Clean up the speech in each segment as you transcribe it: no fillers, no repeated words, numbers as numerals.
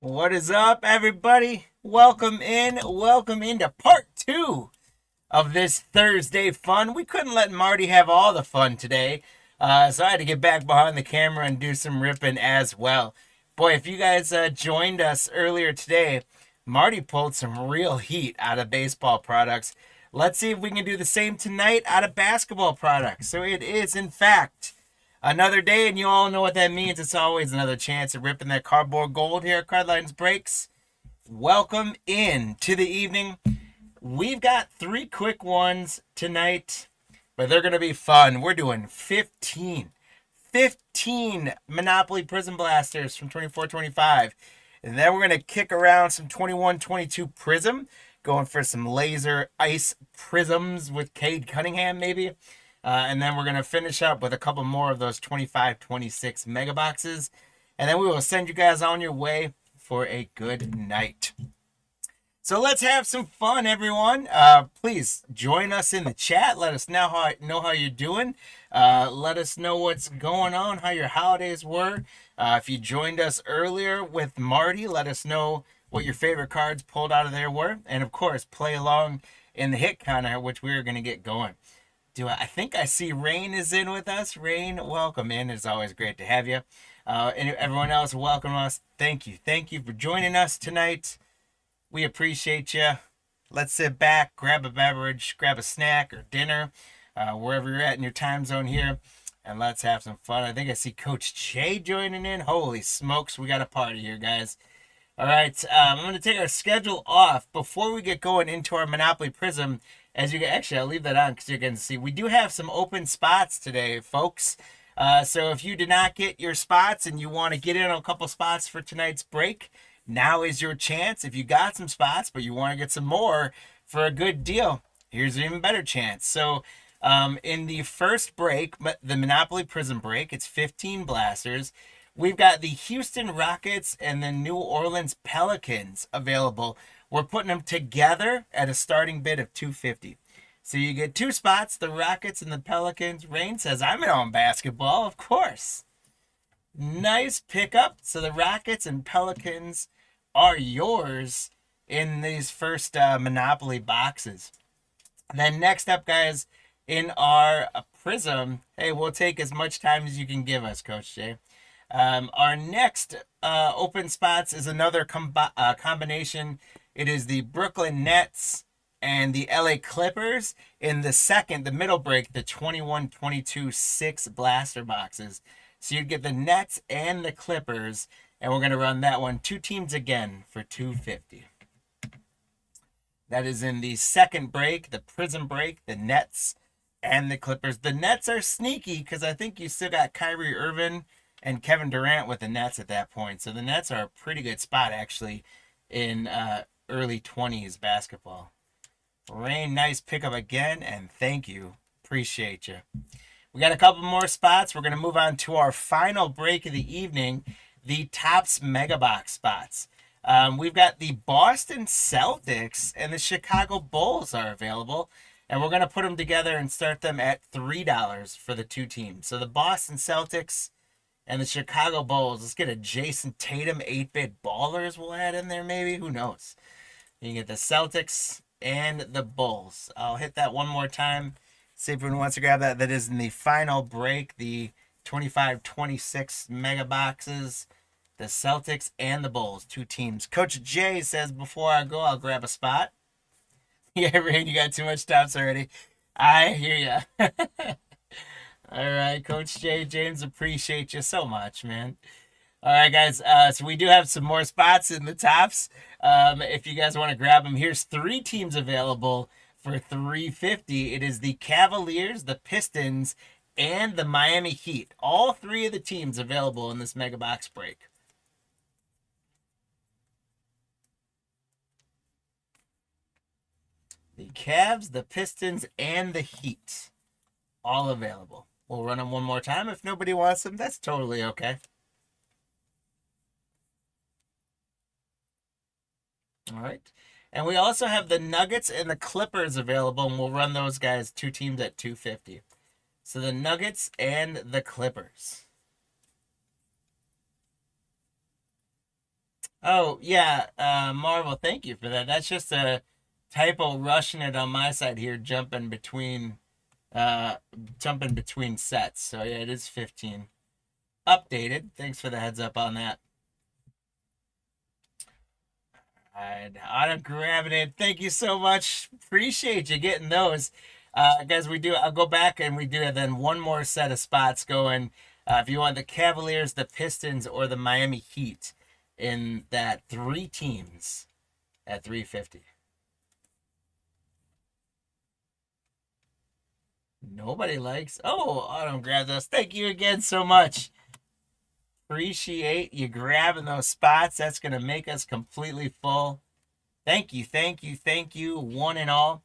What is up, everybody? Welcome into part two of this Thursday fun. We couldn't let Marty have all the fun today, so I had to get back behind the camera and do some ripping as well. Boy, if you guys joined us earlier today, Marty pulled some real heat out of baseball products. Let's see if we can do the same tonight out of basketball products. So it is, in fact, another day, and you all know what that means. It's always another chance at ripping that cardboard gold here at Cardlines Breaks. Welcome in to the evening. We've got three quick ones tonight, but they're going to be fun. We're doing 15 Monopoly Prizm Blasters from 24-25. And then we're going to kick around some 21-22 Prizm, going for some laser ice prisms with Cade Cunningham maybe. And then we're going to finish up with a couple more of those 25-26 mega boxes. And then we will send you guys on your way for a good night. So let's have some fun, everyone. Please join us in the chat. Let us know how you're doing. Let us know what's going on, how your holidays were. If you joined us earlier with Marty, let us know what your favorite cards pulled out of there were. And, of course, play along in the hit counter, which we're going to get going. I think I see Rain is in with us. Rain, welcome in. It's always great to have you. And everyone else, welcome us. Thank you. Thank you for joining us tonight. We appreciate you. Let's sit back, grab a beverage, grab a snack or dinner, wherever you're at in your time zone here, and let's have some fun. I think I see Coach Jay joining in. Holy smokes, we got a party here, guys. All right, I'm going to take our schedule off before we get going into our Monopoly Prizm. As you can, actually, I'll leave that on because you can see we do have some open spots today, folks. So if you did not get your spots and you want to get in on a couple spots for tonight's break, now is your chance. If you got some spots but you want to get some more for a good deal, here's an even better chance. So in the first break, the Monopoly Prizm break, it's 15 blasters. We've got the Houston Rockets and the New Orleans Pelicans available. We're putting them together at a starting bid of $250. So you get two spots, the Rockets and the Pelicans. Rain says, I'm in on basketball, of course. Nice pickup. So the Rockets and Pelicans are yours in these first Monopoly boxes. Then next up, guys, in our Prizm, hey, we'll take as much time as you can give us, Coach Jay. Our next open spots is another combination. It is the Brooklyn Nets and the LA Clippers in the middle break, the 21-22 6 blaster boxes. So you'd get the Nets and the Clippers, and we're going to run that one. Two teams again for $250. That is in the second break, the Prizm break, the Nets and the Clippers. The Nets are sneaky because I think you still got Kyrie Irving and Kevin Durant with the Nets at that point. So the Nets are a pretty good spot, actually, in early 20s basketball. Rain, nice pickup again, and thank you. Appreciate you. We got a couple more spots. We're going to move on to our final break of the evening, the Topps Mega Box spots. We've got the Boston Celtics and the Chicago Bulls are available, and we're going to put them together and start them at $3 for the two teams. So the Boston Celtics and the Chicago Bulls. Let's get a Jason Tatum 8-bit ballers we'll add in there maybe. Who knows? You can get the Celtics and the Bulls. I'll hit that one more time. See if anyone wants to grab that. That is in the final break, the 25-26 mega boxes. The Celtics and the Bulls, two teams. Coach Jay says, before I go, I'll grab a spot. Yeah, Rain, you got too much stops already. I hear ya. All right, Coach Jay, James, appreciate you so much, man. All right, guys, so we do have some more spots in the tops. If you guys want to grab them, here's three teams available for $350. It is the Cavaliers, the Pistons, and the Miami Heat. All three of the teams available in this mega box break. The Cavs, the Pistons, and the Heat. All available. We'll run them one more time. If nobody wants them, that's totally okay. All right. And we also have the Nuggets and the Clippers available, and we'll run those guys, two teams at $250. So the Nuggets and the Clippers. Oh, yeah, Marvel, thank you for that. That's just a typo rushing it on my side here, uh jumping between sets. So yeah, it is 15. Updated. Thanks for the heads up on that. I'd auto grabbing it. Thank you so much. Appreciate you getting those. Guys, I'll go back and we do then one more set of spots going. If you want the Cavaliers, the Pistons, or the Miami Heat in that three teams at 350. Nobody likes. Oh, Autumn grabs us. Thank you again so much. Appreciate you grabbing those spots. That's going to make us completely full. Thank you, thank you, thank you, one and all.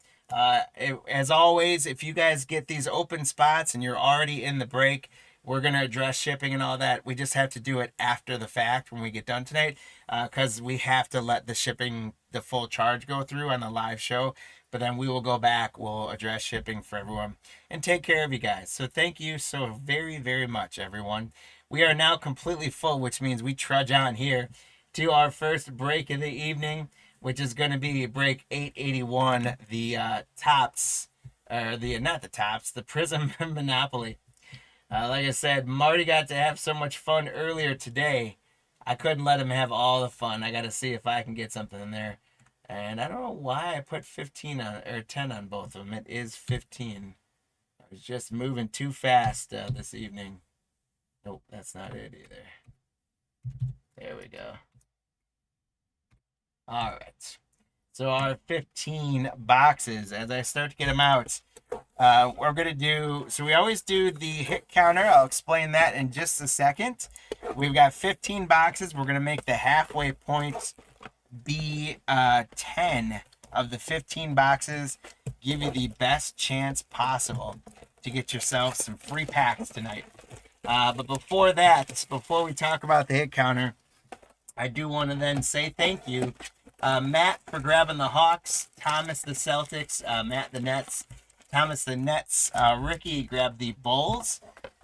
As always, if you guys get these open spots and you're already in the break, we're going to address shipping and all that. We just have to do it after the fact when we get done tonight because we have to let the shipping, the full charge go through on the live show. But then we will go back, we'll address shipping for everyone and take care of you guys. So thank you so very, very much, everyone. We are now completely full, which means we trudge on here to our first break of the evening, which is going to be break 881, the tops, or the not the tops, the Prizm Monopoly. Like I said, Marty got to have so much fun earlier today. I couldn't let him have all the fun. I got to see if I can get something in there. And I don't know why I put 15 on, or 10 on both of them. It is 15. I was just moving too fast this evening. Nope, that's not it either. There we go. All right. So our 15 boxes, as I start to get them out, we're going to do, so we always do the hit counter. I'll explain that in just a second. We've got 15 boxes. We're going to make the halfway point be 10 of the 15 boxes. Give you the best chance possible to get yourself some free packs tonight. But before that, before we talk about the hit counter, I do want to then say thank you, Matt, for grabbing the Hawks, Thomas the Celtics, Matt the Nets, Thomas the Nets, Ricky grabbed the Bulls,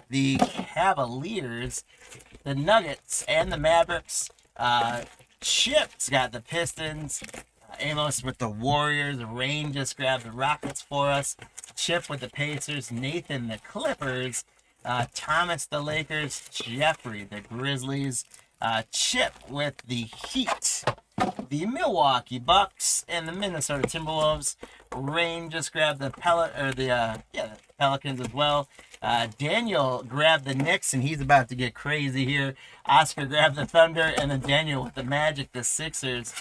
the Cavaliers, the Nuggets, and the Mavericks. Chip's got the Pistons, Amos with the Warriors, Rain just grabbed the Rockets for us, Chip with the Pacers, Nathan the Clippers, Thomas the Lakers, Jeffrey the Grizzlies, Chip with the Heat, the Milwaukee Bucks, and the Minnesota Timberwolves. Rain just grabbed the Pelicans as well. Daniel grabbed the Knicks, and he's about to get crazy here. Oscar grabbed the Thunder, and then Daniel with the Magic, the Sixers,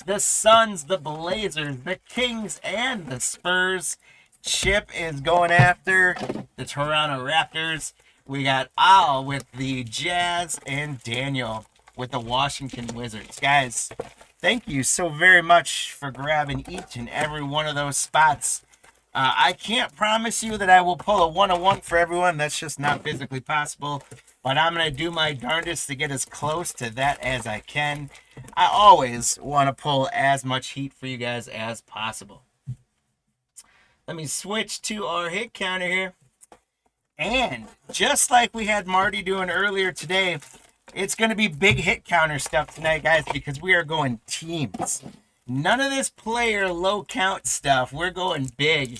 the Suns, the Blazers, the Kings, and the Spurs. Chip is going after the Toronto Raptors. We got Al with the Jazz and Daniel with the Washington Wizards. Guys, thank you so very much for grabbing each and every one of those spots. I can't promise you that I will pull a one-on-one for everyone. That's just not physically possible. But I'm going to do my darndest to get as close to that as I can. I always want to pull as much heat for you guys as possible. Let me switch to our hit counter here. And just like we had Marty doing earlier today, it's going to be big hit counter stuff tonight, guys, because we are going teams. None of this player low count stuff. We're going big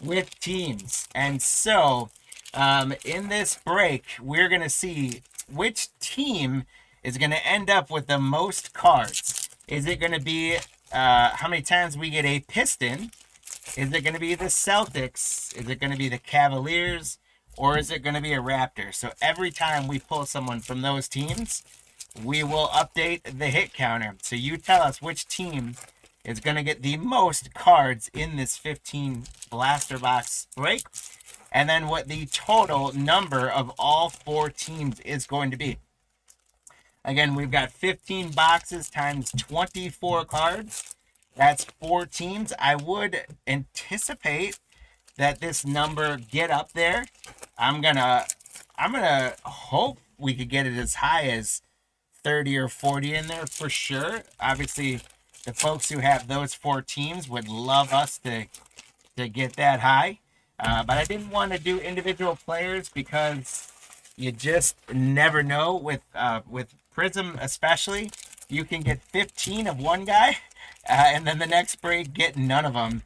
with teams. And so, in this break, we're going to see which team is going to end up with the most cards. Is it going to be how many times we get a Piston? Is it going to be the Celtics? Is it going to be the Cavaliers? Or is it going to be a Raptor? So every time we pull someone from those teams, we will update the hit counter. So you tell us which team is going to get the most cards in this 15 blaster box break. And then what the total number of all 4 teams is going to be. Again, we've got 15 boxes times 24 cards. That's 4 teams. I would anticipate that this number get up there. I'm gonna hope we could get it as high as 30 or 40 in there for sure. Obviously, the folks who have those 4 teams would love us to get that high. But I didn't want to do individual players because you just never know with Prizm especially. you can get 15 of one guy, and then the next break get none of them.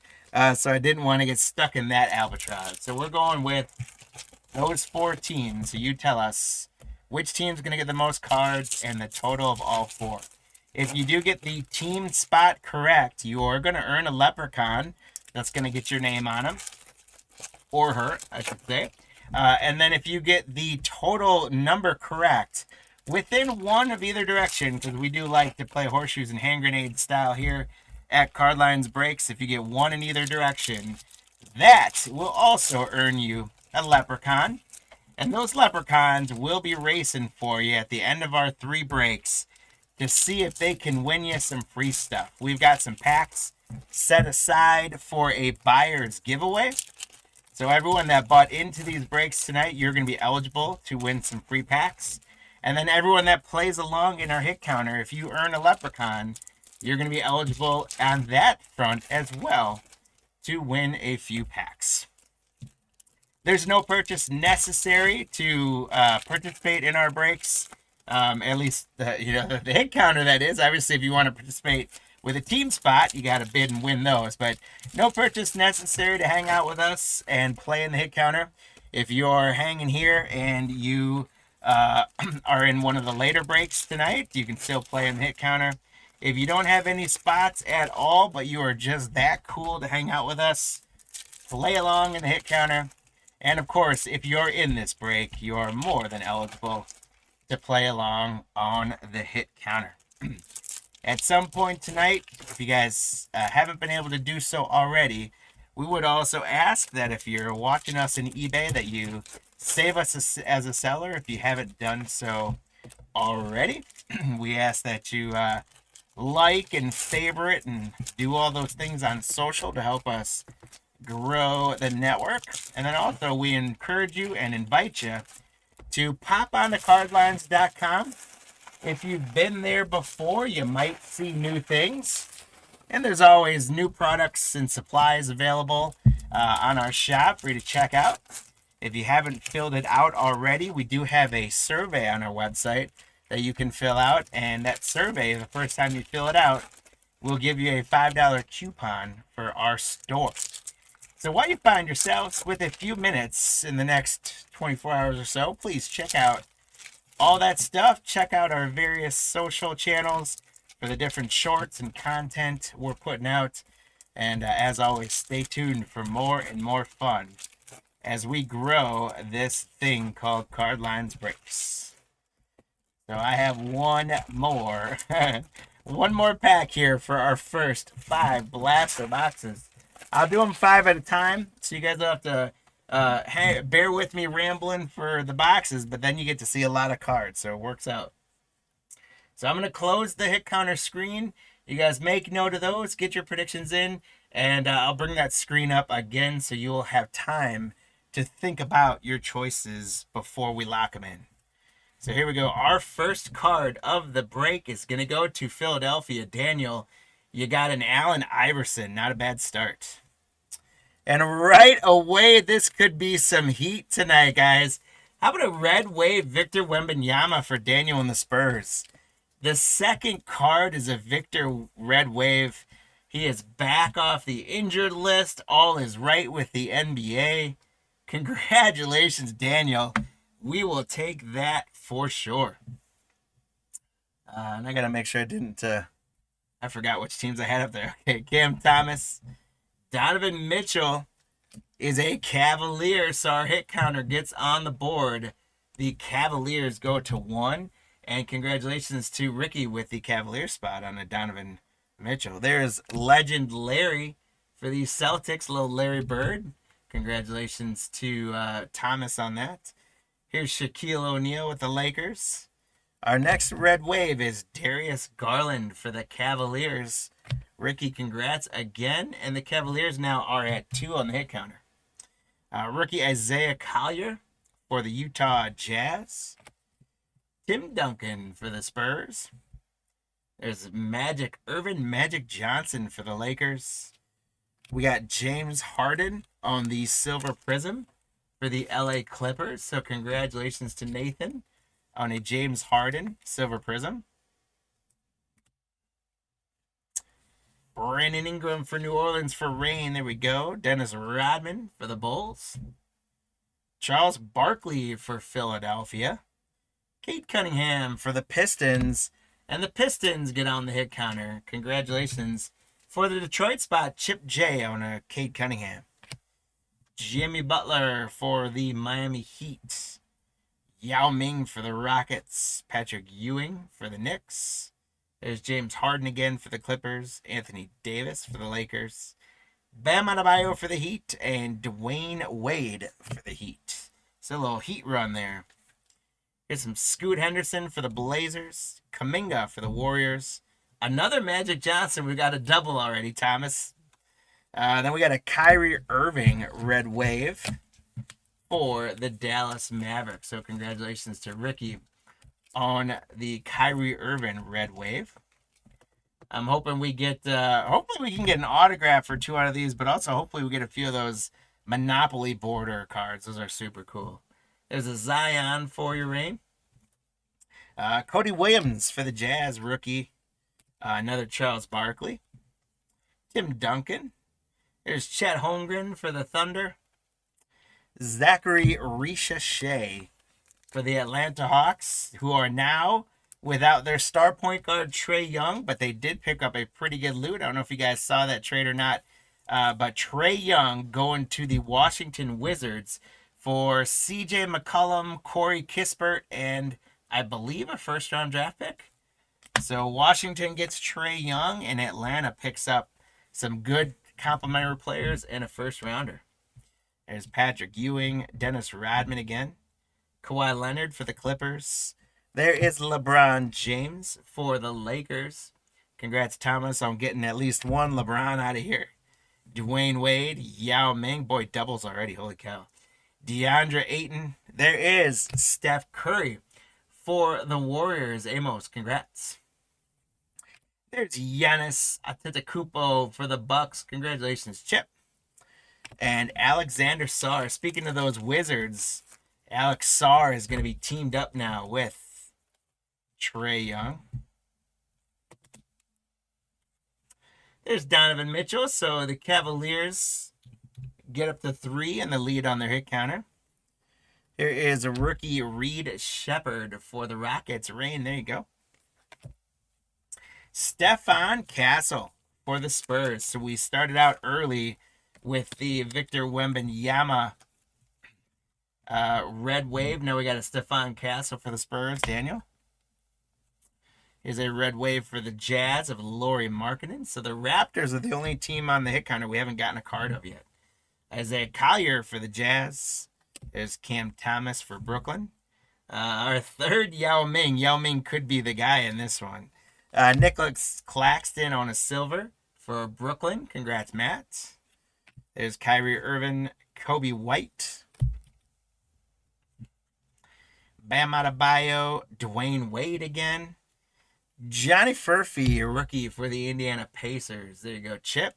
So I didn't want to get stuck in that albatross. So we're going with those 4 teams. So you tell us which team's going to get the most cards and the total of all 4. If you do get the team spot correct, you are going to earn a leprechaun. That's going to get your name on him. Or her, I should say. And then if you get the total number correct, within one of either direction, because we do like to play horseshoes and hand grenade style here at Cardlines Breaks, if you get one in either direction, that will also earn you a leprechaun. And those leprechauns will be racing for you at the end of our 3 breaks to see if they can win you some free stuff. We've got some packs set aside for a buyer's giveaway. So everyone that bought into these breaks tonight, you're going to be eligible to win some free packs. And then everyone that plays along in our hit counter, if you earn a leprechaun, you're going to be eligible on that front as well to win a few packs. There's no purchase necessary to participate in our breaks. At least, the hit counter, that is. Obviously, if you want to participate with a team spot, you got to bid and win those. But no purchase necessary to hang out with us and play in the hit counter. If you're hanging here and you are in one of the later breaks tonight, you can still play in the hit counter. If you don't have any spots at all, but you are just that cool to hang out with us, play along in the hit counter. And of course, if you're in this break, you are more than eligible to play along on the hit counter. At some point tonight, if you guys haven't been able to do so already, we would also ask that if you're watching us in eBay, that you save us as a seller if you haven't done so already. We ask that you like and favorite and do all those things on social to help us grow the network. And then also we encourage you and invite you to pop on to cardlines.com. If you've been there before, you might see new things. And there's always new products and supplies available on our shop for you to check out. If you haven't filled it out already, we do have a survey on our website that you can fill out. And that survey, the first time you fill it out, will give you a $5 coupon for our store. So while you find yourselves with a few minutes in the next 24 hours or so, please check out all that stuff. Check out our various social channels for the different shorts and content we're putting out. And as always, stay tuned for more and more fun as we grow this thing called Cardlines Breaks. So I have one more pack here for our first 5 blaster boxes. I'll do them 5 at a time, so you guys will have to bear with me rambling for the boxes, but then you get to see a lot of cards, so it works out. So I'm going to close the hit counter screen. You guys make note of those, get your predictions in, and I'll bring that screen up again so you'll have time to think about your choices before we lock them in. So here we go. Our first card of the break is going to go to Philadelphia. Daniel, you got an Allen Iverson. Not a bad start. And right away, this could be some heat tonight, guys. How about a red wave Victor Wembanyama for Daniel and the Spurs? The second card is a Victor red wave. He is back off the injured list. All is right with the NBA. Congratulations, Daniel. We will take that for sure. And I got to make sure I didn't... I forgot which teams I had up there. Okay, Cam Thomas. Donovan Mitchell is a Cavalier, so our hit counter gets on the board. The Cavaliers go to 1. And congratulations to Ricky with the Cavalier spot on a Donovan Mitchell. There's Legend Larry for the Celtics, little Larry Bird. Congratulations to Thomas on that. Here's Shaquille O'Neal with the Lakers. Our next red wave is Darius Garland for the Cavaliers. Ricky, congrats again. And the Cavaliers now are at 2 on the hit counter. Rookie Isaiah Collier for the Utah Jazz. Tim Duncan for the Spurs. There's Irvin Magic Johnson for the Lakers. We got James Harden on the Silver Prizm for the LA Clippers. So congratulations to Nathan on a James Harden Silver Prizm. Brandon Ingram for New Orleans for Rain. There we go. Dennis Rodman for the Bulls. Charles Barkley for Philadelphia. Cade Cunningham for the Pistons. And the Pistons get on the hit counter. Congratulations for the Detroit spot. Chip J on a Cade Cunningham. Jimmy Butler for the Miami Heat. Yao Ming for the Rockets. Patrick Ewing for the Knicks. There's James Harden again for the Clippers. Anthony Davis for the Lakers. Bam Adebayo for the Heat. And Dwayne Wade for the Heat. It's a little Heat run there. Here's some Scoot Henderson for the Blazers. Kuminga for the Warriors. Another Magic Johnson. We got a double already, Thomas. Then we got a Kyrie Irving red wave for the Dallas Mavericks. So congratulations to Ricky on the Kyrie Irving red wave. I'm hoping we get, hopefully we can get an autograph for 2 out of these, but also hopefully we get a few of those Monopoly border cards. Those are super cool. There's a Zion for your Rain. Cody Williams for the Jazz rookie. Another Charles Barkley. Tim Duncan. There's Chet Holmgren for the Thunder. Zachary Richaud for the Atlanta Hawks, who are now without their star point guard Trae Young, but they did pick up a pretty good loot. I don't know if you guys saw that trade or not, but Trae Young going to the Washington Wizards for C.J. McCollum, Corey Kispert, and I believe a first-round draft pick. So Washington gets Trae Young, and Atlanta picks up some good complimentary players and a first-rounder. There's Patrick Ewing, Dennis Rodman again. Kawhi Leonard for the Clippers. There is LeBron James for the Lakers. Congrats, Thomas, on getting at least one LeBron out of here. Dwayne Wade, Yao Ming. Boy, doubles already. Holy cow. DeAndre Ayton. There is Steph Curry for the Warriors. Amos, congrats. There's Giannis Antetokounmpo for the Bucks. Congratulations, Chip. And Alexander Sarr. Speaking of those Wizards, Alex Sarr is going to be teamed up now with Trae Young. There's Donovan Mitchell. So the Cavaliers get up to 3 in the lead on their hit counter. Here is a rookie Reed Shepherd for the Rockets. Rain, there you go. Stephon Castle for the Spurs. So we started out early with the Victor Wembanyama red wave. Now we got a Stephon Castle for the Spurs. Daniel. Here's a red wave for the Jazz of Lauri Markkanen. So the Raptors are the only team on the hit counter we haven't gotten a card of yet. Isaiah Collier for the Jazz. There's Cam Thomas for Brooklyn. Our third, Yao Ming. Yao Ming could be the guy in this one. Nicholas Claxton on a silver for Brooklyn. Congrats, Matt. There's Kyrie Irving, Kobe White. Bam Adebayo, Dwayne Wade again. Johnny Furphy, a rookie for the Indiana Pacers. There you go, Chip.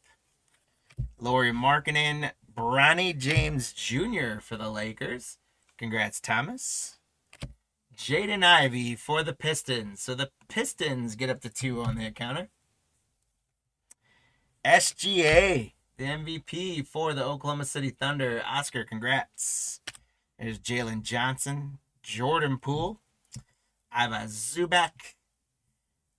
Lauri Markkanen, Bronny James Jr. for the Lakers. Congrats, Thomas. Jaden Ivey for the Pistons. So the Pistons get up to 2 on the counter. SGA, the MVP for the Oklahoma City Thunder. Oscar, congrats. There's Jalen Johnson, Jordan Poole, Iva Zubac.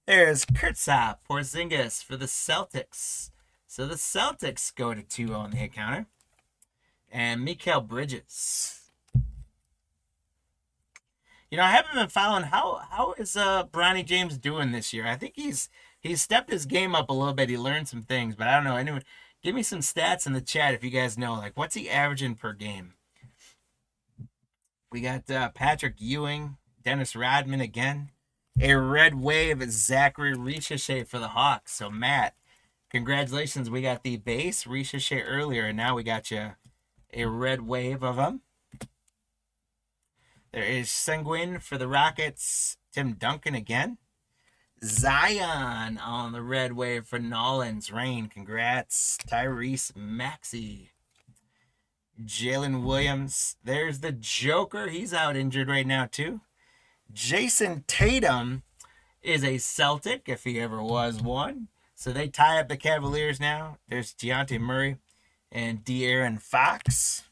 There's Kristaps Porzingis for the Celtics. So the Celtics go to 2 on the hit counter. And Mikal Bridges. You know, I haven't been following how is Bronny James doing this year. I think he's stepped his game up a little bit. He learned some things, but I don't know. Anyway, give me some stats in the chat if you guys know. Like, what's he averaging per game? We got Patrick Ewing, Dennis Rodman again. A red wave at Zachary Richaud for the Hawks. So, Matt, congratulations. We got the base Richaud earlier, and now we got you a red wave of him. There is Sengun for the Rockets. Tim Duncan again. Zion on the red wave for Nolan's Rain. Congrats. Tyrese Maxey. Jalen Williams. There's the Joker. He's out injured right now too. Jason Tatum is a Celtic, if he ever was one. So they tie up the Cavaliers now. There's Dejounte Murray and De'Aaron Fox.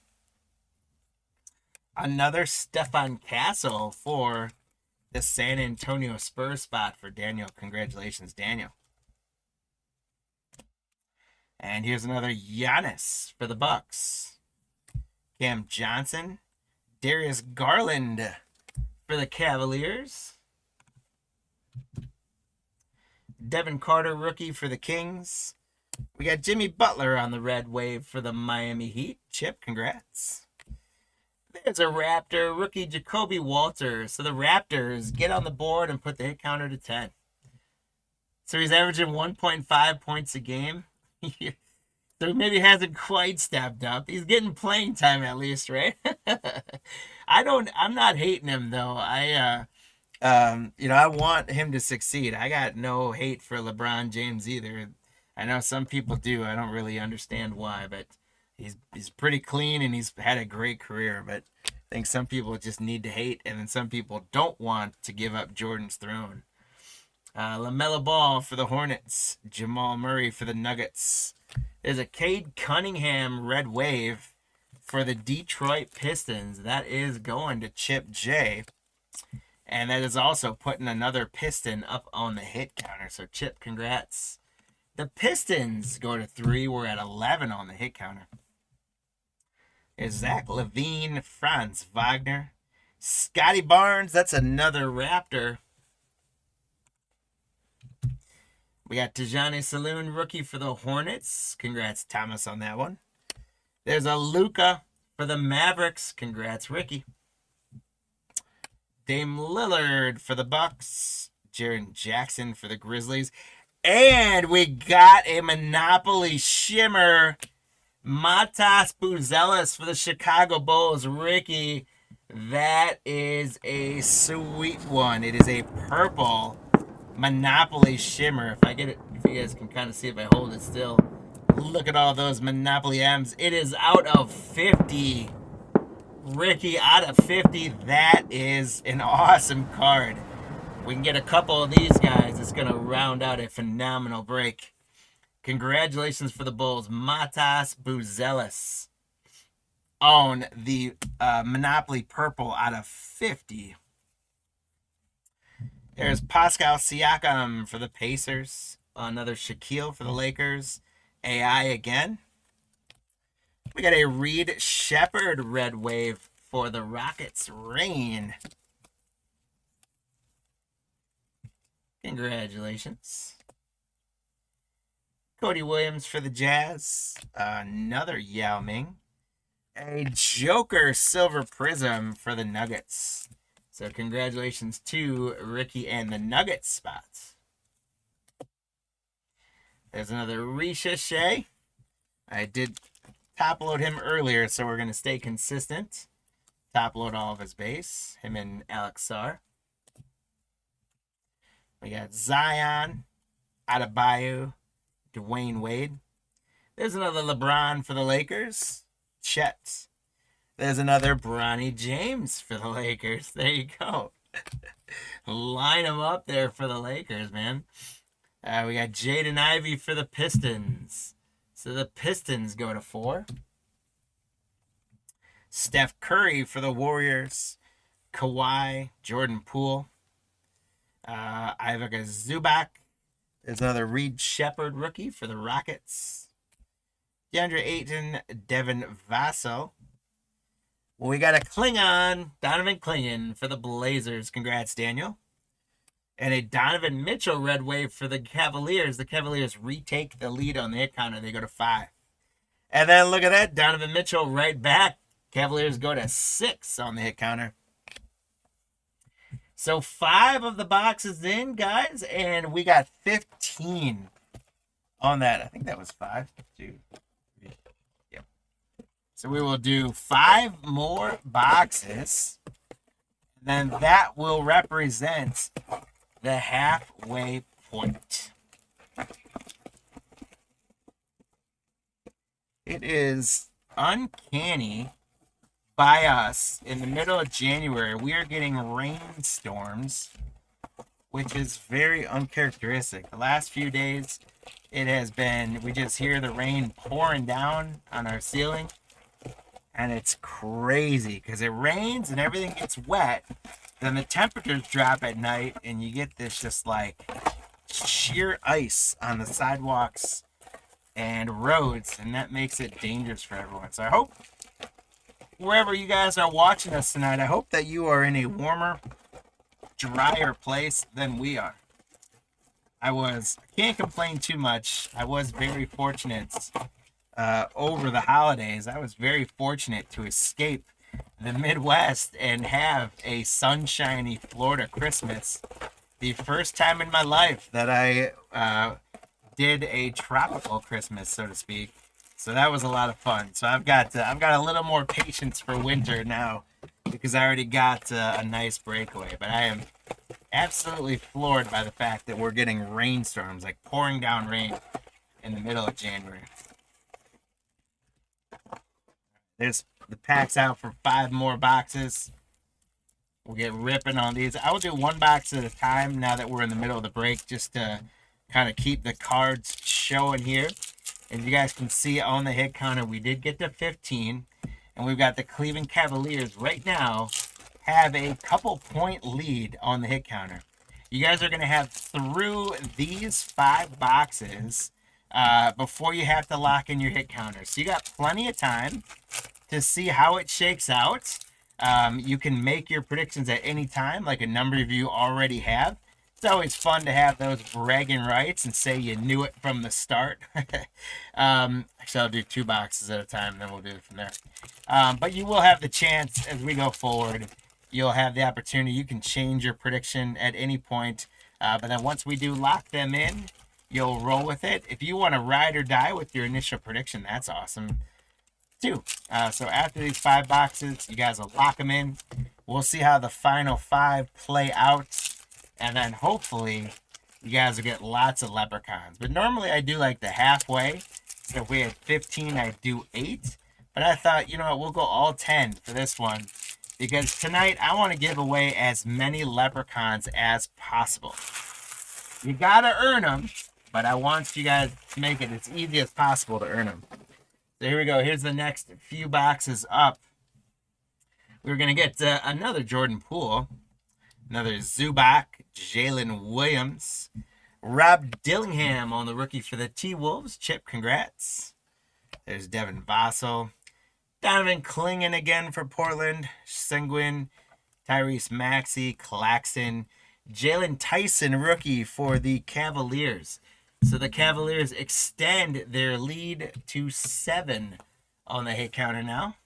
Another Stephon Castle for the San Antonio Spurs spot for Daniel. Congratulations, Daniel. And here's another Giannis for the Bucks. Cam Johnson, Darius Garland for the Cavaliers. Devin Carter, rookie for the Kings. We got Jimmy Butler on the red wave for the Miami Heat. Chip, congrats. There's a Raptor, rookie Jacoby Walter. So the Raptors get on the board and put the hit counter to 10. So he's averaging 1.5 points a game. So maybe hasn't quite stepped up. He's getting playing time at least, right? I'm not hating him though. I want him to succeed. I got no hate for LeBron James either. I know some people do. I don't really understand why, but he's pretty clean and he's had a great career. But I think some people just need to hate, and then some people don't want to give up Jordan's throne. LaMelo Ball for the Hornets. Jamal Murray for the Nuggets. There's a Cade Cunningham red wave for the Detroit Pistons. That is going to Chip J. And that is also putting another Piston up on the hit counter. So, Chip, congrats. The Pistons go to 3. We're at 11 on the hit counter. There's Zach LaVine, Franz Wagner, Scotty Barnes. That's another Raptor. We got Tijani Saloon, rookie for the Hornets. Congrats, Thomas, on that one. There's a Luka for the Mavericks. Congrats, Ricky. Dame Lillard for the Bucks. Jaren Jackson for the Grizzlies. And we got a Monopoly Shimmer. Matas Buzelis for the Chicago Bulls. Ricky, that is a sweet one. It is a purple Monopoly Shimmer. If I get it, if you guys can kind of see if I hold it still. Look at all those Monopoly M's. It is out of 50. Ricky, out of 50. That is an awesome card. We can get a couple of these guys. It's going to round out a phenomenal break. Congratulations for the Bulls. Matas Buzelis on the Monopoly Purple out of 50. There's Pascal Siakam for the Pacers. Another Shaquille for the Lakers. AI again. We got a Reed Shepherd red wave for the Rockets. Rain. Congratulations. Cody Williams for the Jazz. Another Yao Ming. A Joker Silver Prism for the Nuggets. So congratulations to Ricky and the Nuggets spots. There's another Risha Shea. I did top load him earlier, so we're going to stay consistent. Top load all of his base. Him and Alex Sarr. We got Zion, Adebayo, Dwayne Wade. There's another LeBron for the Lakers. Chet. There's another Bronny James for the Lakers. There you go. Line them up there for the Lakers, man. We got Jaden Ivey for the Pistons. So the Pistons go to 4. Steph Curry for the Warriors. Kawhi, Jordan Poole. Ivica Zubac. There's another Reed Shepherd rookie for the Rockets. DeAndre Ayton, Devin Vassell. Well, we got a Klingon, Donovan Clingan for the Blazers. Congrats, Daniel. And a Donovan Mitchell red wave for the Cavaliers. The Cavaliers retake the lead on the hit counter. They go to 5. And then look at that. Donovan Mitchell right back. Cavaliers go to 6 on the hit counter. So 5 of the boxes in, guys. And we got 15 on that. I think that was 5. 2, 3. Yep. So we will do 5 more boxes. Then that will represent the halfway point. It is uncanny by us in the middle of January. We are getting rainstorms, which is very uncharacteristic. The last few days, It has been, we just hear the rain pouring down on our ceiling. And it's crazy because it rains and everything gets wet. Then the temperatures drop at night and you get this just like sheer ice on the sidewalks and roads. And that makes it dangerous for everyone. So I hope wherever you guys are watching us tonight, I hope that you are in a warmer, drier place than we are. I can't complain too much. I was very fortunate over the holidays. I was very fortunate to escape the Midwest and have a sunshiny Florida Christmas. The first time in my life that I did a tropical Christmas, so to speak. So that was a lot of fun. So I've got a little more patience for winter now because I already got a nice breakaway. But I am absolutely floored by the fact that we're getting rainstorms, like pouring down rain in the middle of January. There's the packs out for 5 more boxes. We'll get ripping on these. I will do 1 box at a time now that we're in the middle of the break, just to kind of keep the cards showing here. And you guys can see on the hit counter, we did get to 15. And we've got the Cleveland Cavaliers right now have a couple point lead on the hit counter. You guys are going to have through these 5 boxes before you have to lock in your hit counter. So you got plenty of time to see how it shakes out. You can make your predictions at any time, like a number of you already have. It's always fun to have those bragging rights and say you knew it from the start. Actually, I'll do 2 boxes at a time, and then we'll do it from there. But you will have the chance as we go forward. You'll have the opportunity. You can change your prediction at any point. But then once we do lock them in, you'll roll with it. If you want to ride or die with your initial prediction, that's awesome too. So after these 5 boxes, you guys will lock them in. We'll see how the final 5 play out. And then hopefully you guys will get lots of leprechauns. But normally I do like the halfway. So if we had 15, I'd do 8. But I thought, you know what, we'll go all 10 for this one. Because tonight I want to give away as many leprechauns as possible. You got to earn them. But I want you guys to make it as easy as possible to earn them. So here we go. Here's the next few boxes up. We're going to get another Jordan Poole. Another Zubac, Jalen Williams, Rob Dillingham on the rookie for the T-Wolves. Chip, congrats. There's Devin Vassell. Donovan Clingan again for Portland. Senguin, Tyrese Maxey, Claxton. Jalen Tyson, rookie for the Cavaliers. So the Cavaliers extend their lead to 7 on the hit counter now.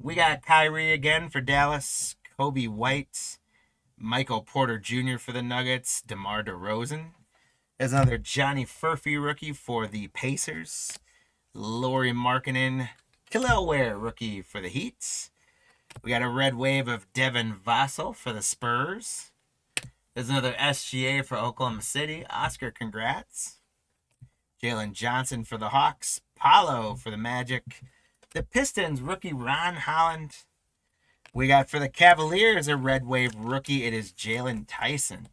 We got Kyrie again for Dallas. Kobe White, Michael Porter Jr. for the Nuggets, DeMar DeRozan. There's another Johnny Furphy rookie for the Pacers. Lauri Markkanen, Khalil Ware rookie for the Heat. We got a red wave of Devin Vassell for the Spurs. There's another SGA for Oklahoma City. Oscar, congrats. Jalen Johnson for the Hawks. Paolo for the Magic. The Pistons rookie Ron Holland. We got for the Cavaliers a red wave rookie. It is Jalen Tyson.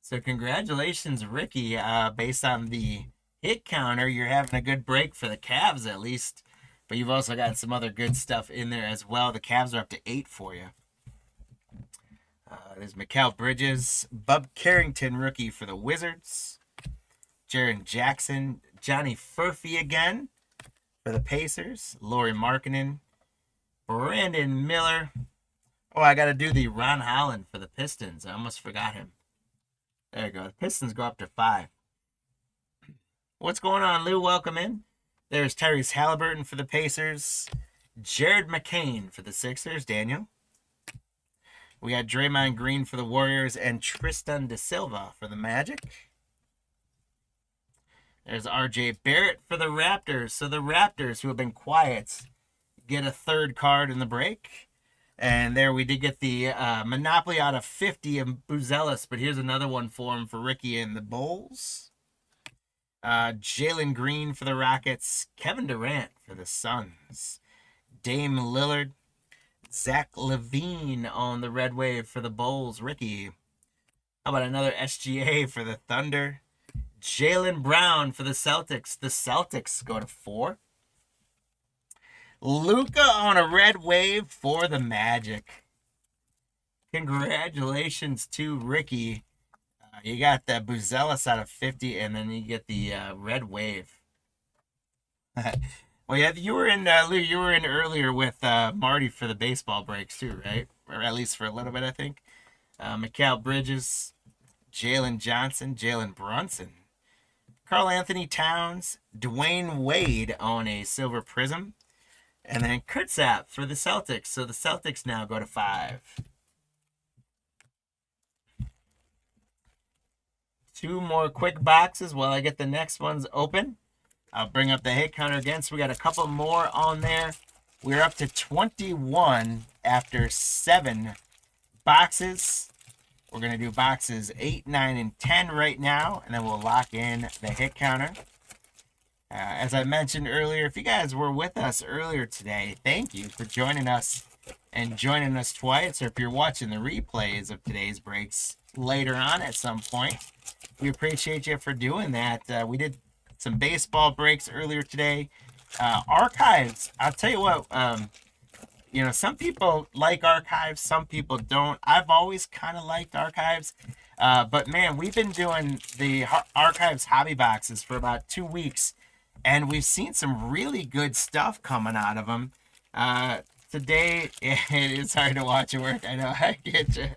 So congratulations, Ricky. Based on the hit counter, you're having a good break for the Cavs at least. But you've also got some other good stuff in there as well. The Cavs are up to 8 for you. There's Mikal Bridges. Bub Carrington, rookie for the Wizards. Jaren Jackson. Johnny Furphy again for the Pacers. Lauri Markkanen. Brandon Miller. Oh, I got to do the Ron Holland for the Pistons. I almost forgot him. There you go. The Pistons go up to 5. What's going on, Lou? Welcome in. There's Tyrese Halliburton for the Pacers. Jared McCain for the Sixers. Daniel. We got Draymond Green for the Warriors and Tristan da Silva for the Magic. There's RJ Barrett for the Raptors. So the Raptors, who have been quiet, get a 3rd card in the break. And there we did get the Monopoly out of 50 of Buzelis, but here's another one for him for Ricky and the Bulls. Jalen Green for the Rockets. Kevin Durant for the Suns. Dame Lillard. Zach LaVine on the red wave for the Bulls. Ricky. How about another SGA for the Thunder? Jaylen Brown for the Celtics. The Celtics go to 4. Luka on a red wave for the Magic. Congratulations to Ricky. You got the Buzelis out of 50, and then you get the red wave. Well, yeah, you were in Lou. You were in earlier with Marty for the baseball breaks too, right? Or at least for a little bit, I think. Mikal Bridges, Jalen Johnson, Jalen Brunson, Karl Anthony Towns, Dwayne Wade on a silver prism, and then Kurtzap for the Celtics. So the Celtics now go to 5. 2 more quick boxes while I get the next ones open. I'll bring up the hit counter again. So we got a couple more on there. We're up to 21 after 7 boxes. We're going to do boxes 8, 9, and 10 right now, and then we'll lock in the hit counter. As I mentioned earlier, if you guys were with us earlier today, thank you for joining us and joining us twice, or if you're watching the replays of today's breaks later on at some point, we appreciate you for doing that. We did some baseball breaks earlier today. Archives, I'll tell you what, some people like archives, some people don't. I've always kind of liked archives. But man, we've been doing the archives hobby boxes for about 2 weeks, and we've seen some really good stuff coming out of them. Today, it is hard to watch it work. I know, I get you.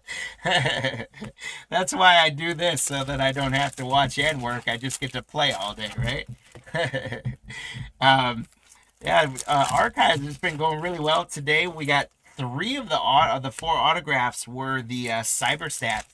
That's why I do this, so that I don't have to watch and work. I just get to play all day, right? Archives has been going really well. Today, we got 3 of the 4 autographs were the Cyberstat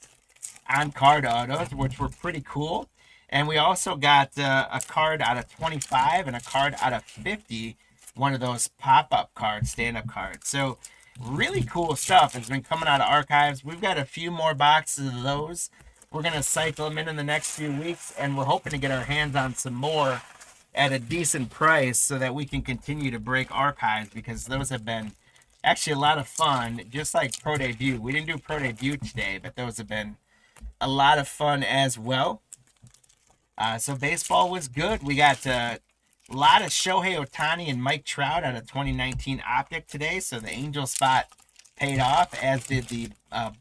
on-card autos, which were pretty cool. And we also got a card out of 25 and a card out of 50, one of those pop-up cards, stand-up cards. So really cool stuff has been coming out of archives. We've got a few more boxes of those. We're going to cycle them in the next few weeks, and we're hoping to get our hands on some more at a decent price so that we can continue to break archives, because those have been actually a lot of fun, just like Pro Debut. We didn't do Pro Debut today, but those have been a lot of fun as well. So baseball was good. We got a lot of Shohei Ohtani and Mike Trout out of 2019 Optic today. So the Angel spot paid off, as did the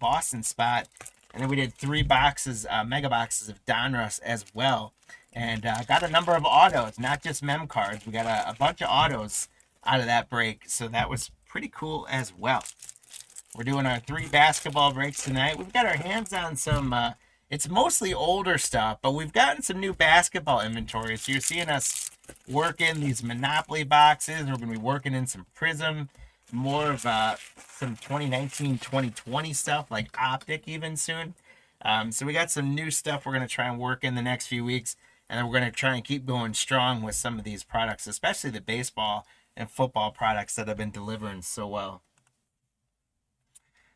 Boston spot. And then we did 3 boxes, mega boxes of Donruss as well. And got a number of autos, not just mem cards. We got a bunch of autos out of that break. So that was pretty cool as well. We're doing our 3 basketball breaks tonight. We've got our hands on some, it's mostly older stuff, but we've gotten some new basketball inventory. So you're seeing us work in these Monopoly boxes. We're going to be working in some Prizm, more of some 2019, 2020 stuff, like Optic even soon. So we got some new stuff we're going to try and work in the next few weeks. And then we're going to try and keep going strong with some of these products, especially the baseball and football products that have been delivering so well.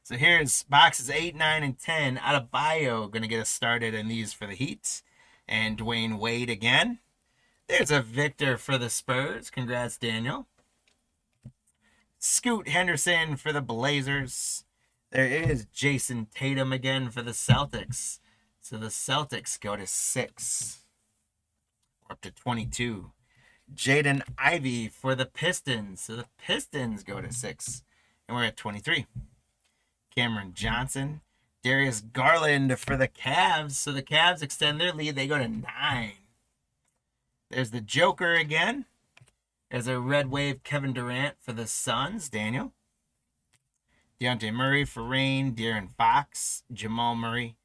So here's boxes 8, 9, and 10 out of Bio. Going to get us started in these for the Heat. And Dwayne Wade again. There's a Victor for the Spurs. Congrats, Daniel. Scoot Henderson for the Blazers. There is Jason Tatum again for the Celtics. So the Celtics go to 6. We're up to 22. Jaden Ivey for the Pistons. So the Pistons go to 6. And we're at 23. Cameron Johnson. Darius Garland for the Cavs. So the Cavs extend their lead. They go to 9. There's the Joker again. There's a red wave Kevin Durant for the Suns. Daniel. Deontay Murray for Reign. De'Aaron Fox. Jamal Murray.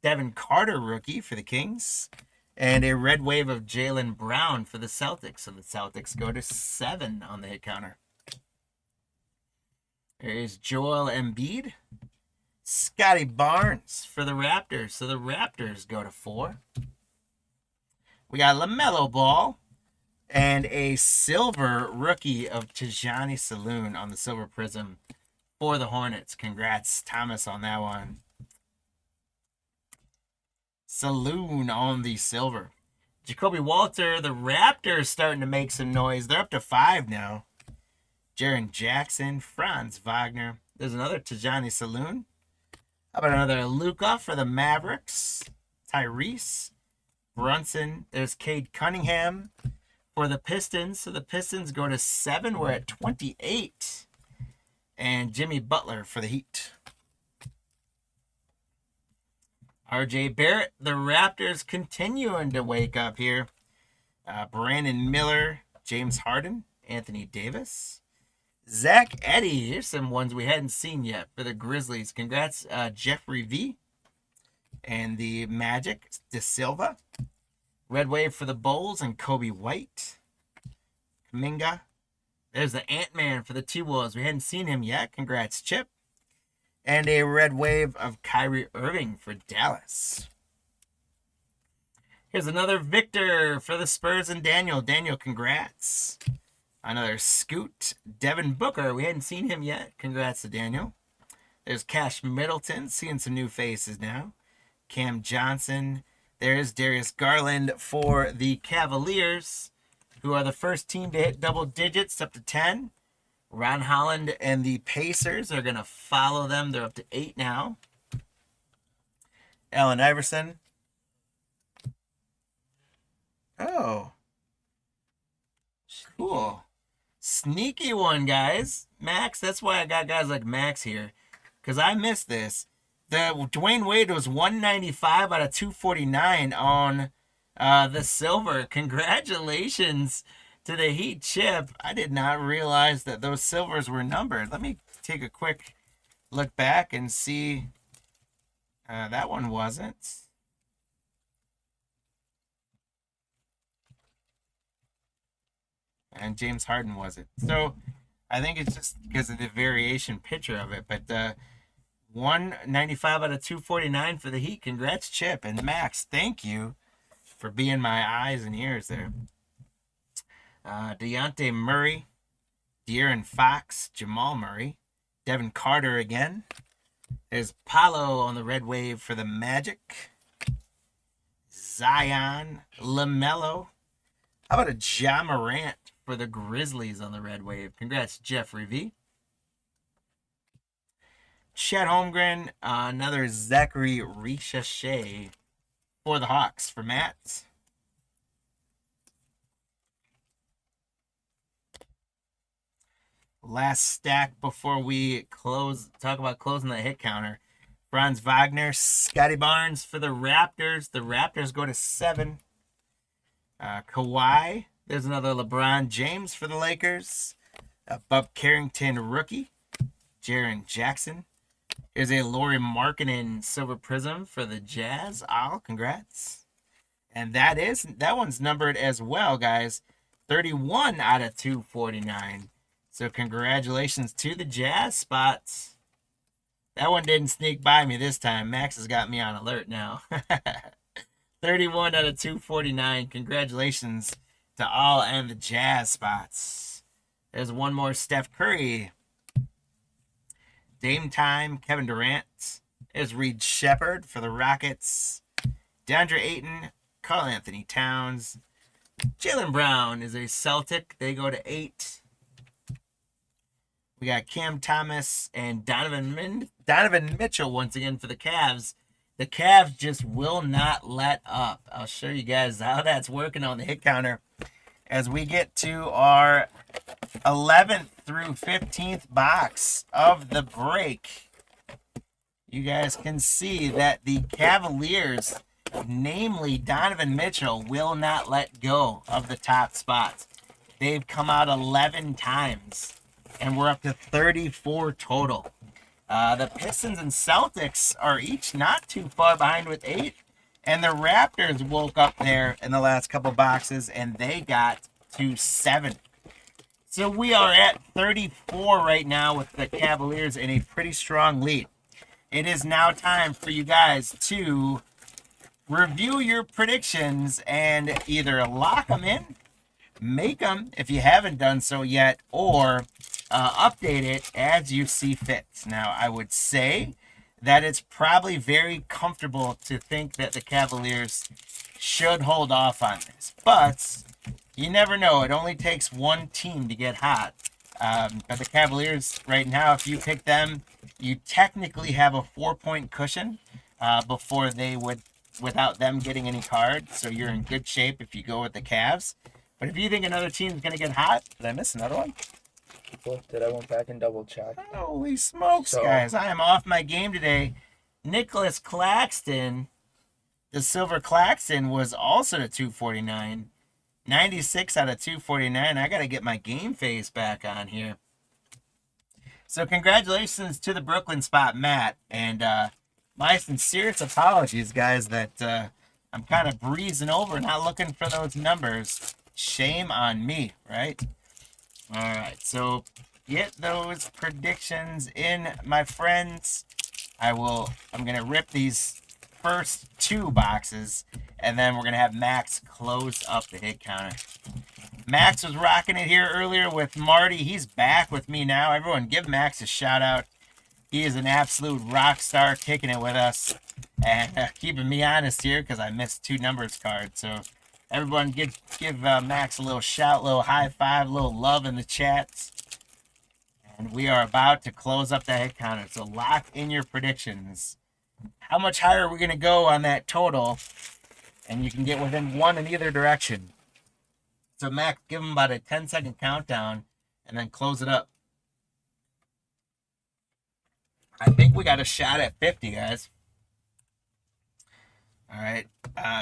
Devin Carter rookie for the Kings. And a red wave of Jaylen Brown for the Celtics. So the Celtics go to 7 on the hit counter. There is Joel Embiid. Scotty Barnes for the Raptors. So the Raptors go to 4. We got LaMelo Ball and a silver rookie of Tijani Saloon on the silver prism for the Hornets. Congrats, Thomas, on that one. Saloon on the silver. Jacoby Walter, the Raptors starting to make some noise. They're up to 5 now. Jaren Jackson, Franz Wagner. There's another Tijani Saloon. How about another Luka for the Mavericks? Tyrese. Brunson. There's Cade Cunningham for the Pistons. So the Pistons go to 7. We're at 28. And Jimmy Butler for the Heat. R.J. Barrett. The Raptors continuing to wake up here. Brandon Miller. James Harden. Anthony Davis. Zach Edey. Here's some ones we hadn't seen yet for the Grizzlies. Congrats, Jeffrey V. And the Magic, De Silva. Red Wave for the Bulls and Kobe White. Kuminga. There's the Ant-Man for the T-Wolves. We hadn't seen him yet. Congrats, Chip. And a Red Wave of Kyrie Irving for Dallas. Here's another Victor for the Spurs and Daniel. Daniel, congrats. Another Scoot. Devin Booker. We hadn't seen him yet. Congrats to Daniel. There's Cash Middleton. Seeing some new faces now. Cam Johnson. There's Darius Garland for the Cavaliers, who are the first team to hit double digits up to 10. Ron Holland and the Pacers are going to follow them. They're up to 8 now. Allen Iverson. Oh. Cool. Sneaky one, guys. Max, that's why I got guys like Max here, because I missed this. The Dwayne Wade was 195 out of 249 on the silver. Congratulations to the Heat, Chip. I did not realize that those silvers were numbered. Let me take a quick look back and see. That one wasn't. And James Harden wasn't. So I think it's just because of the variation picture of it. But 195 out of 249 for the Heat. Congrats, Chip. And Max, thank you for being my eyes and ears there. Dejounte Murray, De'Aaron Fox, Jamal Murray, Devin Carter again. There's Paolo on the Red Wave for the Magic. Zion, LaMelo. How about a Ja Morant for the Grizzlies on the Red Wave? Congrats, Jeffrey V. Chet Holmgren, another Zachary Richache for the Hawks for Matt. Last stack before we talk about closing the hit counter. Franz Wagner, Scotty Barnes for the Raptors. The Raptors go to 7. Kawhi. There's another LeBron James for the Lakers. Bub Carrington rookie. Jaren Jackson. Here's a Lauri Markkanen silver prism for the Jazz. Congrats. And that one's numbered as well, guys. 31 out of 249. So congratulations to the Jazz spots. That one didn't sneak by me this time. Max has got me on alert now. 31 out of 249. Congratulations to all and the Jazz spots. There's one more Steph Curry. Dame time, Kevin Durant. There's Reed Shepherd for the Rockets. DeAndre Ayton, Karl Anthony Towns. Jaylen Brown is a Celtic. They go to 8. We got Cam Thomas and Donovan Mitchell once again for the Cavs. The Cavs just will not let up. I'll show you guys how that's working on the hit counter as we get to our 11th through 15th box of the break. You guys can see that the Cavaliers, namely Donovan Mitchell, will not let go of the top spots. They've come out 11 times, and we're up to 34 total. The Pistons and Celtics are each not too far behind with 8. And the Raptors woke up there in the last couple boxes, and they got to 7. So we are at 34 right now with the Cavaliers in a pretty strong lead. It is now time for you guys to review your predictions and either lock them in, make them if you haven't done so yet, or update it as you see fit. Now, I would say that it's probably very comfortable to think that the Cavaliers should hold off on this. But you never know. It only takes one team to get hot. But the Cavaliers right now, if you pick them, you technically have a 4-point cushion before they would without them getting any cards, so you're in good shape if you go with the Cavs. But if you think another team's going to get hot, did I miss another one? Did I went back and double check? Holy smokes, guys. I am off my game today. Nicholas Claxton, the Silver Claxton, was also to 249. 96 out of 249. I got to get my game face back on here. So congratulations to the Brooklyn spot, Matt. And my sincerest apologies, guys, that I'm kind of breezing over, not looking for those numbers. Shame on me, right? All right, so get those predictions in, my friends. I'm going to rip these first 2 boxes, and then we're going to have Max close up the hit counter. Max was rocking it here earlier with Marty. He's back with me now. Everyone give Max a shout out. He is an absolute rock star, kicking it with us and keeping me honest here because I missed 2 numbers cards. So everyone give Max a little shout, little high five, a little love in the chats. And we are about to close up the hit counter. So lock in your predictions. How much higher are we going to go on that total? And you can get within 1 in either direction. So Max, give him about a 10-second countdown and then close it up. I think we got a shot at 50, guys. All right.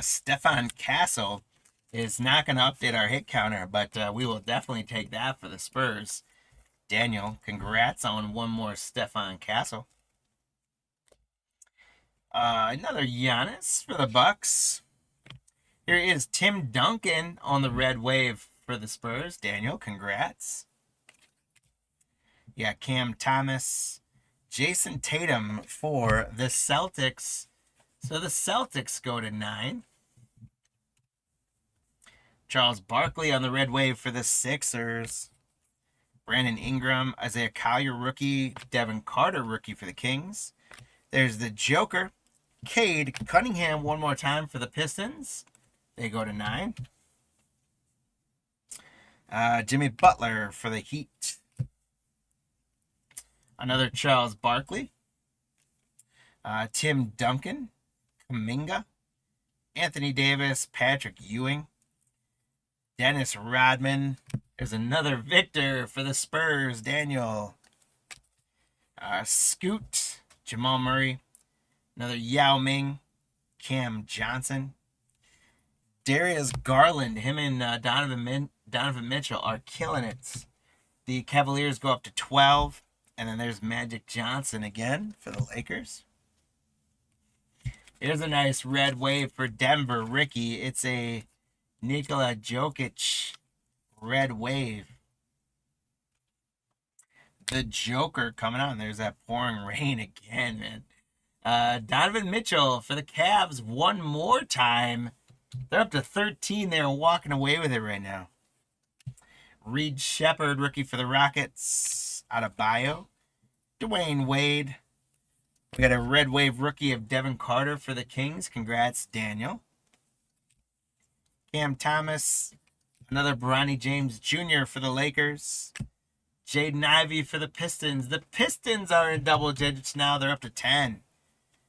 Stefan Castle is not going to update our hit counter, but we will definitely take that for the Spurs. Daniel, congrats on one more Stefan Castle. Another Giannis for the Bucks. Here is Tim Duncan on the red wave for the Spurs. Daniel, congrats. Yeah, Cam Thomas. Jason Tatum for the Celtics. So the Celtics go to 9. Charles Barkley on the red wave for the Sixers. Brandon Ingram, Isaiah Collier rookie. Devin Carter rookie for the Kings. There's the Joker. Cade Cunningham one more time for the Pistons. They go to 9. Jimmy Butler for the Heat. Another Charles Barkley. Tim Duncan. Kuminga. Anthony Davis. Patrick Ewing. Dennis Rodman. There's another Victor for the Spurs. Daniel. Scoot. Jamal Murray. Another Yao Ming. Cam Johnson. Darius Garland, him and Donovan Mitchell are killing it. The Cavaliers go up to 12. And then there's Magic Johnson again for the Lakers. Here's a nice red wave for Denver, Ricky. It's a Nikola Jokic red wave. The Joker coming on. There's that pouring rain again, man. Donovan Mitchell for the Cavs one more time. They're up to 13. They're walking away with it right now. Reed Shepard, rookie for the Rockets. Adebayo. Dwayne Wade. We got a red wave rookie of Devin Carter for the Kings. Congrats, Daniel. Cam Thomas. Another Bronny James Jr. for the Lakers. Jaden Ivey for the Pistons. The Pistons are in double digits now. They're up to 10.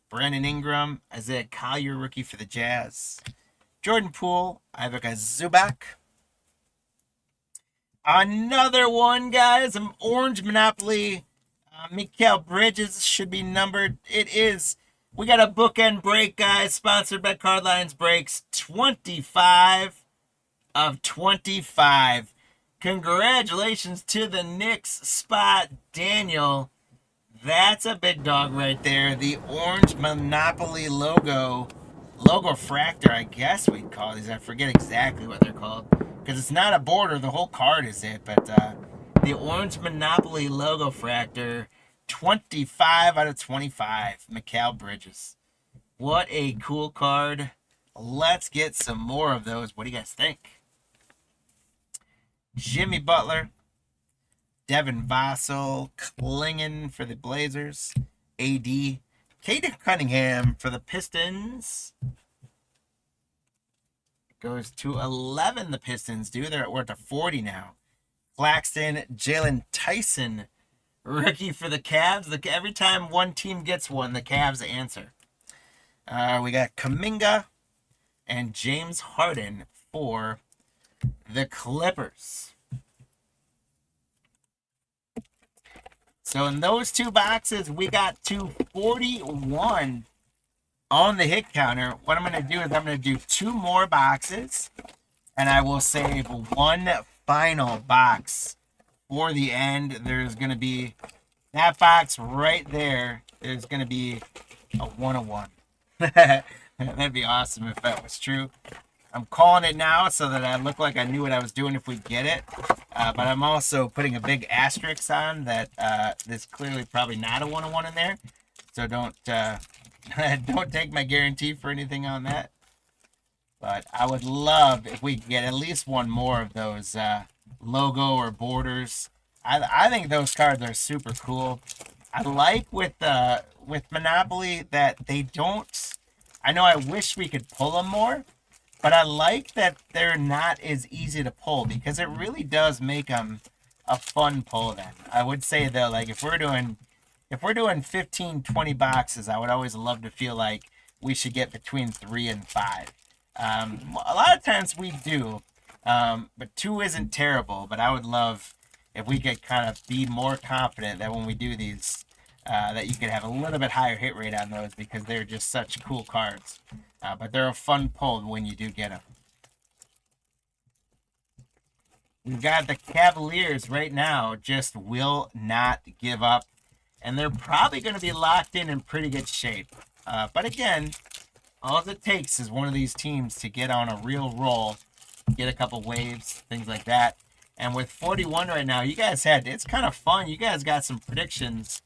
Brandon Ingram. Isaiah Collier, rookie for the Jazz. Jordan Poole. Ivica Zubac. Another one, guys. An orange Monopoly. Mikal Bridges should be numbered. It is. We got a bookend break, guys. Sponsored by Cardlines Breaks. 25 of 25. Congratulations to the Knicks spot, Daniel. That's a big dog right there. The orange Monopoly logo fractor, I guess we'd call these. I forget exactly what they're called because it's not a border. The whole card is it, but the orange Monopoly logo fractor, 25 out of 25. Mikal Bridges. What a cool card. Let's get some more of those. What do you guys think? Jimmy Butler. Devin Vassell. Klingon for the Blazers. AD. Cade Cunningham for the Pistons. Goes to 11, the Pistons do. We're at 40 now. Claxton, Jalen Tyson, rookie for the Cavs. Every time one team gets one, the Cavs answer. We got Kuminga and James Harden for the Clippers. So in those two boxes, we got 241 on the hit counter. What I'm going to do is I'm going to do 2 more boxes, and I will save 1 final box for the end. There's going to be that box right there. There's going to be a 101. That'd be awesome if that was true. I'm calling it now so that I look like I knew what I was doing if we get it. But I'm also putting a big asterisk on that there's clearly probably not a 101 in there. So don't don't take my guarantee for anything on that. But I would love if we could get at least 1 more of those logo or borders. I think those cards are super cool. I like with Monopoly that they don't. I know I wish we could pull them more, but I like that they're not as easy to pull because it really does make them a fun pull. Then I would say though, like if we're doing 15, 20 boxes, I would always love to feel like we should get between 3 and 5. A lot of times we do, but 2 isn't terrible. But I would love if we could kind of be more confident that when we do these, that you could have a little bit higher hit rate on those because they're just such cool cards. But they're a fun pull when you do get them. We've got the Cavaliers right now just will not give up. And they're probably going to be locked in pretty good shape. But again, all it takes is one of these teams to get on a real roll, get a couple waves, things like that. And with 41 right now, you guys it's kind of fun. You guys got some predictions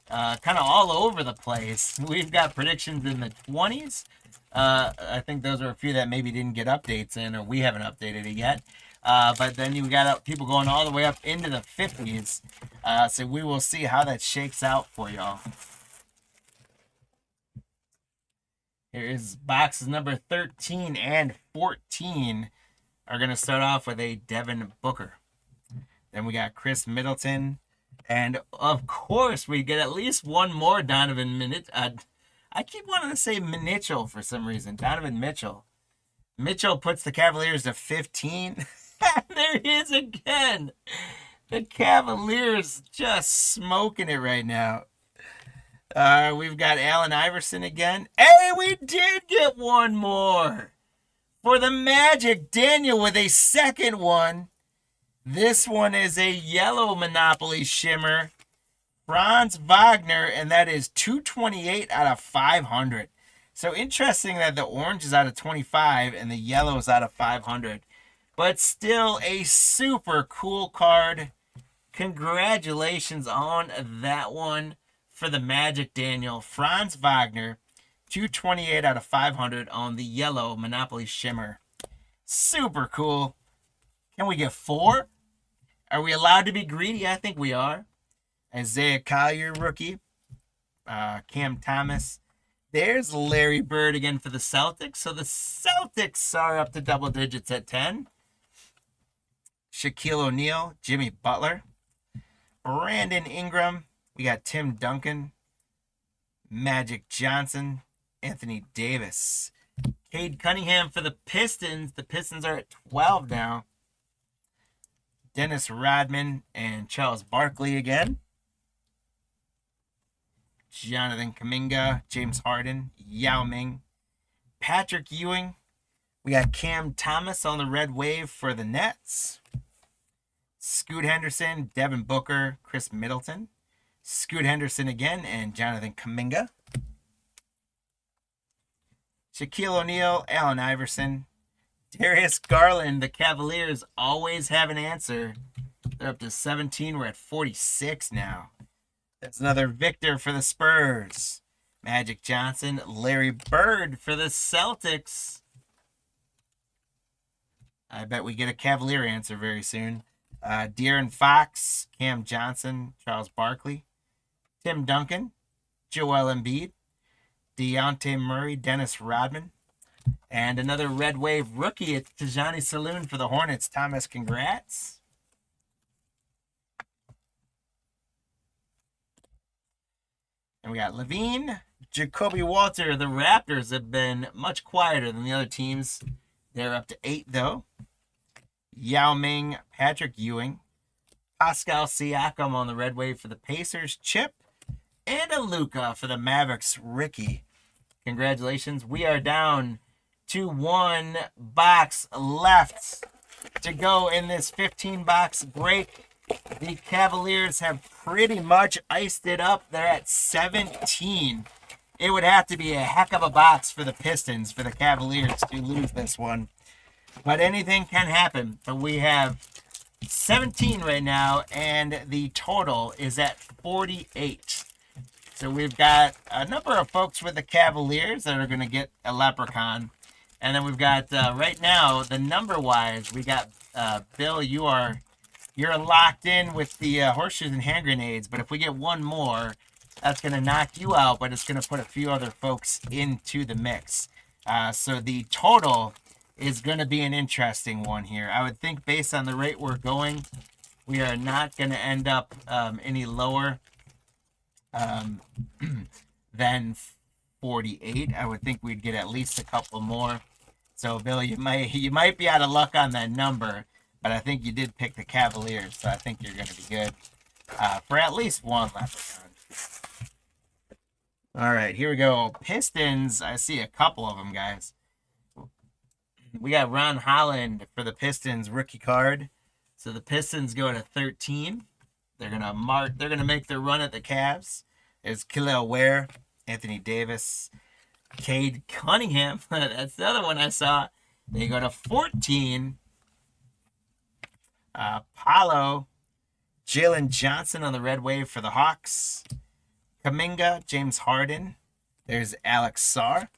kind of all over the place. We've got predictions in the 20s. I think those are a few that maybe didn't get updates in, or we haven't updated it yet. But then you got people going all the way up into the 50s. So we will see how that shakes out for y'all. Here is boxes number 13 and 14 are going to start off with a Devin Booker. Then we got Chris Middleton. And, of course, we get at least 1 more Donovan Mitchell. I keep wanting to say Mitchell for some reason. Donovan Mitchell. Mitchell puts the Cavaliers to 15. There he is again. The Cavaliers just smoking it right now. We've got Allen Iverson again. Hey, we did get 1 more. For the Magic, Daniel with a second one. This one is a yellow Monopoly shimmer. Franz Wagner, and that is 228 out of 500. So interesting that the orange is out of 25 and the yellow is out of 500. But still a super cool card. Congratulations on that one for the Magic, Daniel. Franz Wagner, 228 out of 500 on the yellow Monopoly shimmer. Super cool. Can we get 4? Are we allowed to be greedy? I think we are. Isaiah Collier, rookie. Cam Thomas. There's Larry Bird again for the Celtics. So the Celtics are up to double digits at 10. Shaquille O'Neal, Jimmy Butler. Brandon Ingram. We got Tim Duncan. Magic Johnson. Anthony Davis. Cade Cunningham for the Pistons. The Pistons are at 12 now. Dennis Rodman and Charles Barkley again. Jonathan Kuminga, James Harden, Yao Ming, Patrick Ewing. We got Cam Thomas on the red wave for the Nets. Scoot Henderson, Devin Booker, Chris Middleton. Scoot Henderson again and Jonathan Kuminga. Shaquille O'Neal, Allen Iverson. Darius Garland, the Cavaliers always have an answer. They're up to 17. We're at 46 now. That's another victor for the Spurs. Magic Johnson, Larry Bird for the Celtics. I bet we get a Cavalier answer very soon. De'Aaron Fox, Cam Johnson, Charles Barkley, Tim Duncan, Joel Embiid, Dejounte Murray, Dennis Rodman. And another Red Wave rookie at Tijani Saloon for the Hornets. Thomas, congrats. And we got Levine, Jacoby Walter, the Raptors have been much quieter than the other teams. They're up to 8, though. Yao Ming, Patrick Ewing, Pascal Siakam on the red wave for the Pacers, Chip, and a Luka for the Mavericks, Ricky. Congratulations. We are down to 1 box left to go in this 15-box break. The Cavaliers have pretty much iced it up. They're at 17. It would have to be a heck of a box for the Pistons, for the Cavaliers to lose this one. But anything can happen. But we have 17 right now, and the total is at 48. So we've got a number of folks with the Cavaliers that are going to get a leprechaun. And then we've got, right now, the number-wise, we got, Bill, you're locked in with the horseshoes and hand grenades. But if we get one more, that's going to knock you out, but it's going to put a few other folks into the mix. So the total is going to be an interesting one here. I would think based on the rate we're going, we are not going to end up any lower than 48. I would think we'd get at least a couple more. So Bill, you might be out of luck on that number, but I think you did pick the Cavaliers, so I think you're going to be good for at least one leprechaun. All right, here we go. Pistons, I see a couple of them, guys. We got Ron Holland for the Pistons rookie card. So the Pistons go to 13. They're gonna make their run at the Cavs. There's Khalil Ware, Anthony Davis, Cade Cunningham. That's the other one I saw. They go to 14. Paolo, Jalen Johnson on the red wave for the Hawks. Kuminga, James Harden. There's Alex Sarr.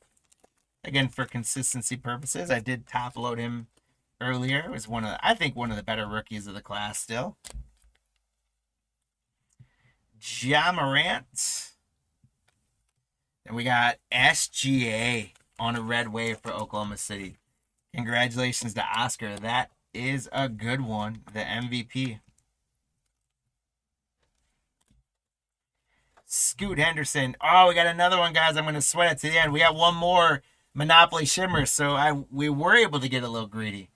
Again, for consistency purposes, I did top load him earlier. It was I think one of the better rookies of the class still. Ja Morant. And we got SGA on a red wave for Oklahoma City. Congratulations to Oscar. That is a good one. The MVP. Scoot Henderson. Oh, we got another one, guys. I'm going to sweat it to the end. We got one more Monopoly Shimmer, so we were able to get a little greedy.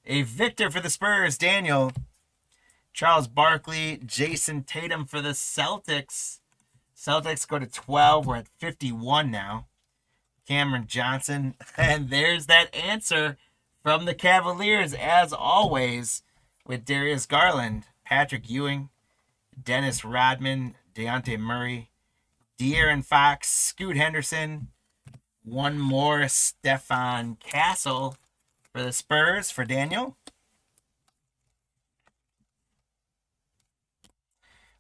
A Victor for the Spurs, Daniel. Charles Barkley, Jason Tatum for the Celtics. Celtics go to 12. We're at 51 now. Cameron Johnson. And there's that answer from the Cavaliers, as always, with Darius Garland, Patrick Ewing, Dennis Rodman, Dejounte Murray, De'Aaron Fox, Scoot Henderson. One more Stefan Castle for the Spurs for Daniel.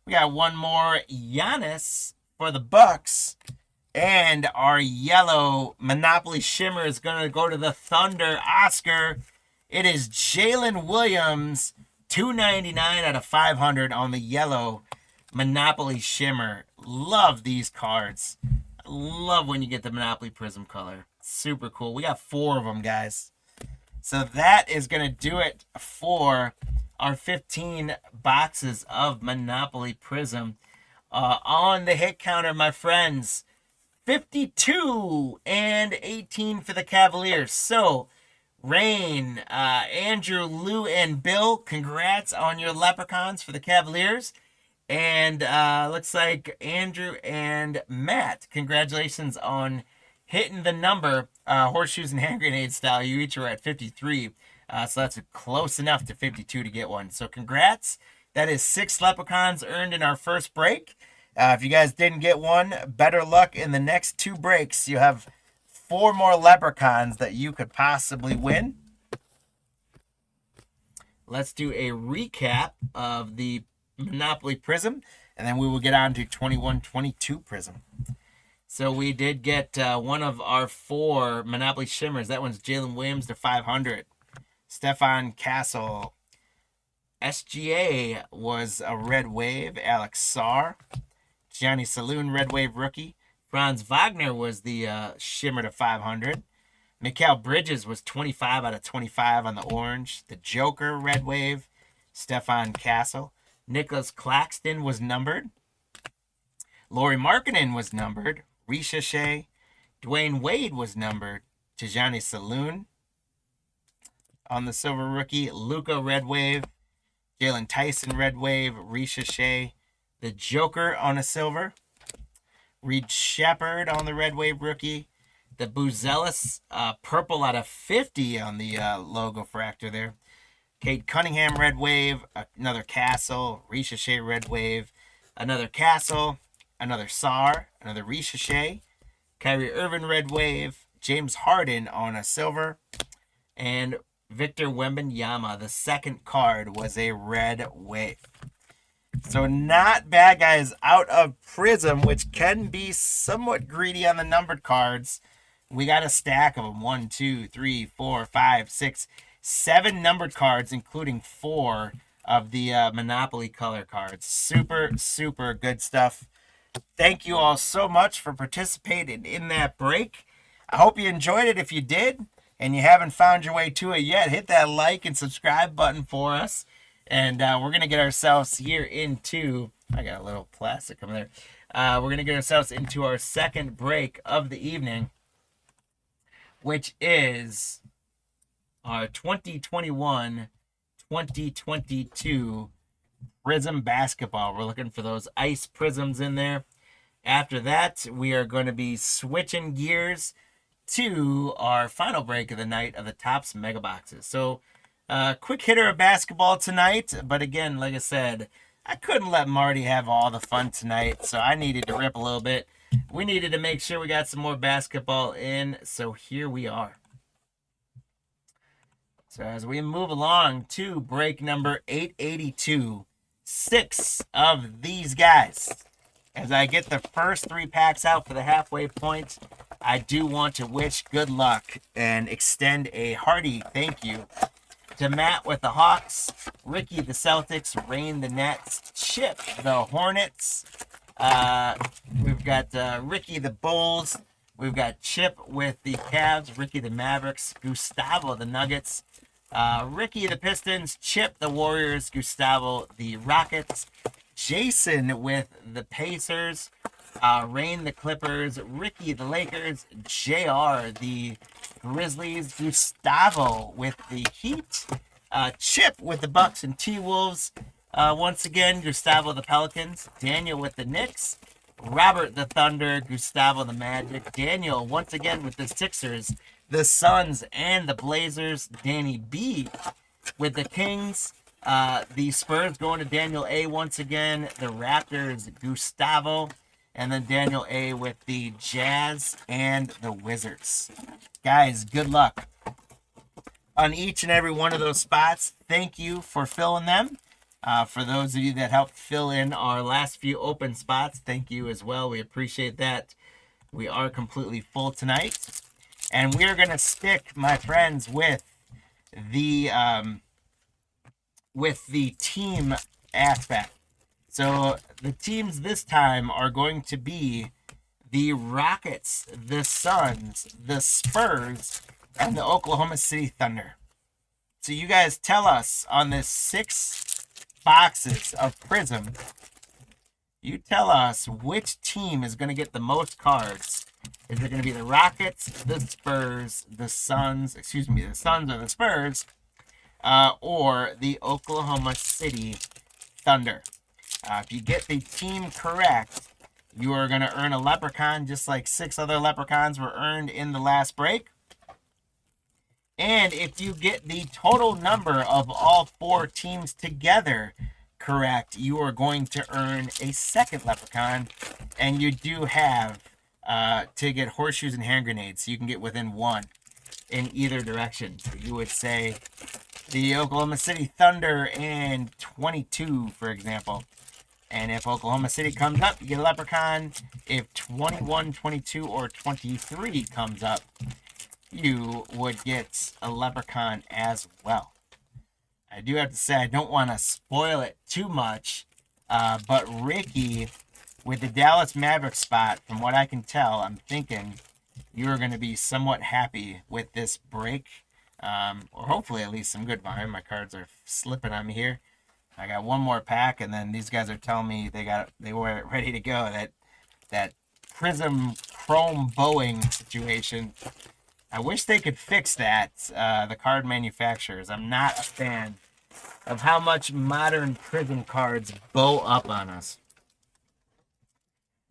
We got one more Giannis for the Bucks. And our yellow Monopoly Shimmer is going to go to the Thunder. Oscar. It is Jalen Williams, $299 out of 500 on the yellow Monopoly Shimmer. Love these cards. Love when you get the Monopoly Prism color. Super cool. We got 4 of them, guys. So that is going to do it for our 15 boxes of Monopoly Prism. On the hit counter, my friends, 52 and 18 for the Cavaliers. So, Rain, Andrew, Lou, and Bill, congrats on your leprechauns for the Cavaliers. And looks like Andrew and Matt, congratulations on hitting the number, horseshoes and hand grenade style. You each are at 53. So that's close enough to 52 to get one. So congrats. That is 6 leprechauns earned in our first break. If you guys didn't get one, better luck in the next 2 breaks. You have 4 more leprechauns that you could possibly win. Let's do a recap of the Monopoly Prism, and then we will get on to 21-22 Prism. So we did get one of our 4 Monopoly Shimmers. That one's Jalen Williams to 500. Stefan Castle. SGA was a red wave. Alex Sarr. Gianni Saloon, red wave rookie. Franz Wagner was the Shimmer to 500. Mikal Bridges was 25 out of 25 on the orange. The Joker, red wave. Stefan Castle. Nicholas Claxton was numbered. Lauri Markkanen was numbered. Ricochet. Dwayne Wade was numbered. Tijani Saloon on the silver rookie. Luca Red Wave. Jalen Tyson Red Wave. Ricochet. The Joker on a silver. Reed Shepard on the Red Wave rookie. The Buzelis purple out of 50 on the logo fractor there. Cade Cunningham Red Wave. Another Castle. Ricochet Red Wave. Another Castle. Another Sar. Another Ricochet. Kyrie Irving Red Wave. James Harden on a silver. And Victor Wembanyama, the second card, was a Red Wave. So not bad, guys, out of Prizm, which can be somewhat greedy on the numbered cards. We got a stack of them. 1, 2, 3, 4, 5, 6, 7 numbered cards, including 4 of the Monopoly color cards. Super, super good stuff. Thank you all so much for participating in that break. I hope you enjoyed it. If you did, and you haven't found your way to it yet, hit that like and subscribe button for us. And we're going to get ourselves here into, I got a little plastic coming there. We're going to get ourselves into our second break of the evening, which is our 2021-2022 Prizm basketball. We're looking for those ice prisms in there. After that, we are going to be switching gears to our final break of the night of the Topps Mega Boxes. So, quick hitter of basketball tonight. But again, like I said, I couldn't let Marty have all the fun tonight, so I needed to rip a little bit. We needed to make sure we got some more basketball in, so here we are. So as we move along to break number 882, 6 of these guys. As I get the first 3 packs out for the halfway point, I do want to wish good luck and extend a hearty thank you to Matt with the Hawks, Ricky the Celtics, Rain the Nets, Chip the Hornets. We've got Ricky the Bulls. We've got Chip with the Cavs, Ricky the Mavericks, Gustavo the Nuggets, Ricky the Pistons, Chip the Warriors, Gustavo the Rockets, Jason with the Pacers, Rain the Clippers, Ricky the Lakers, JR the Grizzlies, Gustavo with the Heat, Chip with the Bucks and T-Wolves, once again, Gustavo the Pelicans, Daniel with the Knicks, Robert the Thunder, Gustavo the Magic, Daniel once again with the Sixers, the Suns, and the Blazers, Danny B with the Kings, the Spurs going to Daniel A once again, the Raptors, Gustavo, and then Daniel A with the Jazz and the Wizards. Guys, good luck on each and every one of those spots. Thank you for filling them. For those of you that helped fill in our last few open spots, thank you as well. We appreciate that. We are completely full tonight. And we're going to stick, my friends, with the team aspect. So the teams this time are going to be the Rockets, the Suns, the Spurs, and the Oklahoma City Thunder. So you guys tell us on this 6 boxes of Prizm, you tell us which team is going to get the most cards. Is it going to be the Rockets, the Spurs, the Suns, the Suns or the Spurs, or the Oklahoma City Thunder? If you get the team correct, you are going to earn a leprechaun, just like 6 other leprechauns were earned in the last break. And if you get the total number of all 4 teams together correct, you are going to earn a second leprechaun. And you do have to get horseshoes and hand grenades, so you can get within 1 in either direction. So you would say the Oklahoma City Thunder and 22, for example. And if Oklahoma City comes up, you get a leprechaun. If 21, 22, or 23 comes up, you would get a leprechaun as well. I do have to say, I don't want to spoil it too much, but Ricky, with the Dallas Mavericks spot, from what I can tell, I'm thinking you're going to be somewhat happy with this break, or hopefully at least some good volume. My cards are slipping on me here. I got one more pack, and then these guys are telling me they were ready to go. That Prizm chrome bowing situation. I wish they could fix that, the card manufacturers. I'm not a fan of how much modern Prizm cards bow up on us.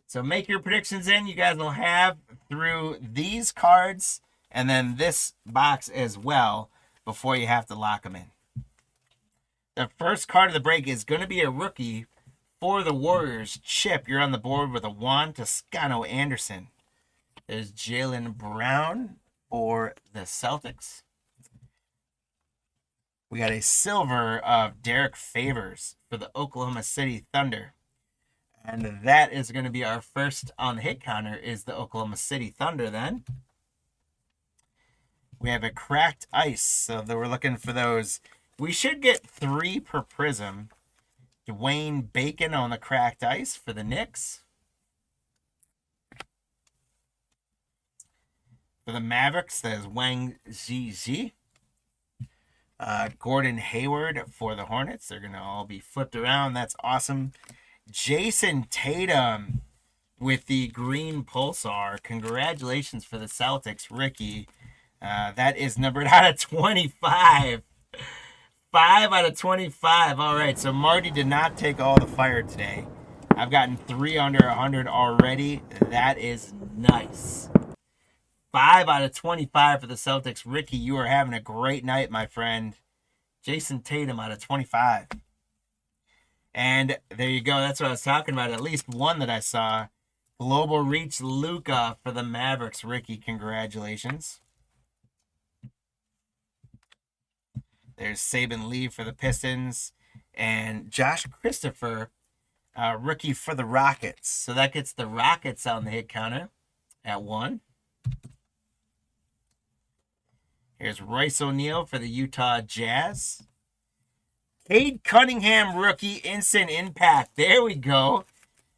So make your predictions in. You guys will have through these cards and then this box as well before you have to lock them in. The first card of the break is going to be a rookie for the Warriors. Chip, you're on the board with a Juan Toscano Anderson. There's Jaylen Brown for the Celtics. We got a silver of Derek Favors for the Oklahoma City Thunder. And that is going to be our first on the hit counter is the Oklahoma City Thunder then. We have a cracked ice, so that we're looking for those. We should get 3 per Prizm. Dwayne Bacon on the cracked ice for the Knicks. For the Mavericks, there's Wang Zhizhi. Gordon Hayward for the Hornets. They're going to all be flipped around. That's awesome. Jason Tatum with the green pulsar. Congratulations for the Celtics, Ricky. That is numbered out of 25. 5 out of 25. All right, so Marty did not take all the fire today. I've gotten 3 under 100 already. That is nice. 5 out of 25 for the Celtics. Ricky, you are having a great night, my friend. Jason Tatum out of 25. And there you go. That's what I was talking about. At least one that I saw. Global Reach Luka for the Mavericks. Ricky, congratulations. There's Saban Lee for the Pistons. And Josh Christopher, rookie for the Rockets. So that gets the Rockets on the hit counter at 1. Here's Royce O'Neal for the Utah Jazz. Cade Cunningham, rookie, instant impact. There we go.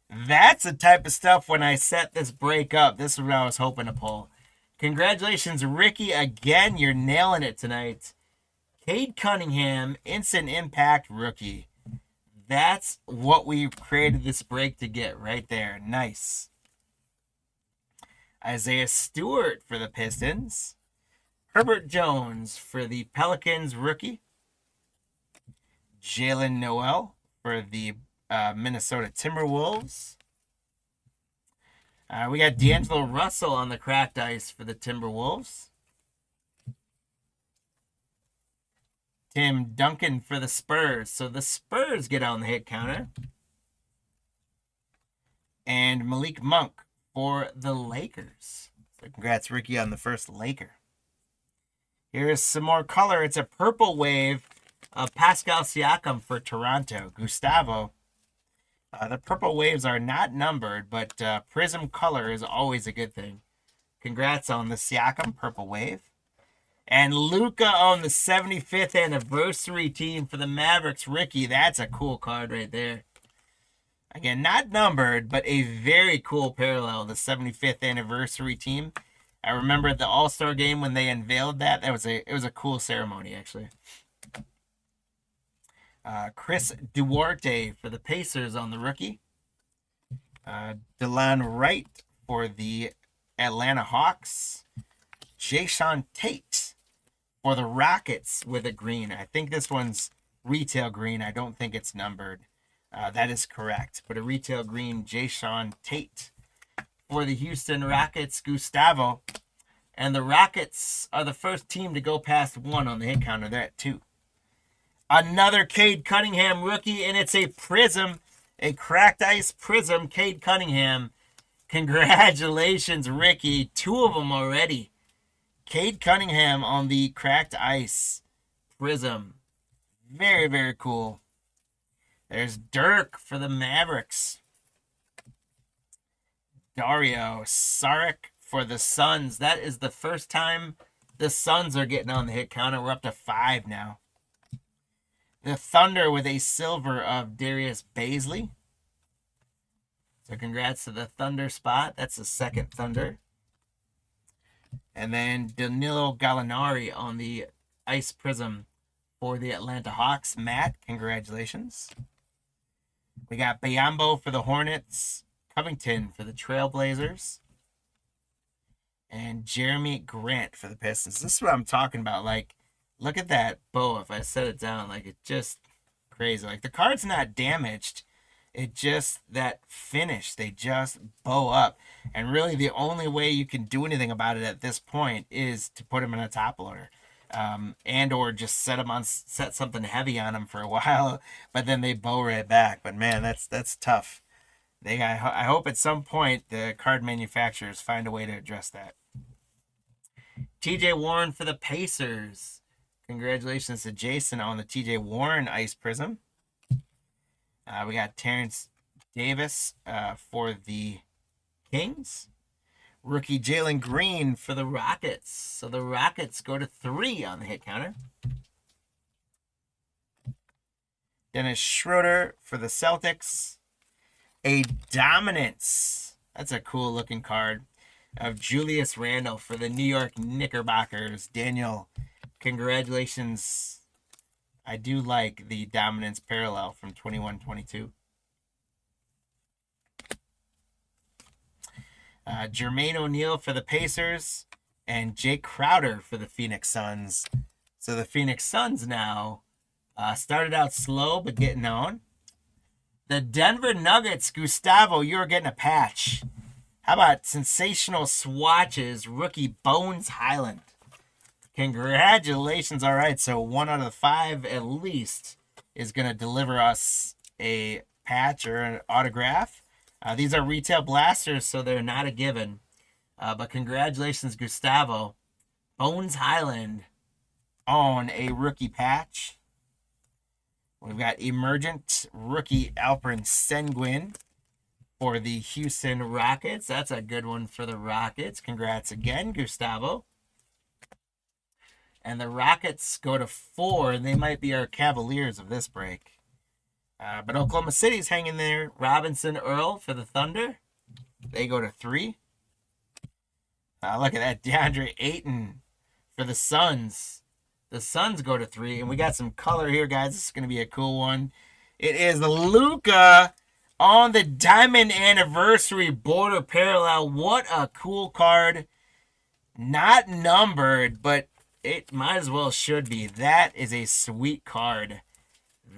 That's the type of stuff when I set this break up. This is what I was hoping to pull. Congratulations, Ricky. Again, you're nailing it tonight. Cade Cunningham, instant impact rookie. That's what we created this break to get right there. Nice. Isaiah Stewart for the Pistons. Herbert Jones for the Pelicans rookie. Jalen Noel for the Minnesota Timberwolves. We got D'Angelo Russell on the cracked ice for the Timberwolves. Tim Duncan for the Spurs. So the Spurs get on the hit counter. And Malik Monk for the Lakers. So congrats, Ricky, on the first Laker. Here's some more color. It's a purple wave of Pascal Siakam for Toronto. Gustavo. The purple waves are not numbered, but Prizm color is always a good thing. Congrats on the Siakam purple wave. And Luka on the 75th anniversary team for the Mavericks. Ricky, that's a cool card right there. Again, not numbered, but a very cool parallel. The 75th anniversary team. I remember at the All-Star game when they unveiled that. It was a cool ceremony, actually. Chris Duarte for the Pacers on the rookie. Delon Wright for the Atlanta Hawks. Jayshawn Tate for the Rockets with a green. I think this one's retail green. I don't think it's numbered. That is correct. But a retail green, Jayshawn Tate. For the Houston Rockets, Gustavo. And the Rockets are the first team to go past 1 on the hit counter. They're at 2. Another Cade Cunningham rookie, and it's a Prizm. A cracked ice Prizm, Cade Cunningham. Congratulations, Ricky. 2 of them already. Cade Cunningham on the cracked ice Prizm. Very, very cool. There's Dirk for the Mavericks. Dario Saric for the Suns. That is the first time the Suns are getting on the hit counter. We're up to 5 now. The Thunder with a silver of Darius Baisley. So congrats to the Thunder spot. That's the second Thunder. And then Danilo Gallinari on the Ice Prizm for the Atlanta Hawks. Matt, congratulations. We got Biyombo for the Hornets. Covington for the Trailblazers. and Jeremy Grant for the Pistons. This is what I'm talking about. Like, look at that bow. If I set it down, like, it's just crazy. Like, the card's not damaged. It just, that finish, they just bow up. And really, the only way you can do anything about it at this point is to put them in a top loader. And or just set something heavy on them for a while, but then they bow right back. But man, that's tough. I hope at some point the card manufacturers find a way to address that. TJ Warren for the Pacers. Congratulations to Jason on the TJ Warren Ice Prizm. We got Terrence Davis for the Kings. Rookie Jalen Green for the Rockets. So the Rockets go to 3 on the hit counter. Dennis Schroeder for the Celtics. A Dominance. That's a cool looking card. Of Julius Randle for the New York Knickerbockers. Daniel, congratulations. I do like the Dominance parallel from 21-22. Jermaine O'Neal for the Pacers. And Jake Crowder for the Phoenix Suns. So the Phoenix Suns now started out slow but getting on. The Denver Nuggets, Gustavo, you're getting a patch. How about sensational swatches, rookie Bones Highland? Congratulations. All right, so 1 out of the 5 at least is going to deliver us a patch or an autograph. These are retail blasters, so they're not a given. But congratulations, Gustavo. Bones Highland on a rookie patch. We've got Emergent rookie Alperen Sengun for the Houston Rockets. That's a good one for the Rockets. Congrats again, Gustavo. And the Rockets go to 4, and they might be our Cavaliers of this break. But Oklahoma City's hanging there. Robinson Earl for the Thunder. They go to 3. Look at that. DeAndre Ayton for the Suns. The Suns go to 3. And we got some color here, guys. This is going to be a cool one. It is Luka on the Diamond Anniversary Border Parallel. What a cool card. Not numbered, but it might as well should be. That is a sweet card.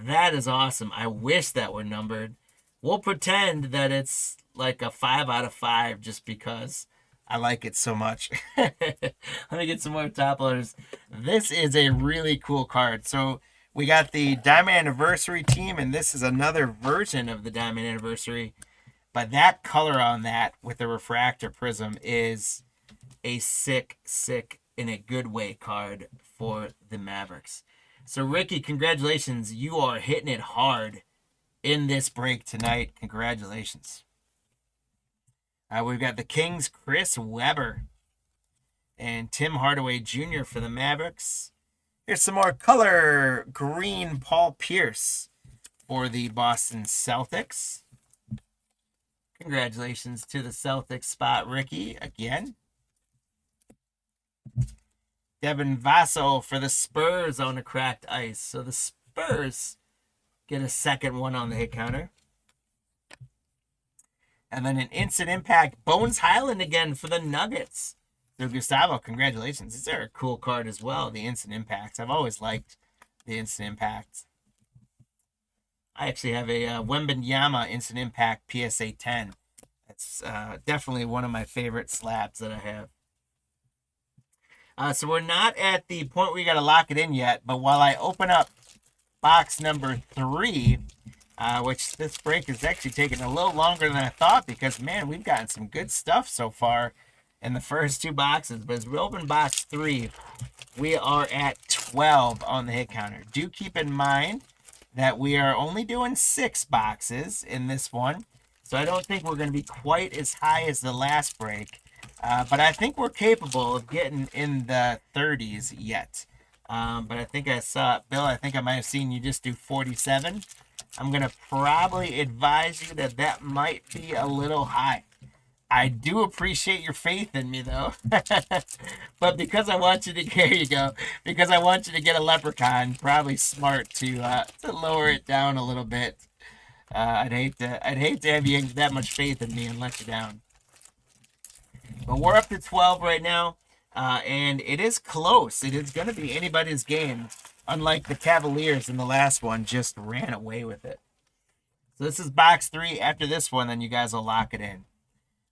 That is awesome. I wish that were numbered. We'll pretend that it's like a 5 out of 5 just because I like it so much. Let me get some more top loaders. This is a really cool card. So we got the Diamond Anniversary team, and this is another version of the Diamond Anniversary. But that color on that with the refractor prism is a sick, in a good way card for the Mavericks. So Ricky, congratulations. You are hitting it hard in this break tonight. Congratulations. We've got the Kings, Chris Webber, and Tim Hardaway Jr. for the Mavericks. Here's some more color green Paul Pierce for the Boston Celtics. Congratulations to the Celtics spot, Ricky, again. Devin Vassell for the Spurs on the cracked ice. So the Spurs get a second one on the hit counter. And then an instant impact, Bones Highland again for the Nuggets. So Gustavo, congratulations. These are a cool card as well, the instant impacts. I've always liked the instant impacts. I actually have a Wembanyama instant impact PSA 10. That's definitely one of my favorite slabs that I have. So we're not at the point where you got to lock it in yet, but while I open up box number 3, which this break is actually taking a little longer than I thought because, man, we've gotten some good stuff so far in the first 2 boxes. But as we open box 3, we are at 12 on the hit counter. Do keep in mind that we are only doing 6 boxes in this one, so I don't think we're going to be quite as high as the last break. But I think we're capable of getting in the 30s yet. But I think I saw, Bill, I think I might have seen you just do 47. I'm going to probably advise you that that might be a little high. I do appreciate your faith in me, though. But because I want you to, here you go, because I want you to get a leprechaun, probably smart to lower it down a little bit. I'd hate to have you that much faith in me and let you down. But we're up to 12 right now, and it is close. It is going to be anybody's game, unlike the Cavaliers in the last one just ran away with it. So this is box 3. After this one, then you guys will lock it in.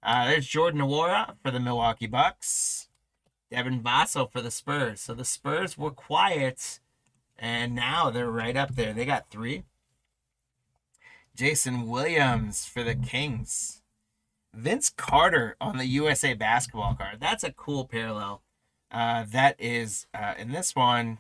There's Jordan Nwora for the Milwaukee Bucks. Devin Vassell for the Spurs. So the Spurs were quiet, and now they're right up there. They got 3. Jason Williams for the Kings. Vince Carter on the USA basketball card. That's a cool parallel. That is, in this one,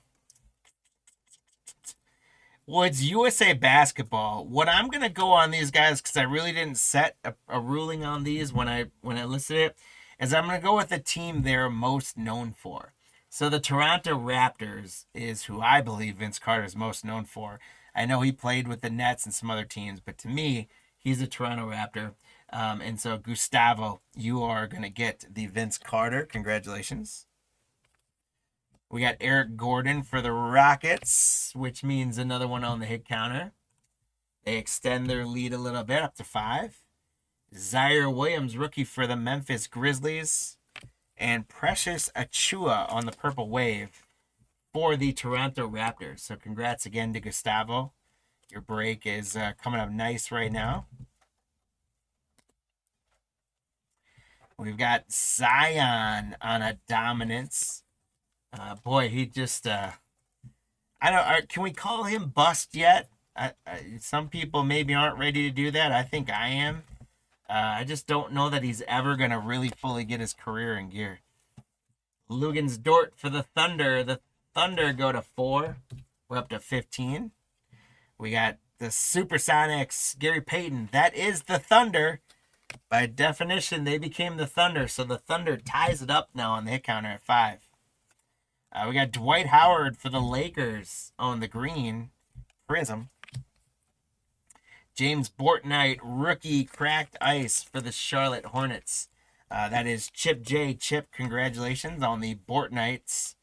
well, it's USA basketball. What I'm going to go on these guys, because I really didn't set a ruling on these when I listed it, is I'm going to go with the team they're most known for. So the Toronto Raptors is who I believe Vince Carter is most known for. I know he played with the Nets and some other teams, but to me, he's a Toronto Raptor. And so, Gustavo, you are going to get the Vince Carter. Congratulations. We got Eric Gordon for the Rockets, which means another one on the hit counter. They extend their lead a little bit up to 5. Zaire Williams, rookie for the Memphis Grizzlies. And Precious Achua on the Purple Wave for the Toronto Raptors. So congrats again to Gustavo. Your break is coming up nice right now. We've got Zion on a dominance. Boy, he just, I don't, can we call him bust yet? Some people maybe aren't ready to do that. I think I am. I just don't know that he's ever going to really fully get his career in gear. Lugens Dort for the Thunder. The Thunder go to 4. We're up to 15. We got the Supersonics, Gary Payton. That is the Thunder. By definition, they became the Thunder. So the Thunder ties it up now on the hit counter at 5. We got Dwight Howard for the Lakers on the green Prizm. James Bortnight, rookie cracked ice for the Charlotte Hornets. That is Chip J. Chip, congratulations on the Bortnights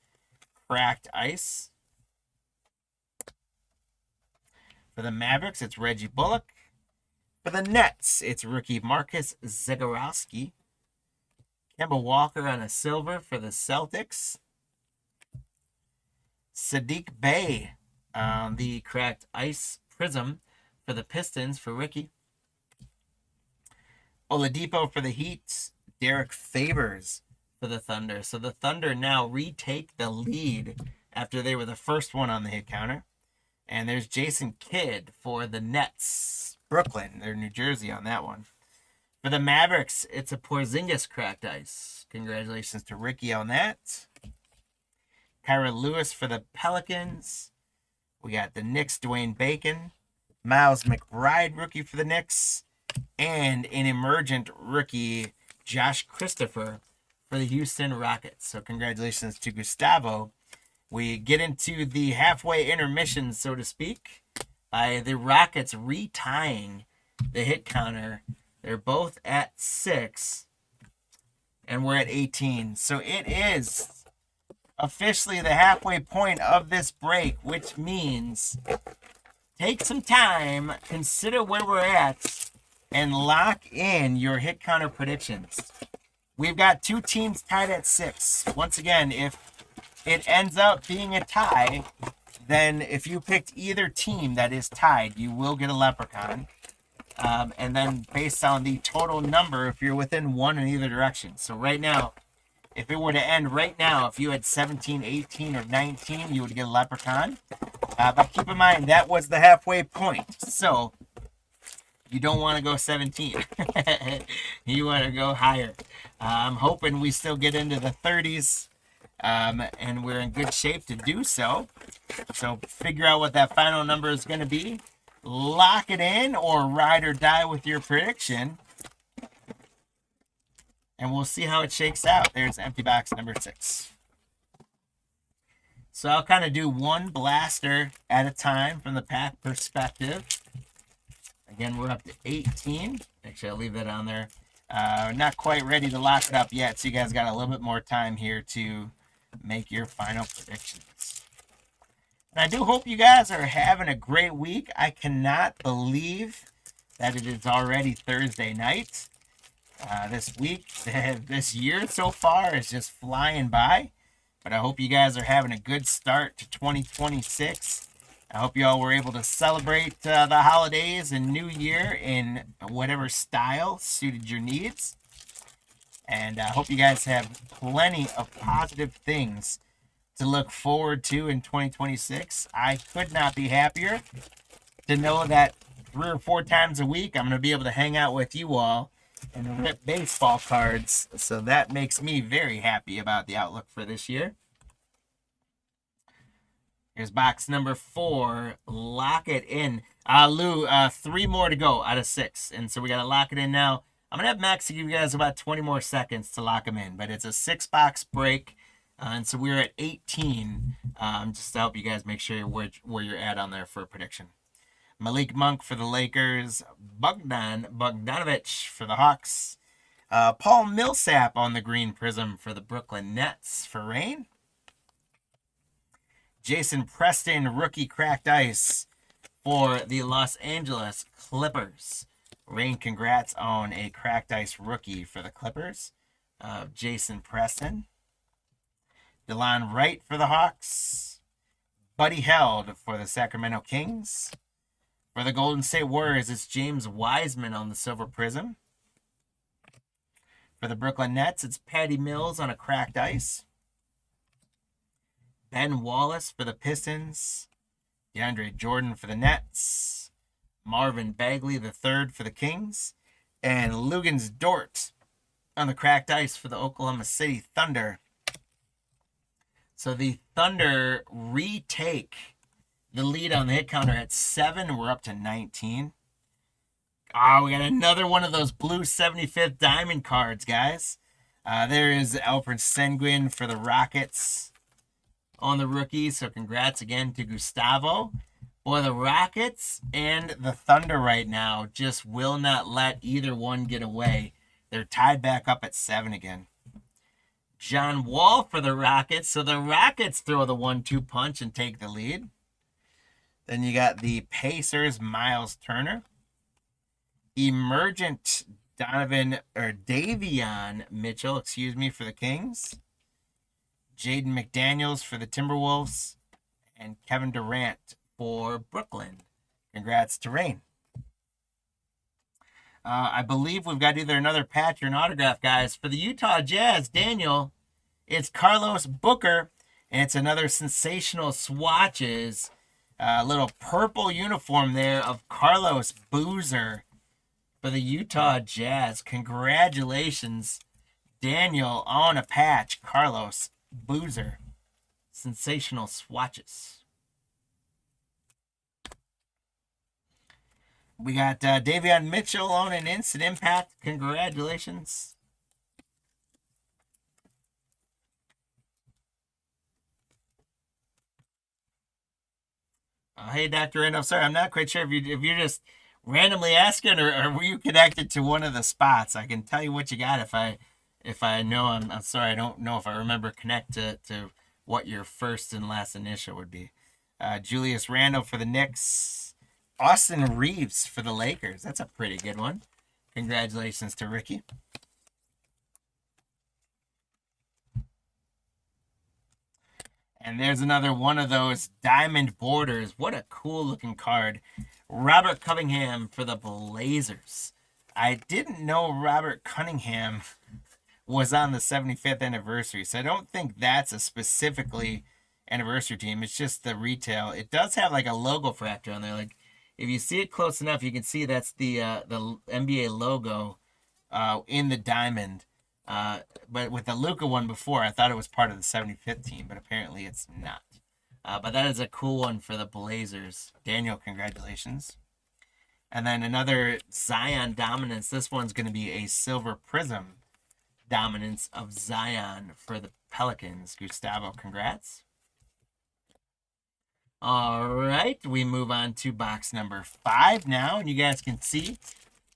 cracked ice. For the Mavericks, it's Reggie Bullock. For the Nets, it's rookie Marcus Zagorowski. Kemba Walker on a silver for the Celtics. Sadiq Bey on the cracked ice Prizm for the Pistons for Ricky. Oladipo for the Heat. Derek Favors for the Thunder. So the Thunder now retake the lead after they were the first one on the hit counter. And there's Jason Kidd for the Nets. Brooklyn, they're New Jersey on that one. For the Mavericks, it's a Porzingis cracked ice. Congratulations to Ricky on that. Kyra Lewis for the Pelicans. We got the Knicks, Dwayne Bacon. Miles McBride, rookie for the Knicks. And an emergent rookie, Josh Christopher, for the Houston Rockets. So congratulations to Gustavo. We get into the halfway intermission, so to speak, by the Rockets retying the hit counter. They're both at 6, and we're at 18. So it is officially the halfway point of this break, which means take some time, consider where we're at, and lock in your hit counter predictions. We've got 2 teams tied at 6. Once again, if it ends up being a tie, then if you picked either team that is tied, you will get a leprechaun. And then based on the total number, if you're within 1 in either direction. So right now, if it were to end right now, if you had 17, 18, or 19, you would get a leprechaun. But keep in mind, that was the halfway point. So you don't want to go 17. You want to go higher. I'm hoping we still get into the 30s. And we're in good shape to do so. So figure out what that final number is going to be. Lock it in or ride or die with your prediction. And we'll see how it shakes out. There's empty box number 6. So I'll kind of do one blaster at a time from the pack perspective. Again, we're up to 18. Actually, I'll leave that on there. Not quite ready to lock it up yet, so you guys got a little bit more time here to make your final predictions. And I do hope you guys are having a great week. I cannot believe that it is already Thursday night. this week. This year so far is just flying by. But I hope you guys are having a good start to 2026. I hope you all were able to celebrate the holidays and New Year in whatever style suited your needs. And I hope you guys have plenty of positive things to look forward to in 2026. I could not be happier to know that 3 or 4 times a week I'm going to be able to hang out with you all and rip baseball cards. So that makes me very happy about the outlook for this year. Here's box number 4. Lock it in. Lou, 3 more to go out of 6. And so we got to lock it in now. I'm going to have Max give you guys about 20 more seconds to lock them in. But it's a 6-box break. And so we're at 18. Just to help you guys make sure where you're at on there for a prediction. Malik Monk for the Lakers. Bogdan Bogdanovic for the Hawks. Paul Millsap on the green prism for the Brooklyn Nets for Rain. Jason Preston, rookie cracked ice for the Los Angeles Clippers. Rain, congrats on a cracked ice rookie for the Clippers. Jason Preston. DeLon Wright for the Hawks. Buddy Held for the Sacramento Kings. For the Golden State Warriors, it's James Wiseman on the silver prism. For the Brooklyn Nets, it's Patty Mills on a cracked ice. Ben Wallace for the Pistons. DeAndre Jordan for the Nets. Marvin Bagley III for the Kings. And Lugens Dort on the cracked ice for the Oklahoma City Thunder. So the Thunder retake the lead on the hit counter at 7. We're up to 19. We got another one of those blue 75th diamond cards, guys. There is Alfred Sengun for the Rockets on the rookie. So congrats again to Gustavo. Boy, the Rockets and the Thunder right now just will not let either one get away. They're tied back up at 7 again. John Wall for the Rockets. So the Rockets throw the 1-2 punch and take the lead. Then you got the Pacers, Miles Turner. Emergent Davion Mitchell, for the Kings. Jaden McDaniels for the Timberwolves. And Kevin Durant for Brooklyn. Congrats to Rain. I believe we've got either another patch or an autograph, guys. For the Utah Jazz, Daniel, it's Carlos Booker. And it's another sensational swatches. Little purple uniform there of Carlos Boozer for the Utah Jazz. Congratulations, Daniel, on a patch. Carlos Boozer. Sensational swatches. We got Davion Mitchell on an instant impact. Congratulations. Hey, Dr. Randolph, sorry, I'm not quite sure if you're just randomly asking or were you connected to one of the spots. I can tell you what you got if I know. I'm sorry, I don't know if I remember connect to what your first and last initial would be. Julius Randle for the Knicks. Austin Reeves for the Lakers. That's a pretty good one. Congratulations to Ricky. And there's another one of those diamond borders. What a cool looking card. Robert Cunningham for the Blazers. I didn't know Robert Cunningham was on the 75th anniversary, so I don't think that's a specifically anniversary team. It's just the retail. It does have like a logo fracture on there. Like if you see it close enough, you can see that's the NBA logo in the diamond. But with the Luka one before, I thought it was part of the 75th team, but apparently it's not. But that is a cool one for the Blazers. Daniel, congratulations. And then another Zion dominance. This one's going to be a silver prism dominance of Zion for the Pelicans. Gustavo, congrats. All right, we move on to box number 5 now, and you guys can see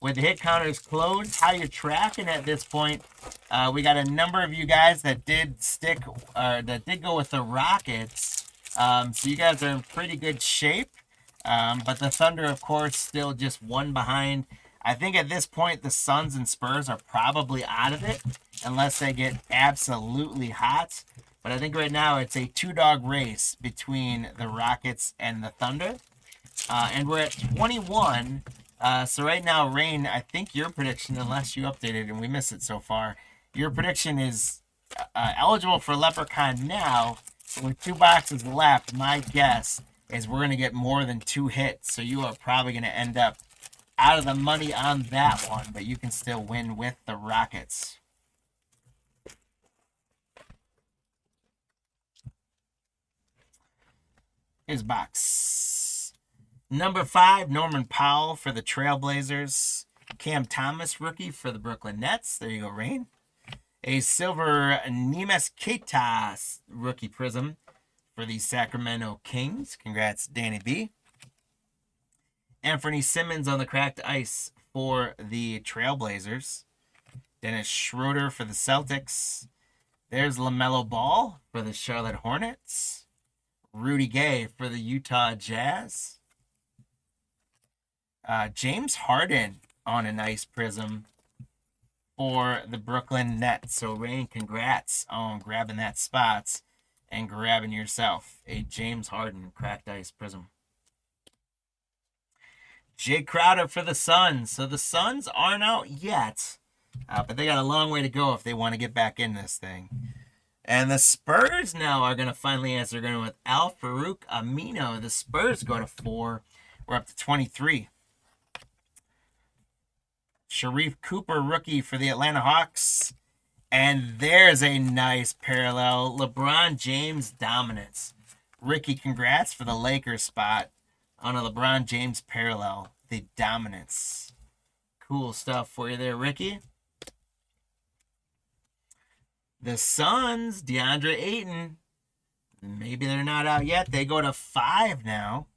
with the hit counters closed, how you're tracking at this point. We got a number of you guys that did go with the Rockets. So you guys are in pretty good shape. But the Thunder, of course, still just one behind. I think at this point, the Suns and Spurs are probably out of it unless they get absolutely hot. But I think right now it's a two-dog race between the Rockets and the Thunder. And we're at 21. So right now, Rain, I think your prediction, unless you updated and we missed it so far, your prediction is eligible for Leprechaun now. But with 2 boxes left, my guess is we're going to get more than 2 hits. So you are probably going to end up out of the money on that one, but you can still win with the Rockets. Here's box. Number 5, Norman Powell for the Trailblazers. Cam Thomas, rookie for the Brooklyn Nets. There you go, Rain. A silver Nemes Keita rookie Prizm for the Sacramento Kings. Congrats, Danny B. Anthony Simmons on the cracked ice for the Trailblazers. Dennis Schroeder for the Celtics. There's LaMelo Ball for the Charlotte Hornets. Rudy Gay for the Utah Jazz. James Harden on a nice Prizm for the Brooklyn Nets. So, Rain, congrats on grabbing that spot and grabbing yourself a James Harden cracked ice Prizm. Jay Crowder for the Suns. So the Suns aren't out yet, but they got a long way to go if they want to get back in this thing. And the Spurs now are going to finally answer, going with Al Farouk Amino. The Spurs go to 4. We're up to 23. Sharif Cooper, rookie for the Atlanta Hawks. And there's a nice parallel. LeBron James dominance. Ricky, congrats for the Lakers spot on a LeBron James parallel. The dominance. Cool stuff for you there, Ricky. The Suns, DeAndre Ayton. Maybe they're not out yet. They go to 5 now.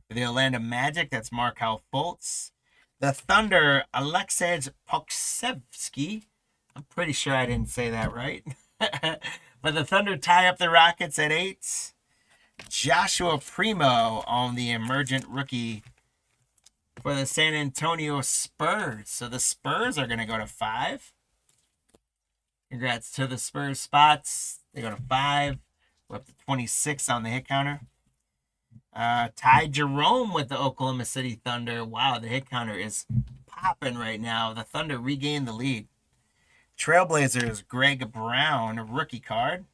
For the Orlando Magic, that's Markelle Fultz. The Thunder, Alexej Pokusevski. I'm pretty sure I didn't say that right. But the Thunder tie up the Rockets at 8. Joshua Primo on the emergent rookie for the San Antonio Spurs. So the Spurs are going to go to 5. Congrats to the Spurs spots. They go to 5. We're up to 26 on the hit counter. Ty Jerome with the Oklahoma City Thunder. Wow, the hit counter is popping right now. The Thunder regained the lead. Trailblazers, Greg Brown, a rookie card.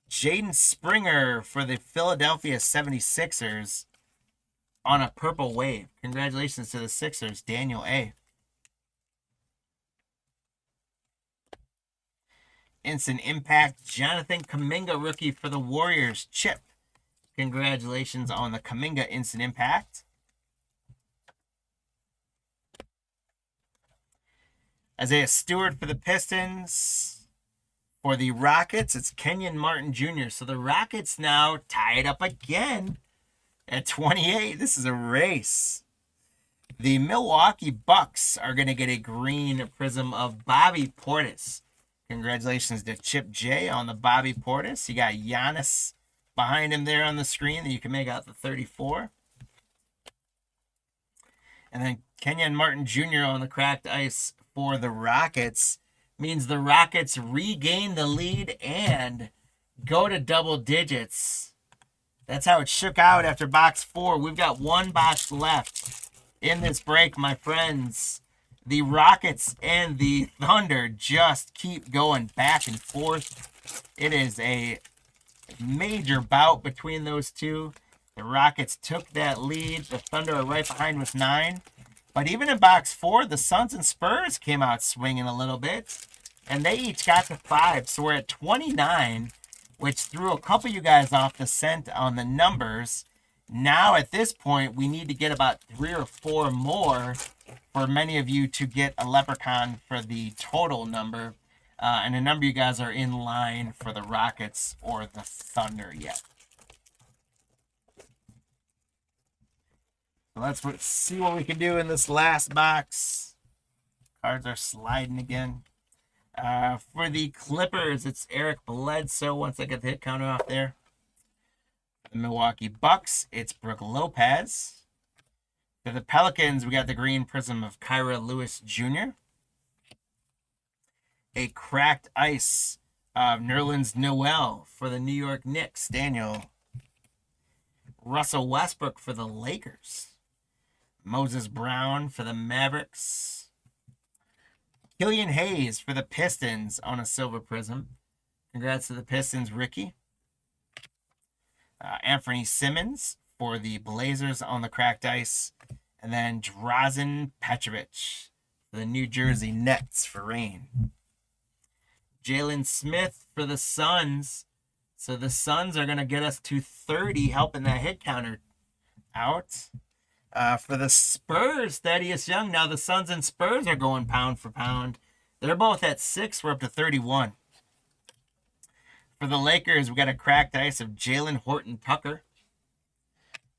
Jaden Springer for the Philadelphia 76ers on a purple wave. Congratulations to the Sixers, Daniel A. Instant Impact, Jonathan Kuminga, rookie for the Warriors, Chip. Congratulations on the Kuminga Instant Impact. Isaiah Stewart for the Pistons. For the Rockets, it's Kenyon Martin Jr. So the Rockets now tied up again at 28. This is a race. The Milwaukee Bucks are going to get a green Prizm of Bobby Portis. Congratulations to Chip J on the Bobby Portis. You got Giannis behind him there on the screen that you can make out the 34. And then Kenyon Martin Jr. on the cracked ice for the Rockets. Means the Rockets regain the lead and go to double digits. That's how it shook out after box 4. We've got 1 box left in this break, my friends. The Rockets and the Thunder just keep going back and forth. It is a major bout between those two. The Rockets took that lead. The Thunder are right behind with 9. But even in box 4, the Suns and Spurs came out swinging a little bit. And they each got to 5. So we're at 29, which threw a couple of you guys off the scent on the numbers. Now at this point, we need to get about 3 or 4 more for many of you to get a Leprechaun for the total number. And a number of you guys are in line for the Rockets or the Thunder yet. So let's see what we can do in this last box. Cards are sliding again. For the Clippers, it's Eric Bledsoe. Once I get the hit counter off there. The Milwaukee Bucks, it's Brook Lopez. For the Pelicans, we got the green prism of Kyra Lewis Jr. A cracked ice of Nerlens Noel for the New York Knicks. Daniel. Russell Westbrook for the Lakers. Moses Brown for the Mavericks. Killian Hayes for the Pistons on a silver prism. Congrats to the Pistons, Ricky. Anthony Simmons for the Blazers on the cracked ice. And then Drazen Petrovic for the New Jersey Nets for rain. Jalen Smith for the Suns. So the Suns are going to get us to 30, helping that hit counter out. For the Spurs, Thaddeus Young. Now the Suns and Spurs are going pound for pound. They're both at 6. We're up to 31. For the Lakers, we got a cracked ice of Jalen Horton Tucker.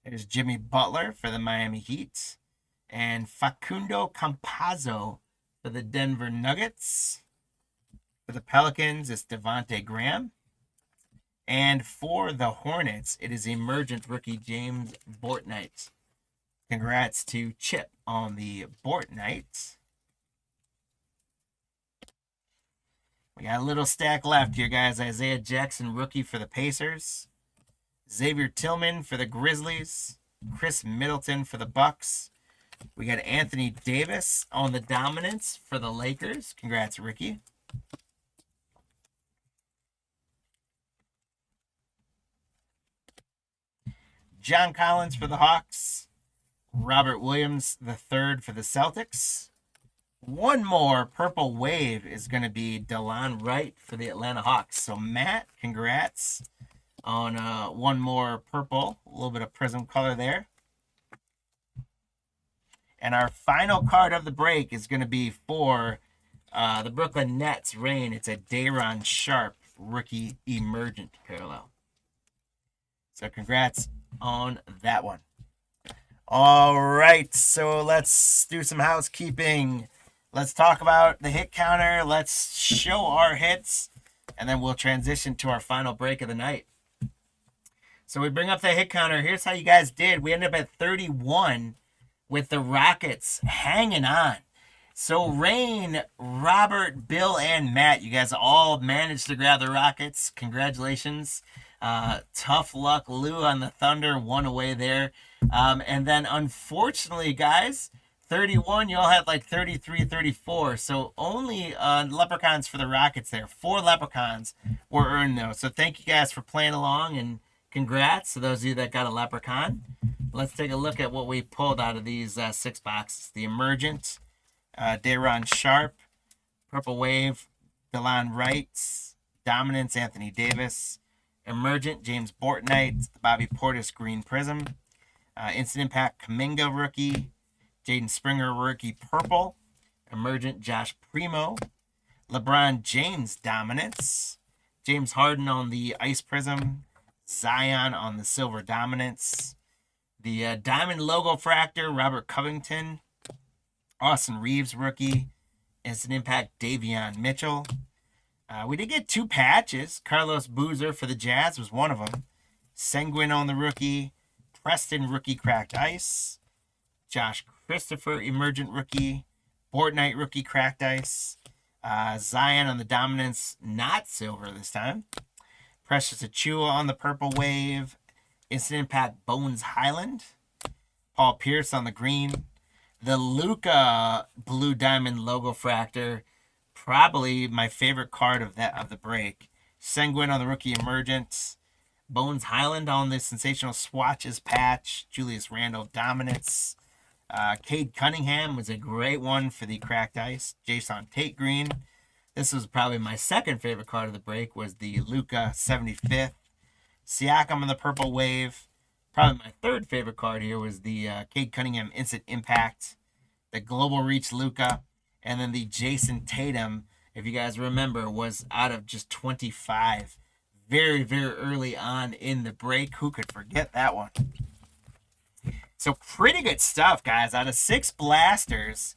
There's Jimmy Butler for the Miami Heat. And Facundo Campazzo for the Denver Nuggets. For the Pelicans, it's Devontae Graham. And for the Hornets, it is emergent rookie James Bortnight. Congrats to Chip on the Bortnight. We got a little stack left here, guys. Isaiah Jackson, rookie for the Pacers. Xavier Tillman for the Grizzlies. Chris Middleton for the Bucks. We got Anthony Davis on the dominance for the Lakers. Congrats, Ricky. John Collins for the Hawks. Robert Williams III for the Celtics. One more purple wave is going to be DeLon Wright for the Atlanta Hawks. So, Matt, congrats on one more purple. A little bit of prism color there. And our final card of the break is going to be for the Brooklyn Nets rain. It's a Day'Ron Sharpe rookie emergent parallel. So, congrats on that one. All right, so let's do some housekeeping. Let's talk about the hit counter. Let's show our hits, and then we'll transition to our final break of the night. So we bring up the hit counter. Here's how you guys did. We ended up at 31 with the Rockets hanging on. So Rain, Robert, Bill, and Matt, you guys all managed to grab the Rockets. Congratulations. Tough luck. Lou on the Thunder, one away there. And then unfortunately, guys, 31, you all had like 33, 34. So only Leprechauns for the Rockets there. 4 Leprechauns were earned though. So thank you guys for playing along, and congrats to those of you that got a Leprechaun. Let's take a look at what we pulled out of these 6 boxes. The Emergent, Day'Ron Sharpe, Purple Wave, DeLon Wright, Dominance, Anthony Davis, Emergent, James Bortnight, Bobby Portis Green Prism, Instant Impact Kuminga rookie, Jaden Springer rookie purple, Emergent Josh Primo, LeBron James Dominance, James Harden on the Ice Prism, Zion on the Silver Dominance, the Diamond Logo Fractor, Robert Covington, Austin Reeves rookie, Instant Impact Davion Mitchell. We did get 2 patches. Carlos Boozer for the Jazz was one of them. Senguin on the rookie. Preston rookie cracked ice. Josh Christopher emergent rookie. Bortnight rookie cracked ice. Zion on the dominance, not silver this time. Precious Achua on the purple wave. Instant Impact Bones Highland. Paul Pierce on the green. The Luka Blue Diamond Logo Fractor. Probably my favorite card of the break. Senguin on the rookie emergence. Bones Highland on the sensational swatches patch. Julius Randle Dominance. Cade Cunningham was a great one for the cracked ice. Jason Tate green. This was probably my second favorite card of the break, was the Luka 75th. Siakam on the purple wave. Probably my third favorite card here was the Cade Cunningham Instant Impact. The Global Reach Luka. And then the Jason Tatum, if you guys remember, was out of just 25 very, very early on in the break. Who could forget that one? So pretty good stuff, guys. Out of 6 blasters,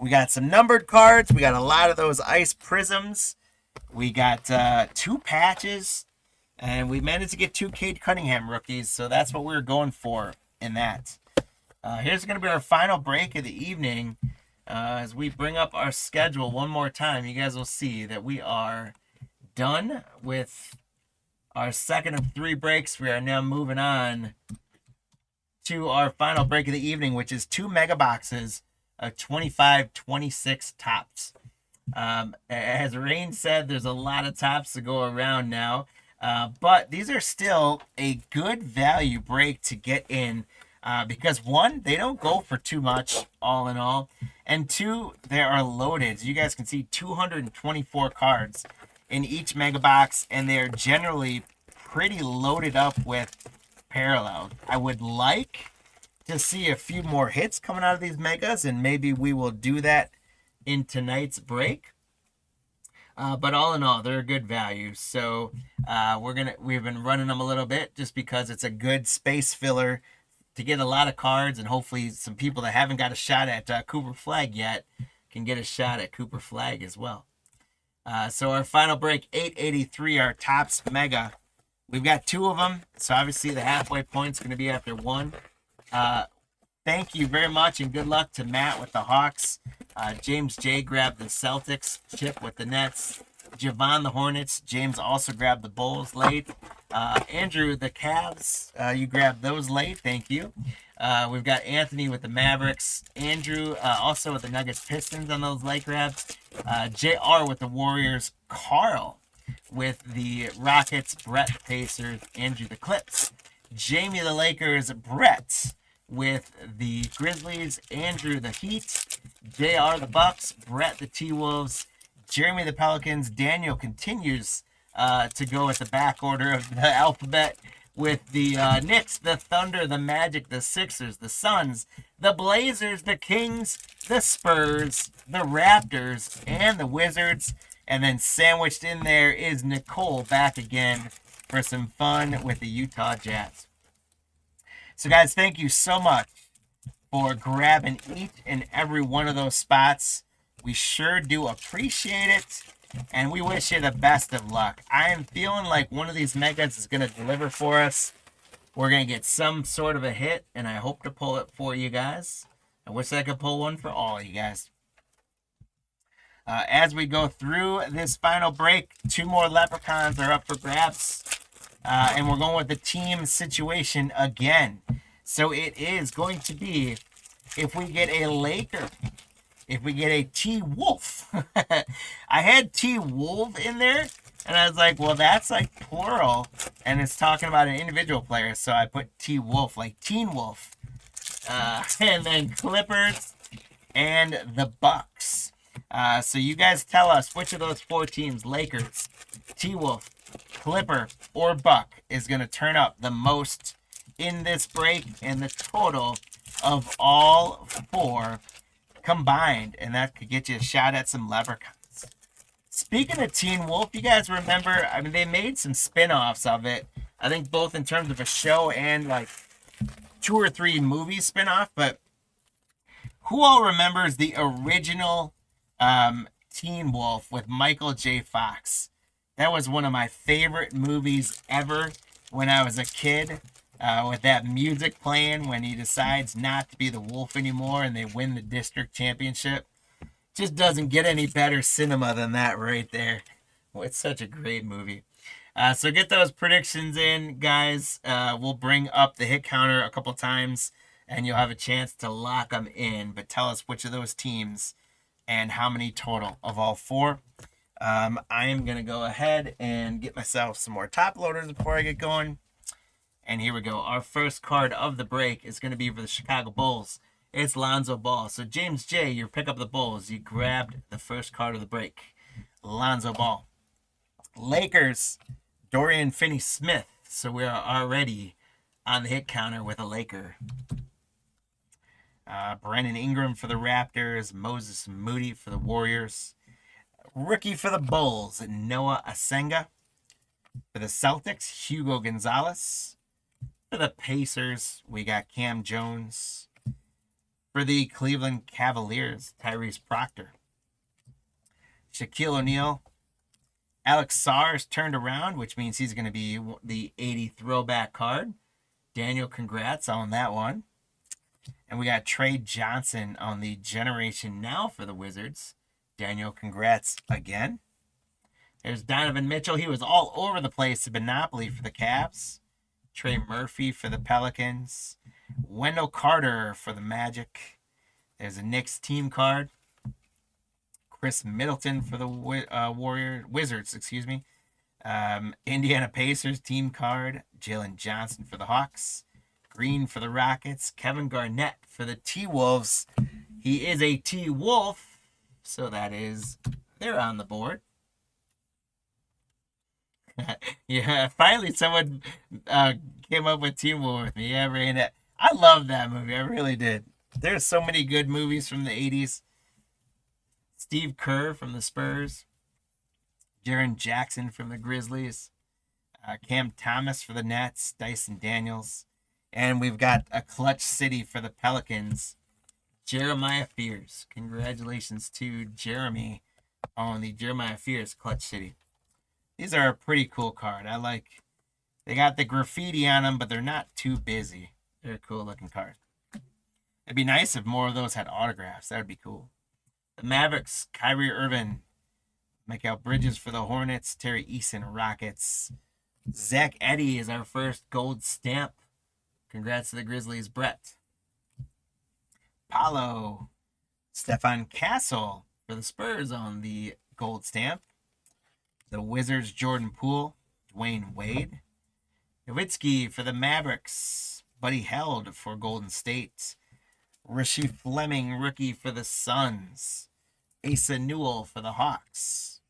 we got some numbered cards. We got a lot of those ice prisms. We got 2 patches. And we managed to get 2 Cade Cunningham rookies. So that's what we were going for in that. Here's going to be our final break of the evening. As we bring up our schedule one more time, you guys will see that we are done with our second of 3 breaks. We are now moving on to our final break of the evening, which is 2 mega boxes of 25-26 tops. As Rain said, there's a lot of tops to go around now, but these are still a good value break to get in, because one, they don't go for too much all in all, and two, they are loaded. You guys can see 224 cards in each mega box, and they're generally pretty loaded up with parallel. I would like to see a few more hits coming out of these megas, and maybe we will do that in tonight's break. But all in all, they're a good value. So we've been running them a little bit just because it's a good space filler to get a lot of cards, and hopefully some people that haven't got a shot at Cooper Flag yet can get a shot at Cooper Flag as well. So our final break, 883, our tops mega. We've got 2 of them, so obviously the halfway point's going to be after 1. Thank you very much, and good luck to Matt with the Hawks. James J grabbed the Celtics. Chip with the Nets. Javon the Hornets. James also grabbed the Bulls late. Andrew the Cavs. You grabbed those late. Thank you. We've got Anthony with the Mavericks. Andrew also with the Nuggets Pistons on those late grabs. JR with the Warriors. Carl with the Rockets. Brett the Pacers. Andrew the Clips. Jamie the Lakers. Brett with the Grizzlies, Andrew the Heat, JR the Bucks, Brett the T-Wolves, Jeremy the Pelicans. Daniel continues to go at the back order of the alphabet with the Knicks, the Thunder, the Magic, the Sixers, the Suns, the Blazers, the Kings, the Spurs, the Raptors, and the Wizards. And then sandwiched in there is Nicole back again for some fun with the Utah Jazz. So guys, thank you so much for grabbing each and every one of those spots. We sure do appreciate it, and we wish you the best of luck. I am feeling like one of these megas is going to deliver for us. We're going to get some sort of a hit, and I hope to pull it for you guys. I wish I could pull one for all you guys. As we go through this final break, 2 more leprechauns are up for grabs. And we're going with the team situation again. So it is going to be, if we get a Laker, if we get a T-Wolf. I had T-Wolf in there, and I was like, well, that's like plural, and it's talking about an individual player. So I put T-Wolf, like Teen Wolf. And then Clippers and the Bucks. So you guys tell us which of those 4 teams, Lakers, T-Wolf, Clipper, or Buck, is going to turn up the most in this break, and the total of all 4 combined, and that could get you a shot at some leprechauns. Speaking of Teen Wolf, you guys remember, I mean, they made some spin-offs of it, I think both in terms of a show and like 2 or 3 movie spin-off, but who all remembers the original Teen Wolf with Michael J. Fox? That was one of my favorite movies ever when I was a kid, with that music playing when he decides not to be the wolf anymore and they win the district championship. Just doesn't get any better cinema than that right there. Well, it's such a great movie. So get those predictions in, guys. We'll bring up the hit counter a couple times, and you'll have a chance to lock them in. But tell us which of those teams and how many total of all 4. I am going to go ahead and get myself some more top loaders before I get going. And here we go. Our first card of the break is going to be for the Chicago Bulls. It's Lonzo Ball. So James J., you pick up the Bulls. You grabbed the first card of the break. Lonzo Ball. Lakers, Dorian Finney-Smith. So we are already on the hit counter with a Laker. Brandon Ingram for the Raptors. Moses Moody for the Warriors. Rookie for the Bulls, Noah Asenga. For the Celtics, Hugo Gonzalez. For the Pacers, we got Cam Jones. For the Cleveland Cavaliers, Tyrese Proctor. Shaquille O'Neal. Alex Sarr's turned around, which means he's going to be the 80 throwback card. Daniel, congrats on that one. And we got Trey Johnson on the Generation Now for the Wizards. Daniel, congrats again. There's Donovan Mitchell. He was all over the place. Monopoly for the Cavs. Trey Murphy for the Pelicans. Wendell Carter for the Magic. There's a Knicks team card. Chris Middleton for the Wizards, excuse me. Indiana Pacers team card. Jalen Johnson for the Hawks. Green for the Rockets. Kevin Garnett for the T-Wolves. He is a T-Wolf, so that is, they're on the board. Yeah, finally someone came up with T-Wolf with me. Yeah, Raina. I love that movie. I really did. There's so many good movies from the 80s. Steve Kerr from the Spurs. Jaren Jackson from the Grizzlies. Cam Thomas for the Nets. Dyson Daniels. And we've got a Clutch City for the Pelicans. Jeremiah Fears. Congratulations to Jeremy on the Jeremiah Fears Clutch City. These are a pretty cool card. I like. They got the graffiti on them, but they're not too busy. They're a cool looking card. It'd be nice if more of those had autographs. That would be cool. The Mavericks, Kyrie Irving. Mikal Bridges for the Hornets. Terry Eason, Rockets. Zach Edey is our first gold stamp. Congrats to the Grizzlies, Brett. Paulo. Stefan Castle for the Spurs on the gold stamp. The Wizards, Jordan Poole. Dwayne Wade. Nowitzki for the Mavericks. Buddy Held for Golden State. Rishi Fleming, rookie for the Suns. Asa Newell for the Hawks.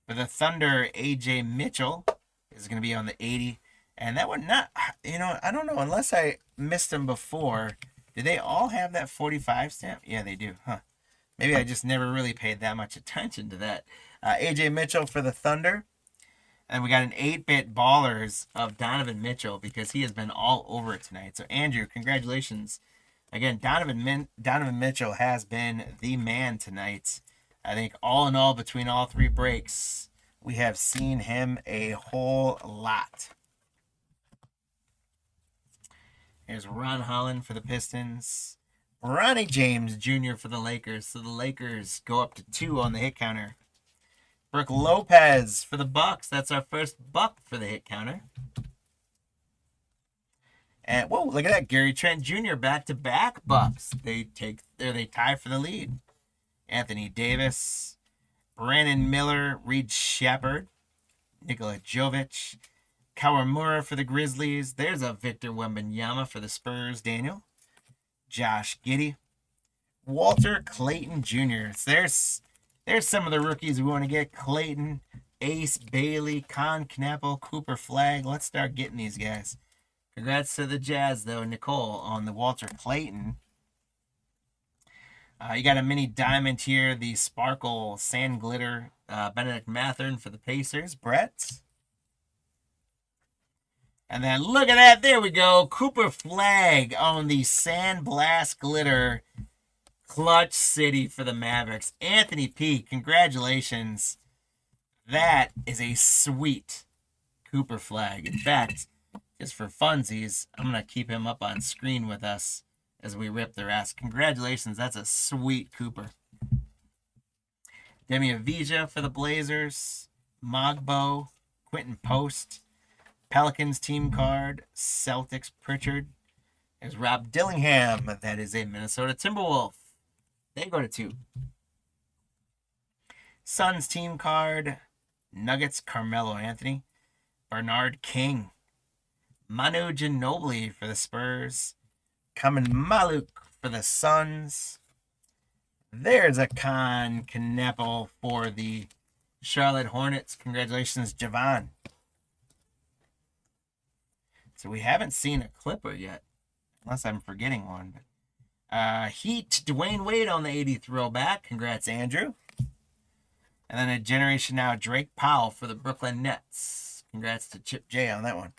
For the Thunder, AJ Mitchell is going to be on the 80. And that would not, I don't know, unless I missed them before. Do they all have that 45 stamp? Yeah, they do, huh? Maybe I just never really paid that much attention to that. AJ Mitchell for the Thunder. And we got an 8-bit Ballers of Donovan Mitchell because he has been all over it tonight. So, Andrew, congratulations. Again, Donovan Mitchell has been the man tonight. I think all in all, between all three breaks, we have seen him a whole lot. Here's Ron Holland for the Pistons. Ronnie James Jr. for the Lakers. So the Lakers go up to 2 on the hit counter. Brooke Lopez for the Bucks. That's our first Buck for the hit counter. And whoa, look at that. Gary Trent Jr. back-to-back Bucks. They tie for the lead. Anthony Davis, Brandon Miller, Reed Shepard, Nikola Jovic, Kawamura for the Grizzlies. There's a Victor Wembanyama for the Spurs, Daniel. Josh Giddey. Walter Clayton Jr. There's some of the rookies we want to get. Clayton, Ace, Bailey, Con Knappel, Cooper Flagg. Let's start getting these guys. Congrats to the Jazz, though, Nicole, on the Walter Clayton. You got a mini diamond here, the Sparkle Sand Glitter, Benedict Mathurin for the Pacers, Brett. And then look at that, there we go, Cooper Flagg on the Sandblast Glitter, Clutch City for the Mavericks. Anthony P., congratulations. That is a sweet Cooper Flagg. In fact, just for funsies, I'm going to keep him up on screen with us as we rip their ass. Congratulations, that's a sweet Cooper. Demi Avdija for the Blazers. Mogbo, Quentin Post. Pelicans team card. Celtics Pritchard. There's Rob Dillingham. That is a Minnesota Timberwolf. They go to 2. Suns team card. Nuggets Carmelo Anthony. Bernard King. Manu Ginobili for the Spurs. Kamen Maluk for the Suns. There's a Con Knappel for the Charlotte Hornets. Congratulations, Javon. So we haven't seen a Clipper yet, unless I'm forgetting one. Heat, Dwayne Wade on the 80 throwback. Congrats, Andrew. And then a Generation Now, Drake Powell for the Brooklyn Nets. Congrats to Chip J on that one.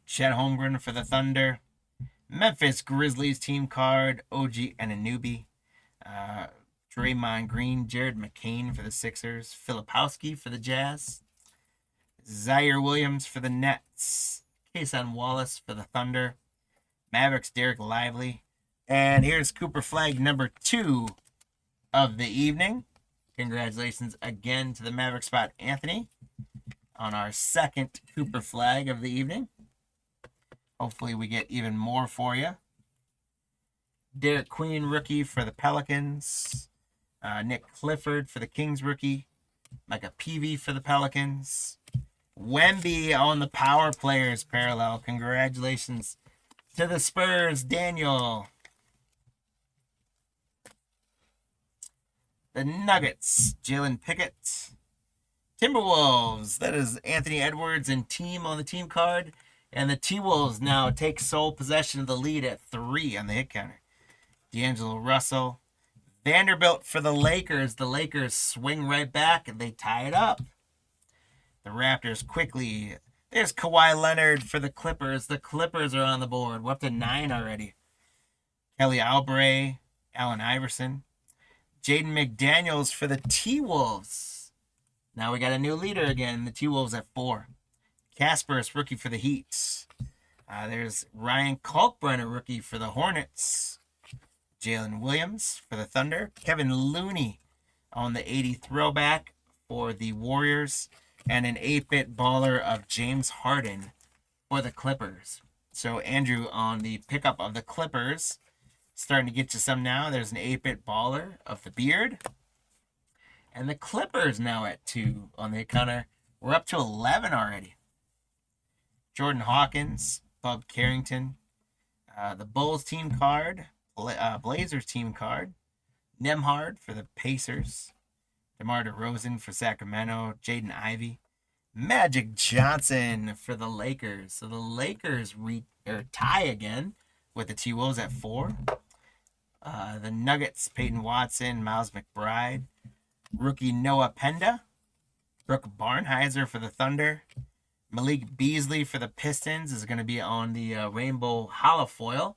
Chet Holmgren for the Thunder. Memphis Grizzlies team card. OG Anunoby. Draymond Green. Jared McCain for the Sixers. Filipowski for the Jazz. Zaire Williams for the Nets. Kason Wallace for the Thunder. Mavericks, Derek Lively. And here's Cooper flag number 2 of the evening. Congratulations again to the Maverick spot, Anthony, on our second Cooper flag of the evening. Hopefully we get even more for you. Derek Queen, rookie for the Pelicans. Nick Clifford for the Kings, rookie. Micah Peavy for the Pelicans. Wemby on the power players parallel. Congratulations to the Spurs, Daniel. The Nuggets, Jalen Pickett. Timberwolves, that is Anthony Edwards and team on the team card. And the T-Wolves now take sole possession of the lead at 3 on the hit counter. D'Angelo Russell. Vanderbilt for the Lakers. The Lakers swing right back and they tie it up. The Raptors quickly. There's Kawhi Leonard for the Clippers. The Clippers are on the board. We're up to 9 already. Kelly Oubre, Allen Iverson. Jaden McDaniels for the T-Wolves. Now we got a new leader again. The T-Wolves at 4. Kasparis, rookie for the Heat. There's Ryan Kalkbrenner, rookie for the Hornets. Jalen Williams for the Thunder. Kevin Looney on the 80 throwback for the Warriors. And an 8-bit baller of James Harden for the Clippers. So Andrew on the pickup of the Clippers. Starting to get you some now. There's an 8-bit baller of the Beard. And the Clippers now at 2 on the counter. We're up to 11 already. Jordan Hawkins, Bub Carrington. The Bulls team card. Blazers team card. Nemhard for the Pacers. DeMar DeRozan for Sacramento. Jaden Ivey. Magic Johnson for the Lakers. So the Lakers tie again with the T-Wolves at 4. The Nuggets, Peyton Watson, Miles McBride. Rookie Noah Penda. Brooke Barnheiser for the Thunder. Malik Beasley for the Pistons is going to be on the Rainbow Holofoil.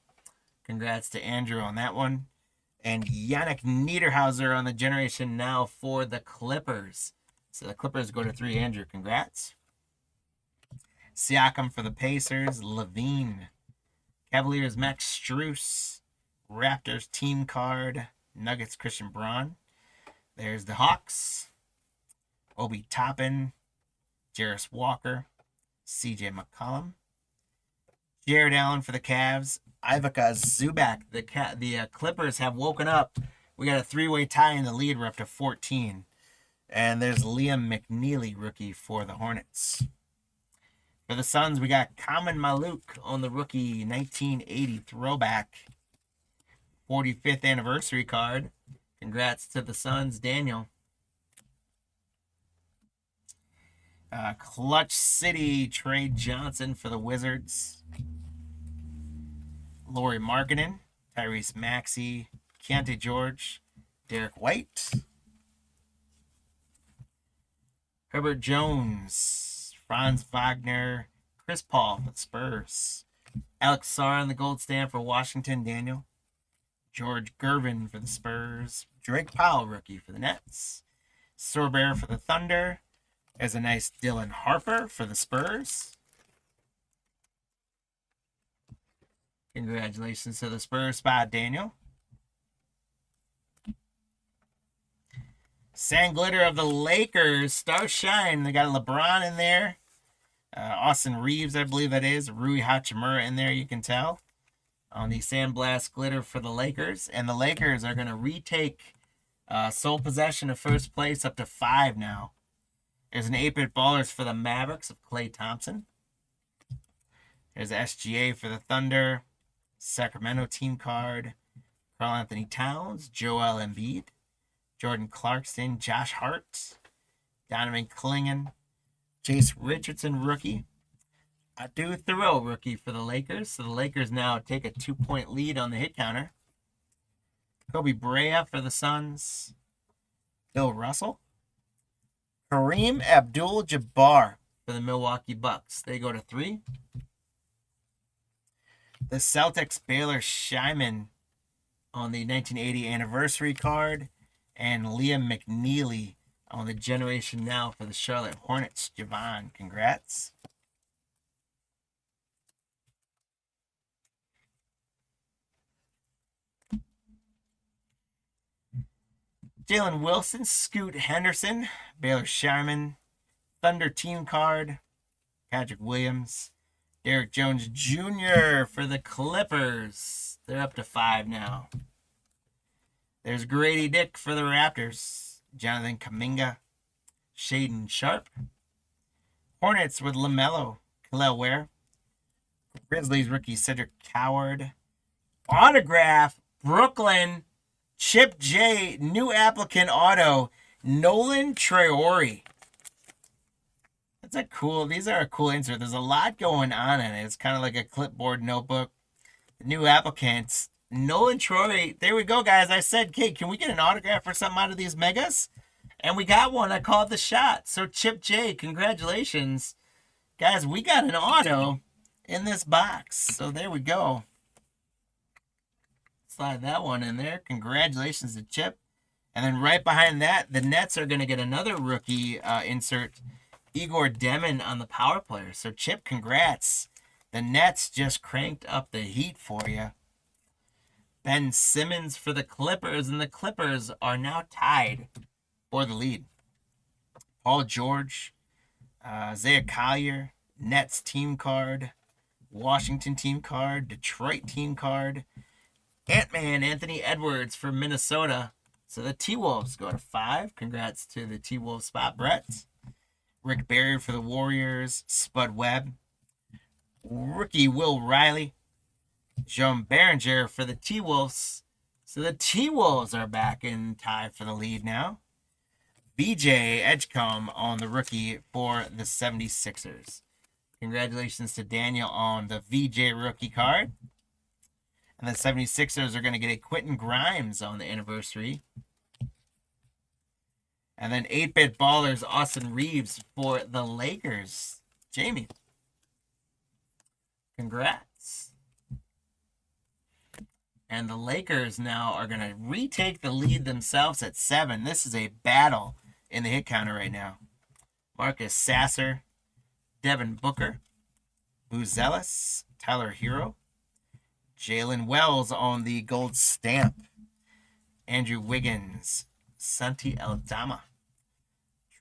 Congrats to Andrew on that one. And Yannick Niederhauser on the Generation Now for the Clippers. So the Clippers go to 3. Andrew, congrats. Siakam for the Pacers. Levine. Cavaliers, Max Strus. Raptors team card. Nuggets, Christian Braun. There's the Hawks. Obi Toppin. Jarris Walker. CJ McCollum. Jared Allen for the Cavs. Ivica Zubac. The Clippers have woken up. We got a 3-way tie in the lead. We're up to 14. And there's Liam McNeely, rookie for the Hornets. For the Suns, we got Kamen Maluk on the rookie 1980 throwback. 45th anniversary card. Congrats to the Suns, Daniel. Clutch City, Trey Johnson for the Wizards. Lauri Markkanen, Tyrese Maxey, Keontae George, Derek White. Herbert Jones, Franz Wagner, Chris Paul for the Spurs. Alex Sarr on the gold stand for Washington, Daniel. George Gervin for the Spurs. Drake Powell, rookie for the Nets. Sorbear for the Thunder. There's a nice Dylan Harper for the Spurs. Congratulations to the Spurs spot, Daniel. Sand Glitter of the Lakers. Star Shine. They got LeBron in there. Austin Reeves, I believe that is. Rui Hachimura in there, you can tell. On the Sandblast Glitter for the Lakers. And the Lakers are going to retake sole possession of first place up to 5 now. There's an 8-bit ballers for the Mavericks of Klay Thompson. There's SGA for the Thunder. Sacramento team card. Karl Anthony Towns. Joel Embiid. Jordan Clarkson. Josh Hart. Donovan Clingan. Chase Richardson, rookie. Adu Thoreau, rookie for the Lakers. So the Lakers now take a 2-point lead on the hit counter. Kobe Brea for the Suns. Bill Russell. Kareem Abdul-Jabbar for the Milwaukee Bucks. They go to 3. The Celtics, Baylor Scheiman on the 1980 anniversary card. And Liam McNeely on the Generation Now for the Charlotte Hornets. Javon, congrats. Jalen Wilson, Scoot Henderson, Baylor Sherman, Thunder team card, Patrick Williams, Derek Jones Jr. for the Clippers. They're up to 5 now. There's Grady Dick for the Raptors, Jonathan Kuminga, Shaden Sharp. Hornets with LaMelo, Khalil Ware. Grizzlies rookie Cedric Coward. Autograph, Brooklyn, Chip J, new applicant auto, Nolan Traore. That's a cool, these are a cool insert. There's a lot going on in it. It's kind of like a clipboard notebook. The new applicants, Nolan Traore. There we go, guys. I said, Kate, can we get an autograph or something out of these megas? And we got one. I called the shot. So Chip J, congratulations. Guys, we got an auto in this box. So there we go. Slide that one in there. Congratulations to Chip. And then right behind that, the Nets are going to get another rookie insert. Igor Demon on the power player. So Chip, congrats. The Nets just cranked up the heat for you. Ben Simmons for the Clippers. And the Clippers are now tied for the lead. Paul George. Isaiah Collier. Nets team card. Washington team card. Detroit team card. Ant-Man, Anthony Edwards for Minnesota. So the T-Wolves go to 5. Congrats to the T-Wolves spot, Brett. Rick Barry for the Warriors. Spud Webb. Rookie Will Riley. Jean Berenger for the T-Wolves. So the T-Wolves are back in tie for the lead now. BJ Edgecombe on the rookie for the 76ers. Congratulations to Daniel on the VJ rookie card. And the 76ers are going to get a Quentin Grimes on the anniversary. And then 8-Bit Ballers, Austin Reeves for the Lakers. Jamie. Congrats. And the Lakers now are going to retake the lead themselves at 7. This is a battle in the hit counter right now. Marcus Sasser, Devin Booker, Buzelis, Tyler Hero, Jalen Wells on the gold stamp. Andrew Wiggins, Santi Aldama,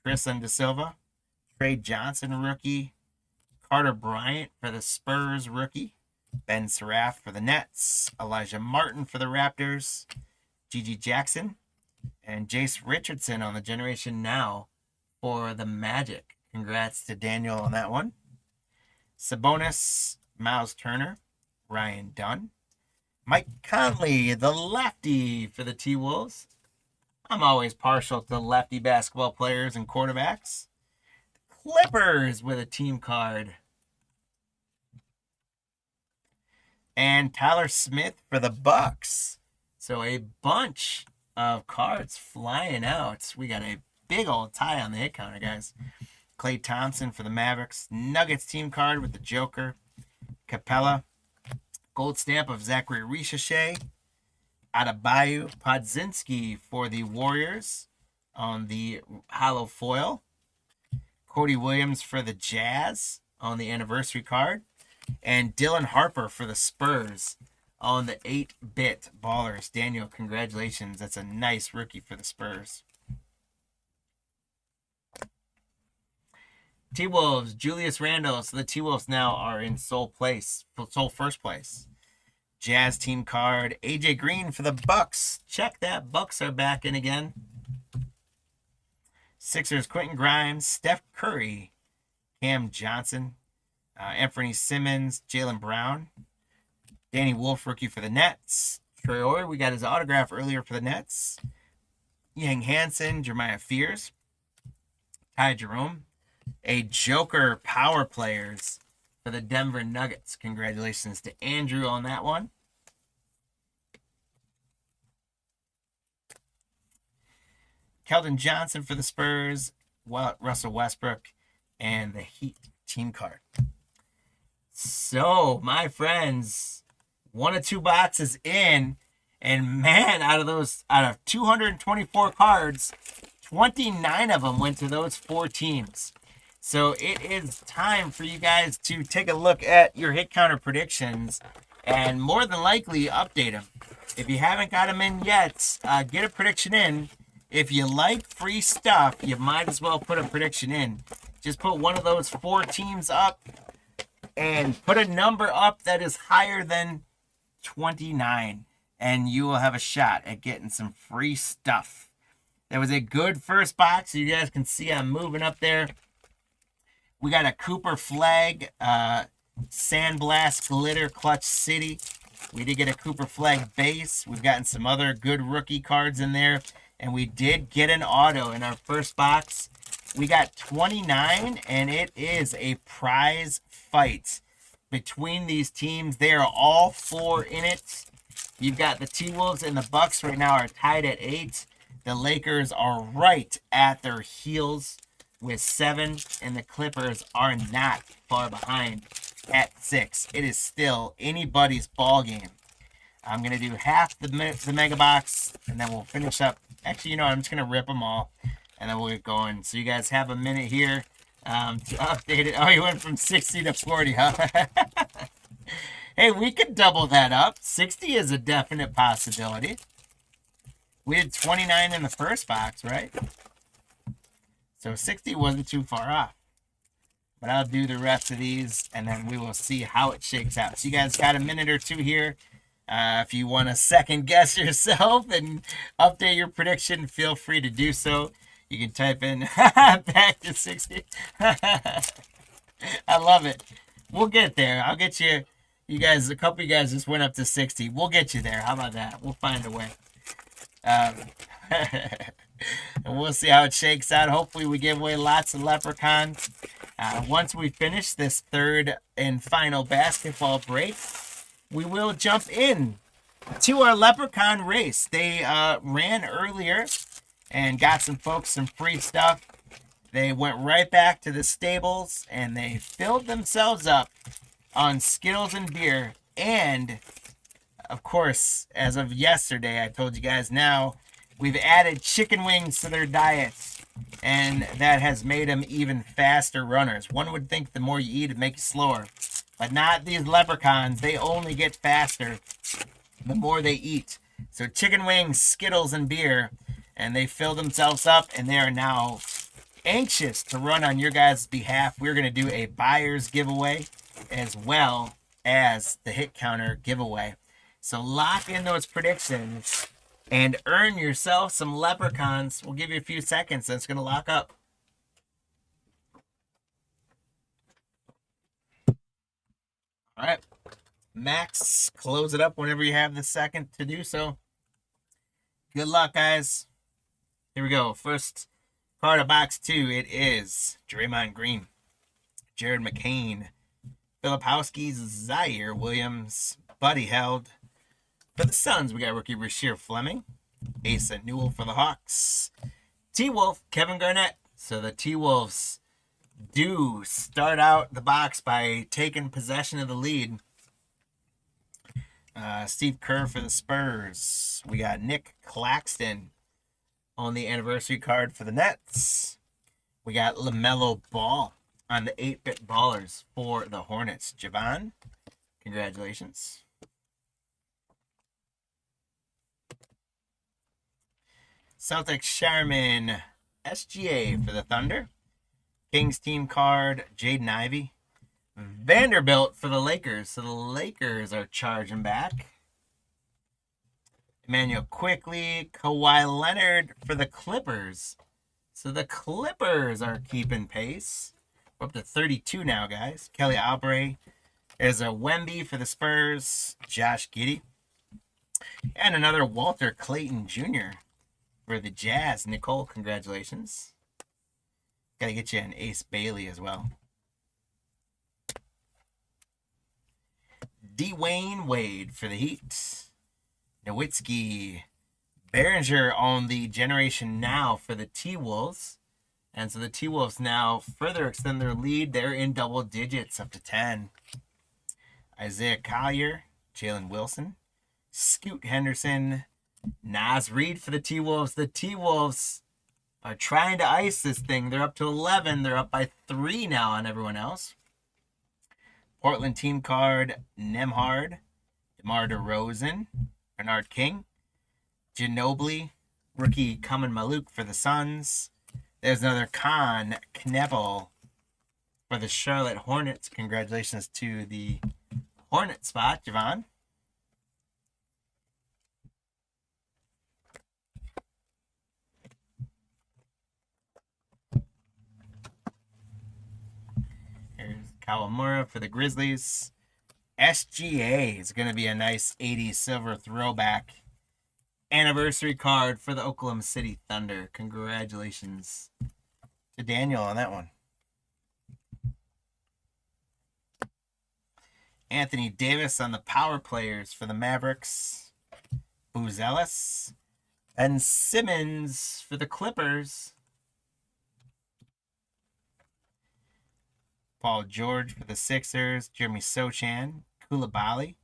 Tristan Da Silva, Trey Johnson rookie, Carter Bryant for the Spurs rookie, Ben Seraph for the Nets, Elijah Martin for the Raptors, Gigi Jackson, and Jace Richardson on the Generation Now for the Magic. Congrats to Daniel on that one. Sabonis, Miles Turner, Ryan Dunn, Mike Conley, the lefty for the T-Wolves. I'm always partial to lefty basketball players and quarterbacks. Clippers with a team card. And Tyler Smith for the Bucks. So a bunch of cards flying out. We got a big old tie on the hit counter, guys. Klay Thompson for the Mavericks. Nuggets team card with the Joker. Capella. Gold stamp of Zachary Ricochet. Adebayo Podzinski for the Warriors on the hollow foil. Cody Williams for the Jazz on the anniversary card. And Dylan Harper for the Spurs on the 8-Bit Ballers. Daniel, congratulations. That's a nice rookie for the Spurs. T-Wolves, Julius Randle. So the T-Wolves now are in sole first place. Jazz team card. AJ Green for the Bucks. Check that. Bucks are back in again. Sixers, Quentin Grimes, Steph Curry, Cam Johnson, Anthony Simmons, Jaylen Brown, Danny Wolf, rookie for the Nets. Traore, we got his autograph earlier for the Nets. Yang Hansen, Jeremiah Fears, Ty Jerome, a Joker power players for the Denver Nuggets. Congratulations to Andrew on that one. Keldon Johnson for the Spurs, Russell Westbrook, and the Heat team card. So, my friends, 1 of 2 boxes in, and man, out of 224 cards, 29 of them went to those 4 teams. So it is time for you guys to take a look at your hit counter predictions and more than likely update them. If you haven't got them in yet, get a prediction in. if you like free stuff, you might as well put a prediction in. Just put one of those 4 teams up and put a number up that is higher than 29, and you will have a shot at getting some free stuff. That was a good first box. You guys can see I'm moving up there. We got a Cooper Flag, Sandblast Glitter Clutch City. We did get a Cooper Flag base. We've gotten some other good rookie cards in there. And we did get an auto in our first box. We got 29, and it is a prize fight between these teams. They are all 4 in it. You've got the T-Wolves and the Bucks right now are tied at 8. The Lakers are right at their heels with 7, and the Clippers are not far behind at 6. It is still anybody's ball game. I'm going to do half the mega box, and then we'll finish up. Actually, you know, I'm just going to rip them all, and then we'll get going. So you guys have a minute here to update it. Oh, you went from 60 to 40, huh? Hey, we could double that up. 60 is a definite possibility. We had 29 in the first box, right? So 60 wasn't too far off. But I'll do the rest of these, and then we will see how it shakes out. So you guys got a minute or two here. If you want to second guess yourself and update your prediction, feel free to do so. You can type in back to 60. I love it. We'll get there. I'll get you. You guys, a couple of you guys just went up to 60. We'll get you there. How about that? We'll find a way. And we'll see how it shakes out. Hopefully we give away lots of leprechauns. Once we finish this third and final basketball break, we will jump in to our leprechaun race. They ran earlier and got some folks some free stuff. They went right back to the stables and they filled themselves up on Skittles and beer. And of course, as of yesterday, I told you guys now, we've added chicken wings to their diets, and that has made them even faster runners. One would think the more you eat, it makes you slower. But not these leprechauns. They only get faster the more they eat. So chicken wings, Skittles, and beer, and they fill themselves up, and they are now anxious to run on your guys' behalf. We're going to do a buyer's giveaway as well as the hit counter giveaway. So lock in those predictions and earn yourself some leprechauns. We'll give you a few seconds, and it's going to lock up. All right. Max, close it up whenever you have the second to do so. Good luck, guys. Here we go. First card of box 2. It is Draymond Green, Jared McCain, Filipowski's Zaire Williams, Buddy Held. For the Suns, we got rookie Rasheer Fleming, Asa Newell for the Hawks, T-Wolf, Kevin Garnett. So the T-Wolves do start out the box by taking possession of the lead. Steve Kerr for the Spurs. We got Nick Claxton on the anniversary card for the Nets. We got LaMelo Ball on the 8-bit ballers for the Hornets. Javon, congratulations. Celtics Sherman, SGA for the Thunder. Kings team card, Jaden Ivey. Vanderbilt for the Lakers. So the Lakers are charging back. Emmanuel Quickly, Kawhi Leonard for the Clippers. So the Clippers are keeping pace. We're up to 32 now, guys. Kelly Oubre. There's a Wemby for the Spurs. Josh Giddey. And another Walter Clayton Jr. for the Jazz. Nicole, congratulations. Got to get you an Ace Bailey as well. Dwayne Wade for the Heat. Nowitzki. Behringer on the Generation Now for the T-Wolves. And so the T-Wolves now further extend their lead. They're in double digits, up to 10. Isaiah Collier. Jalen Wilson. Scoot Henderson. Naz Reid for the T-Wolves. The T-Wolves are trying to ice this thing. They're up to 11. They're up by 3 now on everyone else. Portland team card, Nemhard, DeMar DeRozan, Bernard King, Ginobili, Rookie Kamen Maluk for the Suns. There's another Con Knebel for the Charlotte Hornets. Congratulations to the Hornet spot, Javon. Here's Kawamura for the Grizzlies. SGA is going to be a nice 80s silver throwback anniversary card for the Oklahoma City Thunder. Congratulations to Daniel on that one. Anthony Davis on the power players for the Mavericks. Buzelis. And Simmons for the Clippers. Paul George for the Sixers. Jeremy Sochan. Koulibaly.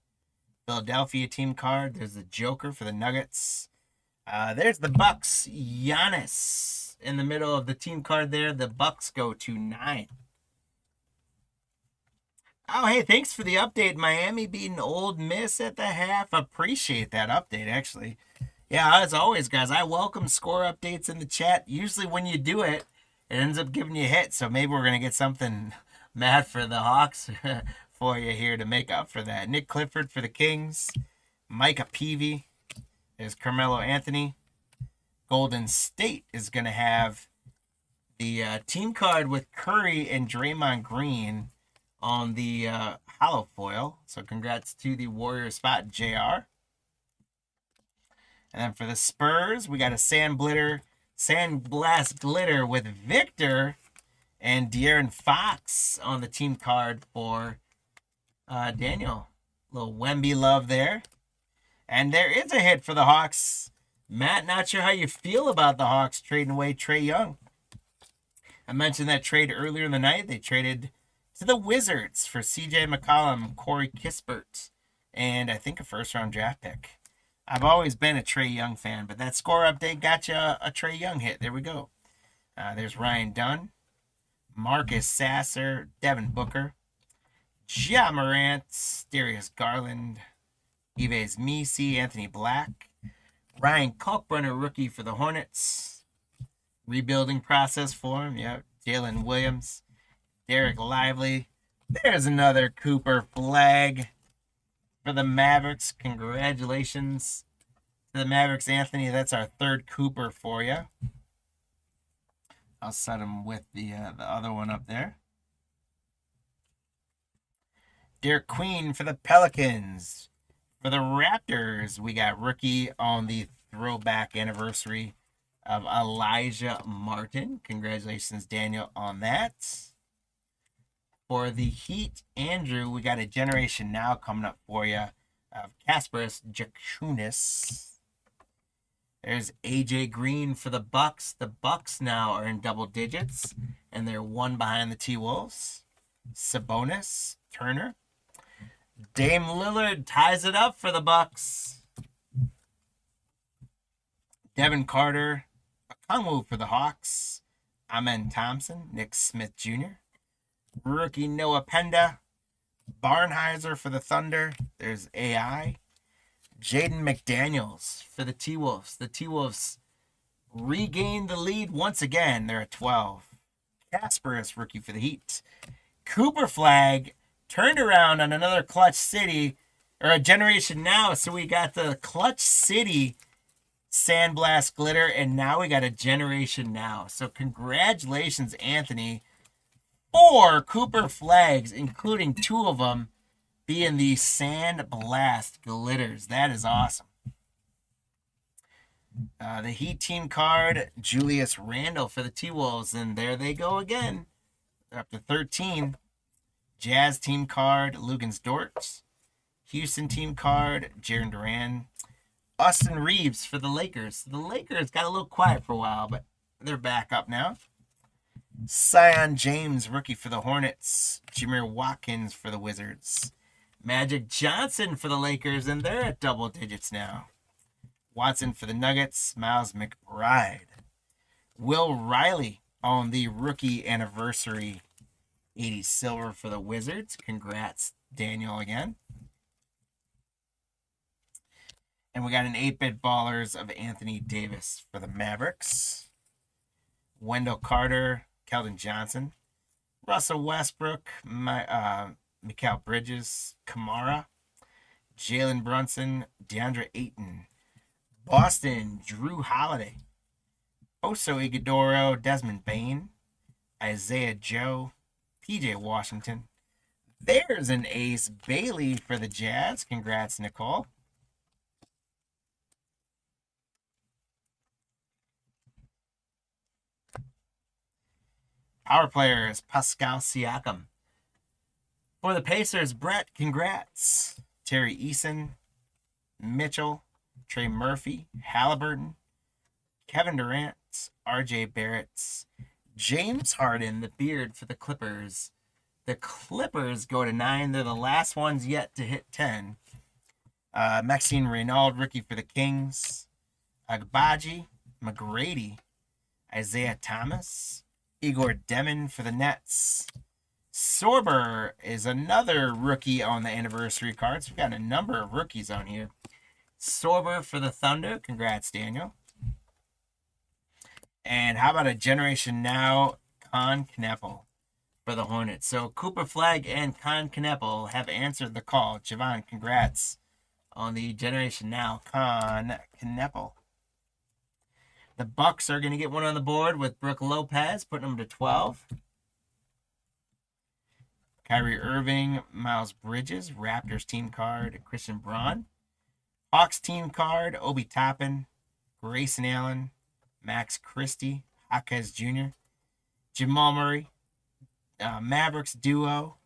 Philadelphia team card. There's the Joker for the Nuggets. There's the Bucks. Giannis in the middle of the team card there. The Bucks go to 9. Oh, hey, thanks for the update. Miami beating Ole Miss at the half. Appreciate that update, actually. Yeah, as always, guys, I welcome score updates in the chat. Usually when you do it, it ends up giving you a hit. So maybe we're going to get something mad for the Hawks for you here to make up for that. Nick Clifford for the Kings. Micah Peavy. There's Carmelo Anthony. Golden State is going to have the team card with Curry and Draymond Green on the hollow foil. So congrats to the Warrior spot, JR. And then for the Spurs, we got a Sandblast Glitter with Victor and De'Aaron Fox on the team card for Daniel. Little Wemby love there. And there is a hit for the Hawks. Matt, not sure how you feel about the Hawks trading away Trae Young. I mentioned that trade earlier in the night. They traded to the Wizards for C.J. McCollum, Corey Kispert, and I think a first-round draft pick. I've always been a Trae Young fan, but that score update got you a Trae Young hit. There we go. There's Ryan Dunn, Marcus Sasser, Devin Booker, Ja Morant, Darius Garland, Yves Missi, Anthony Black, Ryan Kalkbrenner, rookie for the Hornets. Rebuilding process for him. Yep. Jalen Williams, Derek Lively. There's another Cooper flag for the Mavericks. Congratulations to the Mavericks, Anthony. That's our third Cooper for you. I'll set him with the other one up there. Derek Queen for the Pelicans. For the Raptors, we got rookie on the throwback anniversary of Elijah Martin. Congratulations, Daniel, on that. For the Heat, Andrew, we got a Generation Now coming up for you of Kasparas Jakunis. There's AJ Green for the Bucks. The Bucks now are in double digits, and they're one behind the T-Wolves. Sabonis, Turner. Dame Lillard ties it up for the Bucks. Devin Carter, Okongwu for the Hawks. Amen Thompson, Nick Smith Jr. Rookie Noah Penda. Barnheiser for the Thunder. There's AI. Jaden McDaniels for the T-Wolves. The T-Wolves regained the lead once again. They're at 12. Kasparas, rookie for the Heat. Cooper flag turned around on another Clutch City, or a Generation Now. So we got the Clutch City Sandblast Glitter, and now we got a Generation Now. So congratulations, Anthony. 4 Cooper flags, including 2 of them being the Sandblast Glitters. That is awesome. The Heat team card, Julius Randle for the T-Wolves, and there they go again. They're up to 13. Jazz team card, Lugens Dort. Houston team card, Jaren Duran. Austin Reeves for the Lakers. The Lakers got a little quiet for a while, but they're back up now. Zion James, rookie for the Hornets. Jameer Watkins for the Wizards. Magic Johnson for the Lakers, and they're at double digits now. Watson for the Nuggets. Miles McBride. Will Riley on the rookie anniversary 80 silver for the Wizards. Congrats, Daniel, again. And we got an 8-bit ballers of Anthony Davis for the Mavericks. Wendell Carter, Keldon Johnson, Russell Westbrook, Mikal Bridges, Kamara, Jalen Brunson, DeAndre Ayton, Boston, Drew Holiday, Oso Iguodaro, Desmond Bain, Isaiah Joe, PJ Washington. There's an ace, Bailey for the Jazz. Congrats, Nicole. Power players, Pascal Siakam. For the Pacers, Brett, congrats. Terry Eason, Mitchell, Trey Murphy, Halliburton, Kevin Durant, RJ Barrett, James Harden, the beard for the Clippers. The Clippers go to 9. They're the last ones yet to hit 10. Maxine Reynald, rookie for the Kings. Agbaji, McGrady, Isaiah Thomas, Igor Demon for the Nets. Sorber is another rookie on the anniversary cards. We've got a number of rookies on here. Sorber for the Thunder. Congrats, Daniel. And how about a Generation Now Con Kneppel for the Hornets? So Cooper Flag and Con Kneppel have answered the call. Javon, congrats on the Generation Now Con Kneppel. The Bucks are going to get one on the board with Brooke Lopez, putting them to 12. Kyrie Irving, Miles Bridges, Raptors team card, Christian Braun. Hawks team card, Obi Toppin, Grayson Allen, Max Christie, Jaquez Jr., Jamal Murray, Mavericks duo.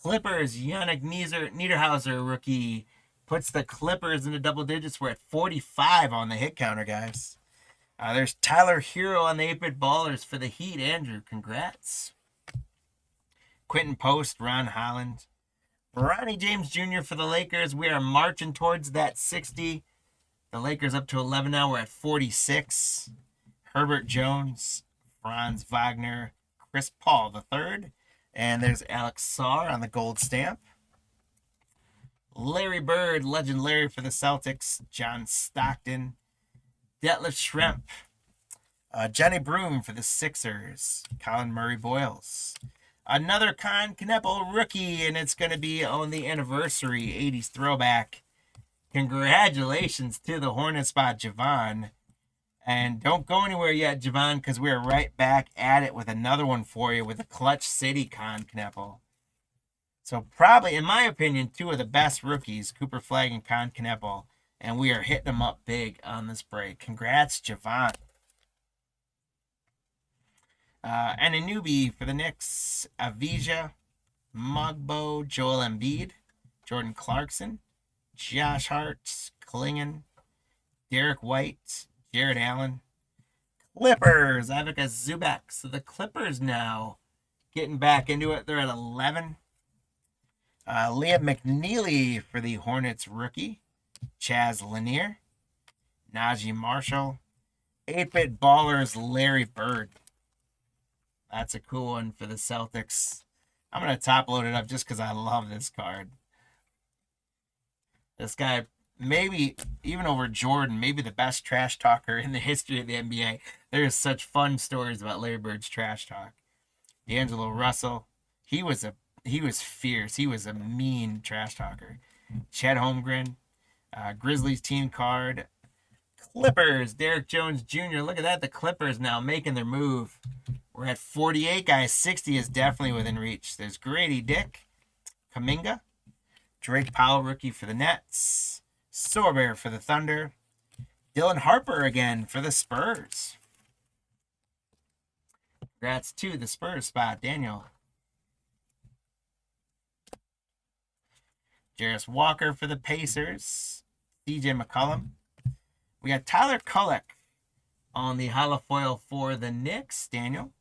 Clippers, Yannick Niederhauser, rookie, puts the Clippers into double digits. We're at 45 on the hit counter, guys. There's Tyler Hero on the 8-bit ballers for the Heat. Andrew, congrats. Quentin Post, Ron Holland. Ronnie James Jr. for the Lakers. We are marching towards that 60. The Lakers up to 11 now. We're at 46. Herbert Jones, Franz Wagner, Chris Paul III. And there's Alex Sarr on the gold stamp. Larry Bird, Legend Larry for the Celtics. John Stockton. Detlef Schrempf. Johnny Broom for the Sixers. Colin Murray Boyles. Another Con Kneppel rookie, and it's going to be on the anniversary 80s throwback. Congratulations to the Hornet spot, Javon. And don't go anywhere yet, Javon, because we're right back at it with another one for you with the Clutch City Con Kneppel. So probably, in my opinion, two of the best rookies, Cooper Flag and Con Kneppel. And we are hitting them up big on this break. Congrats, Javon. And a newbie for the Knicks, Avija, Mugbo, Joel Embiid, Jordan Clarkson, Josh Hart, Klingon, Derek White, Jared Allen. Clippers, Ivica Zubac. So the Clippers now getting back into it. They're at 11. Liam McNeely for the Hornets rookie. Chaz Lanier, Najee Marshall, 8-bit ballers, Larry Bird. That's a cool one for the Celtics. I'm going to top load it up just because I love this card. This guy, maybe even over Jordan, maybe the best trash talker in the history of the NBA. There's such fun stories about Larry Bird's trash talk. D'Angelo Russell, he was fierce. He was a mean trash talker. Chet Holmgren. Grizzlies team card. Clippers, Derek Jones Jr. Look at that. The Clippers now making their move. We're at 48, guys. 60 is definitely within reach. There's Grady Dick, Kuminga, Drake Powell, rookie for the Nets, Sorber for the Thunder, Dylan Harper again for the Spurs. Congrats to the Spurs spot, Daniel. Jarris Walker for the Pacers. CJ McCollum. We got Tyler Kulik on the holofoil for the Knicks, Daniel.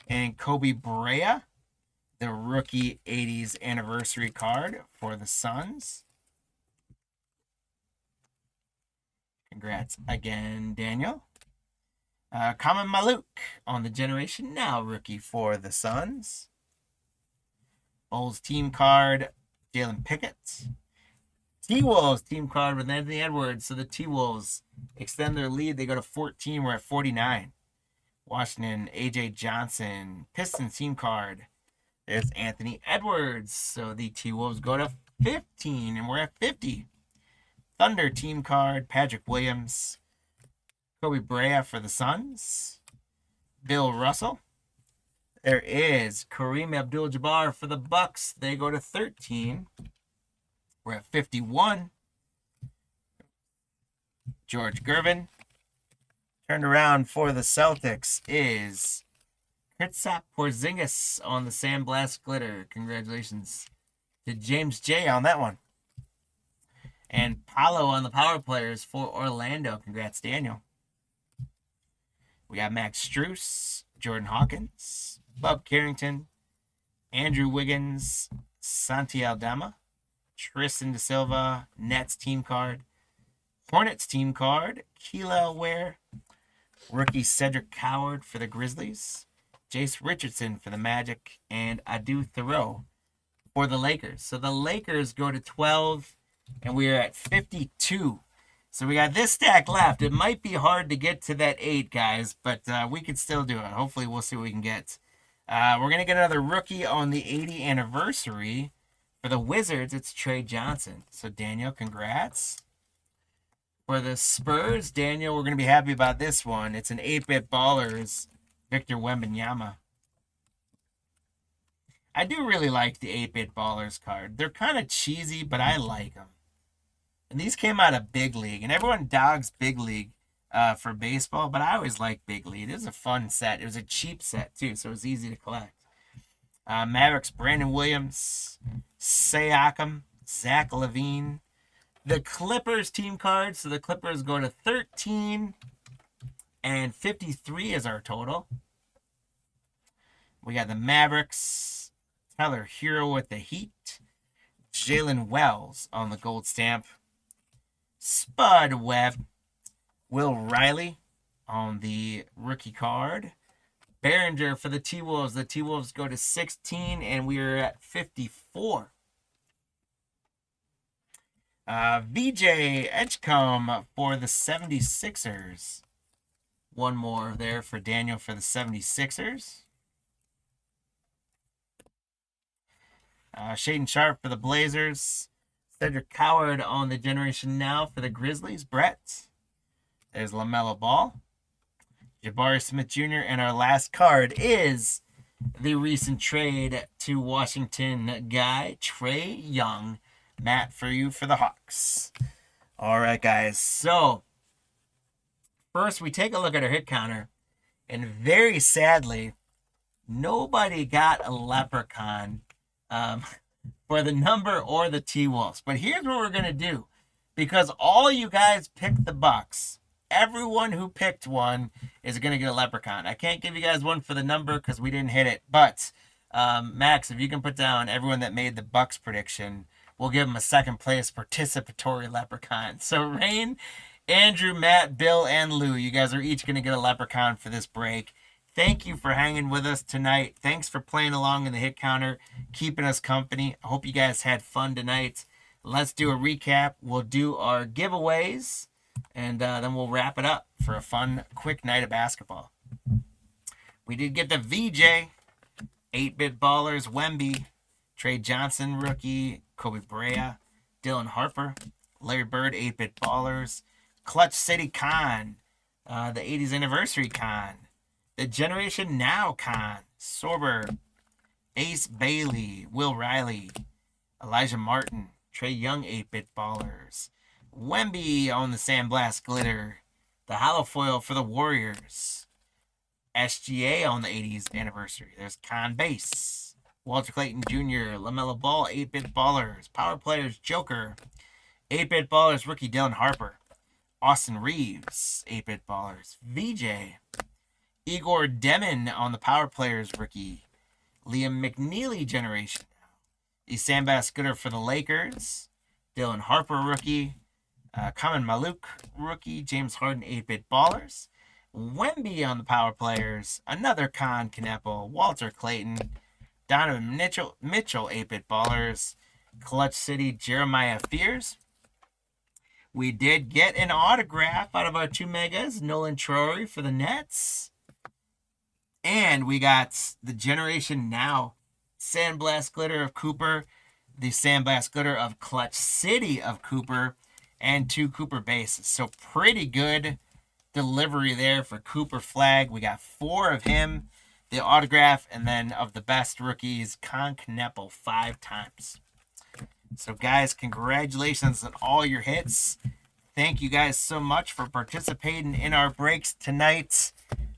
And Kobe Brea, the rookie 80s anniversary card for the Suns. Congrats again, Daniel. Kamen Maluk on the Generation Now rookie for the Suns. Bulls team card, Jalen Pickett. T-Wolves team card with Anthony Edwards. So the T-Wolves extend their lead. They go to 14. We're at 49. Washington, A.J. Johnson. Pistons team card. There's Anthony Edwards. So the T-Wolves go to 15, and we're at 50. Thunder team card. Patrick Williams. Kobe Bryant for the Suns. Bill Russell. There is Kareem Abdul-Jabbar for the Bucks. They go to 13. We're at 51. George Gervin. Turned around for the Celtics is Kristaps Porzingis on the Sandblast Glitter. Congratulations to James J on that one. And Paolo on the Power Players for Orlando. Congrats, Daniel. We got Max Strus, Jordan Hawkins, Bob Carrington, Andrew Wiggins, Santi Aldama, Tristan Da Silva, Nets team card, Hornets team card, Keelan Ware, rookie Cedric Coward for the Grizzlies, Jace Richardson for the Magic, and Adu Thoreau for the Lakers. So the Lakers go to 12, and we are at 52. So we got this stack left. It might be hard to get to that 8, guys, but we can still do it. Hopefully we'll see what we can get. We're going to get another rookie on the 80th anniversary. For the Wizards, it's Trey Johnson. So, Daniel, congrats. For the Spurs, Daniel, we're going to be happy about this one. It's an 8-bit Ballers, Victor Wembanyama. I do really like the 8-bit Ballers card. They're kind of cheesy, but I like them. And these came out of Big League, and everyone dogs Big League for baseball, but I always like Big League. It was a fun set. It was a cheap set, too, so it was easy to collect. Mavericks, Brandon Williams, Siakam, Zach LaVine. The Clippers team cards. So the Clippers go to 13, and 53 is our total. We got the Mavericks, Tyler Hero with the Heat, Jalen Wells on the gold stamp, Spud Webb, Will Riley on the rookie card, Behringer for the T-Wolves. The T-Wolves go to 16, and we are at 54. VJ Edgecombe for the 76ers. One more there for Daniel for the 76ers. Shaden Sharp for the Blazers. Cedric Coward on the Generation Now for the Grizzlies. Brett. There's LaMelo Ball. Jabari Smith Jr. And our last card is the recent trade to Washington guy, Trae Young. Matt, for you for the Hawks. All right, guys. So, first we take a look at our hit counter. And very sadly, nobody got a Leprechaun for the number or the T-Wolves. But here's what we're going to do. Because all you guys picked the Bucks, everyone who picked one is going to get a Leprechaun. I can't give you guys one for the number because we didn't hit it. But, Max, if you can put down everyone that made the Bucks prediction, we'll give them a second place participatory Leprechaun. So, Rain, Andrew, Matt, Bill, and Lou, you guys are each going to get a Leprechaun for this break. Thank you for hanging with us tonight. Thanks for playing along in the hit counter, keeping us company. I hope you guys had fun tonight. Let's do a recap. We'll do our giveaways, and then we'll wrap it up for a fun, quick night of basketball. We did get the VJ, 8-bit Ballers, Wemby, Trey Johnson, rookie, Kobe Bryant, Dylan Harper, Larry Bird, 8-bit Ballers, Clutch City Con, the 80s anniversary Con, the Generation Now Con, Sorber, Ace Bailey, Will Riley, Elijah Martin, Trae Young, 8-bit Ballers, Wemby on the Sandblast Glitter, the Hollow Foil for the Warriors, SGA on the 80s anniversary. There's Con Base, Walter Clayton Jr., LaMelo Ball, 8-bit Ballers, Power Players Joker, 8-bit Ballers rookie Dylan Harper, Austin Reeves, 8-bit Ballers, VJ, Igor Demon on the Power Players rookie, Liam McNeely Generation Now, the Sandblast Scooter for the Lakers, Dylan Harper rookie, Kamen Maluk rookie, James Harden 8-bit Ballers, Wemby on the Power Players, another Con Kneppel, Walter Clayton, Donovan Mitchell 8-bit Ballers, Clutch City Jeremiah Fears, We did get an autograph out of our 2 megas, Nolan Trory for the Nets. And we got the Generation Now Sandblast Glitter of Cooper, the Sandblast Glitter of Clutch City of Cooper, and 2 Cooper bases. So pretty good delivery there for Cooper Flag. We got 4 of him, the autograph, and then of the best rookies, Con Kneppel 5 times. So guys, congratulations on all your hits. Thank you guys so much for participating in our breaks tonight.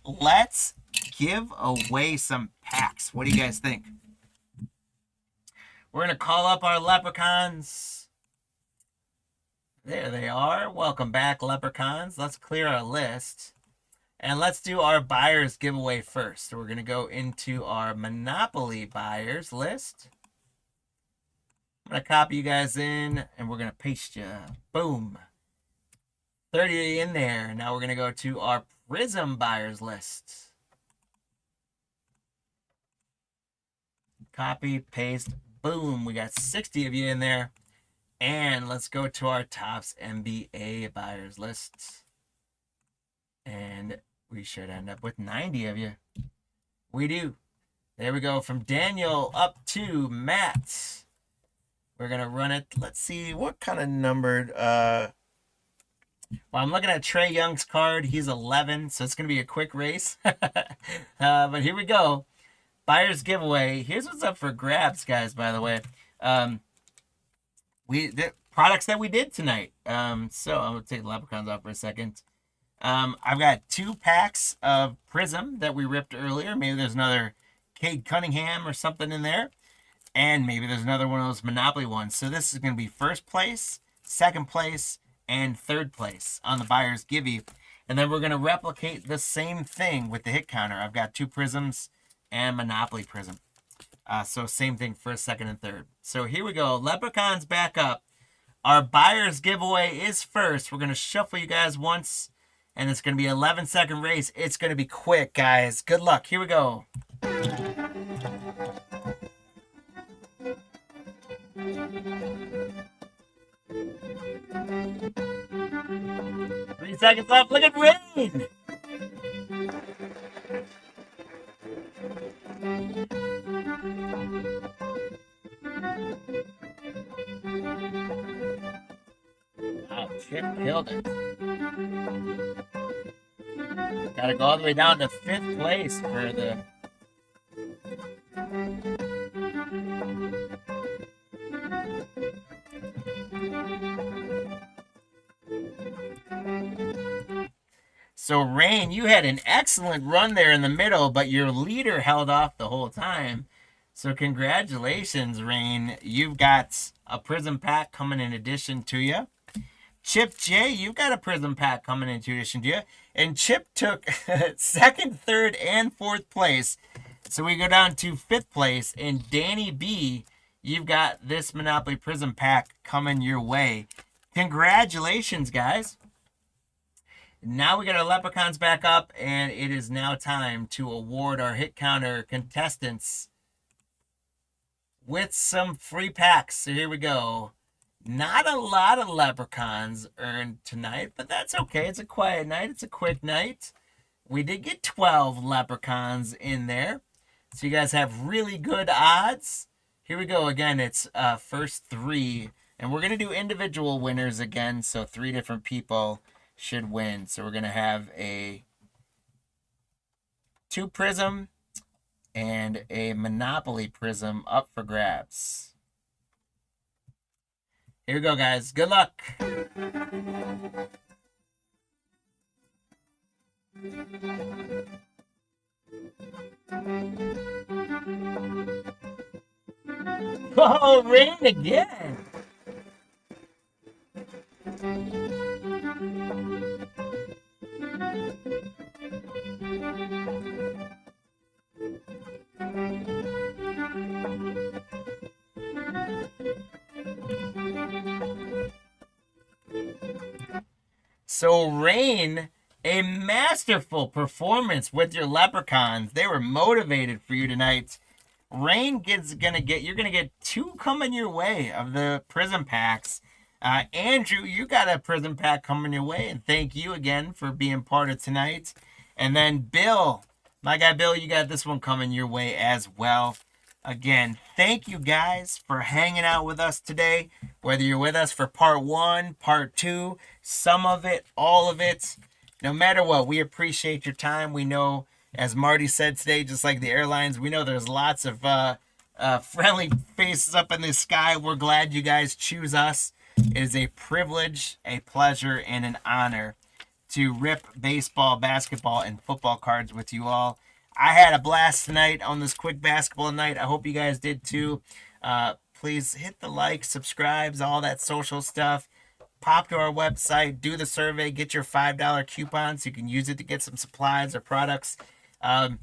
Let's give away some packs. What do you guys think? We're going to call up our leprechauns. There they are. Welcome back, leprechauns. Let's clear our list. And let's do our buyers giveaway first. So we're going to go into our Monopoly buyers list. I'm going to copy you guys in, and we're going to paste you. Boom. 30 in there. Now we're going to go to our Prizm buyers list. Copy, paste, boom. We got 60 of you in there. And let's go to our Topps NBA buyers list. And we should end up with 90 of you. We do. There we go. From Daniel up to Matt. We're going to run it. Let's see what kind of numbered. Well, I'm looking at Trae Young's card. He's 11, so it's going to be a quick race. But here we go. Buyer's giveaway. Here's what's up for grabs, guys, by the way. The products that we did tonight. So I'm going to take the leprechauns off for a second. I've got 2 packs of Prizm that we ripped earlier. Maybe there's another Cade Cunningham or something in there. And maybe there's another one of those Monopoly ones. So this is going to be first place, second place, and third place on the buyer's givey. And then we're going to replicate the same thing with the hit counter. I've got 2 Prizms and Monopoly Prizm. So same thing, first, second, and third. So here we go. Leprechauns back up. Our buyer's giveaway is first. We're going to shuffle you guys once. And it's going to be an 11-second race. It's going to be quick, guys. Good luck. Here we go. 3 seconds left. Look at Rain. Wow, Chip killed it. Gotta go all the way down to 5th place for the... So, Rain, you had an excellent run there in the middle, but your leader held off the whole time. So, congratulations, Rain. You've got a Prizm pack coming in addition to you. Chip J, you've got a Prizm pack coming in addition to you. And Chip took 2nd, 3rd, and 4th place. So, we go down to 5th place. And Danny B, you've got this Monopoly Prizm pack coming your way. Congratulations, guys. Now we got our leprechauns back up, and it is now time to award our hit counter contestants with some free packs. So here we go. Not a lot of leprechauns earned tonight, but that's okay. It's a quiet night. It's a quick night. We did get 12 leprechauns in there. So you guys have really good odds. Here we go again. It's first 3. And we're going to do individual winners again. So 3 different people should win. So we're going to have a 2 Prizm and a Monopoly Prizm up for grabs. Here we go, guys. Good luck. Oh, Rain again. So, Rain, a masterful performance with your leprechauns. They were motivated for you tonight. Rain you're gonna get 2 coming your way of the Prizm packs. Andrew, you got a Prizm pack coming your way, and thank you again for being part of tonight. And then Bill, my guy Bill, you got this one coming your way as well. Again, thank you guys for hanging out with us today. Whether you're with us for part 1, part 2, some of it, all of it, no matter what, we appreciate your time. We know, as Marty said today, just like the airlines, we know there's lots of friendly faces up in the sky. We're glad you guys choose us. It is a privilege, a pleasure, and an honor to rip baseball, basketball, and football cards with you all. I had a blast tonight on this quick basketball night. I hope you guys did too. Please hit the like, subscribes, all that social stuff. Pop to our website, do the survey, get your $5 coupons. You can use it to get some supplies or products. And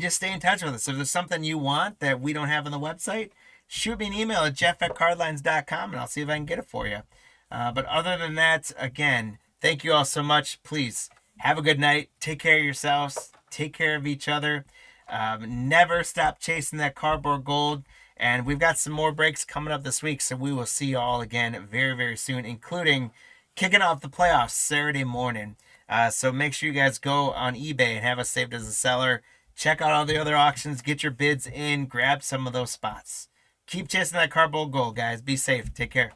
just stay in touch with us. If there's something you want that we don't have on the website, shoot me an email at jeff@cardlines.com and I'll see if I can get it for you. But other than that, again, thank you all so much. Please have a good night. Take care of yourselves. Take care of each other. Never stop chasing that cardboard gold. And we've got some more breaks coming up this week, so we will see you all again very, very soon, including kicking off the playoffs Saturday morning. So make sure you guys go on eBay and have us saved as a seller. Check out all the other auctions. Get your bids in. Grab some of those spots. Keep chasing that cardboard gold, guys. Be safe. Take care.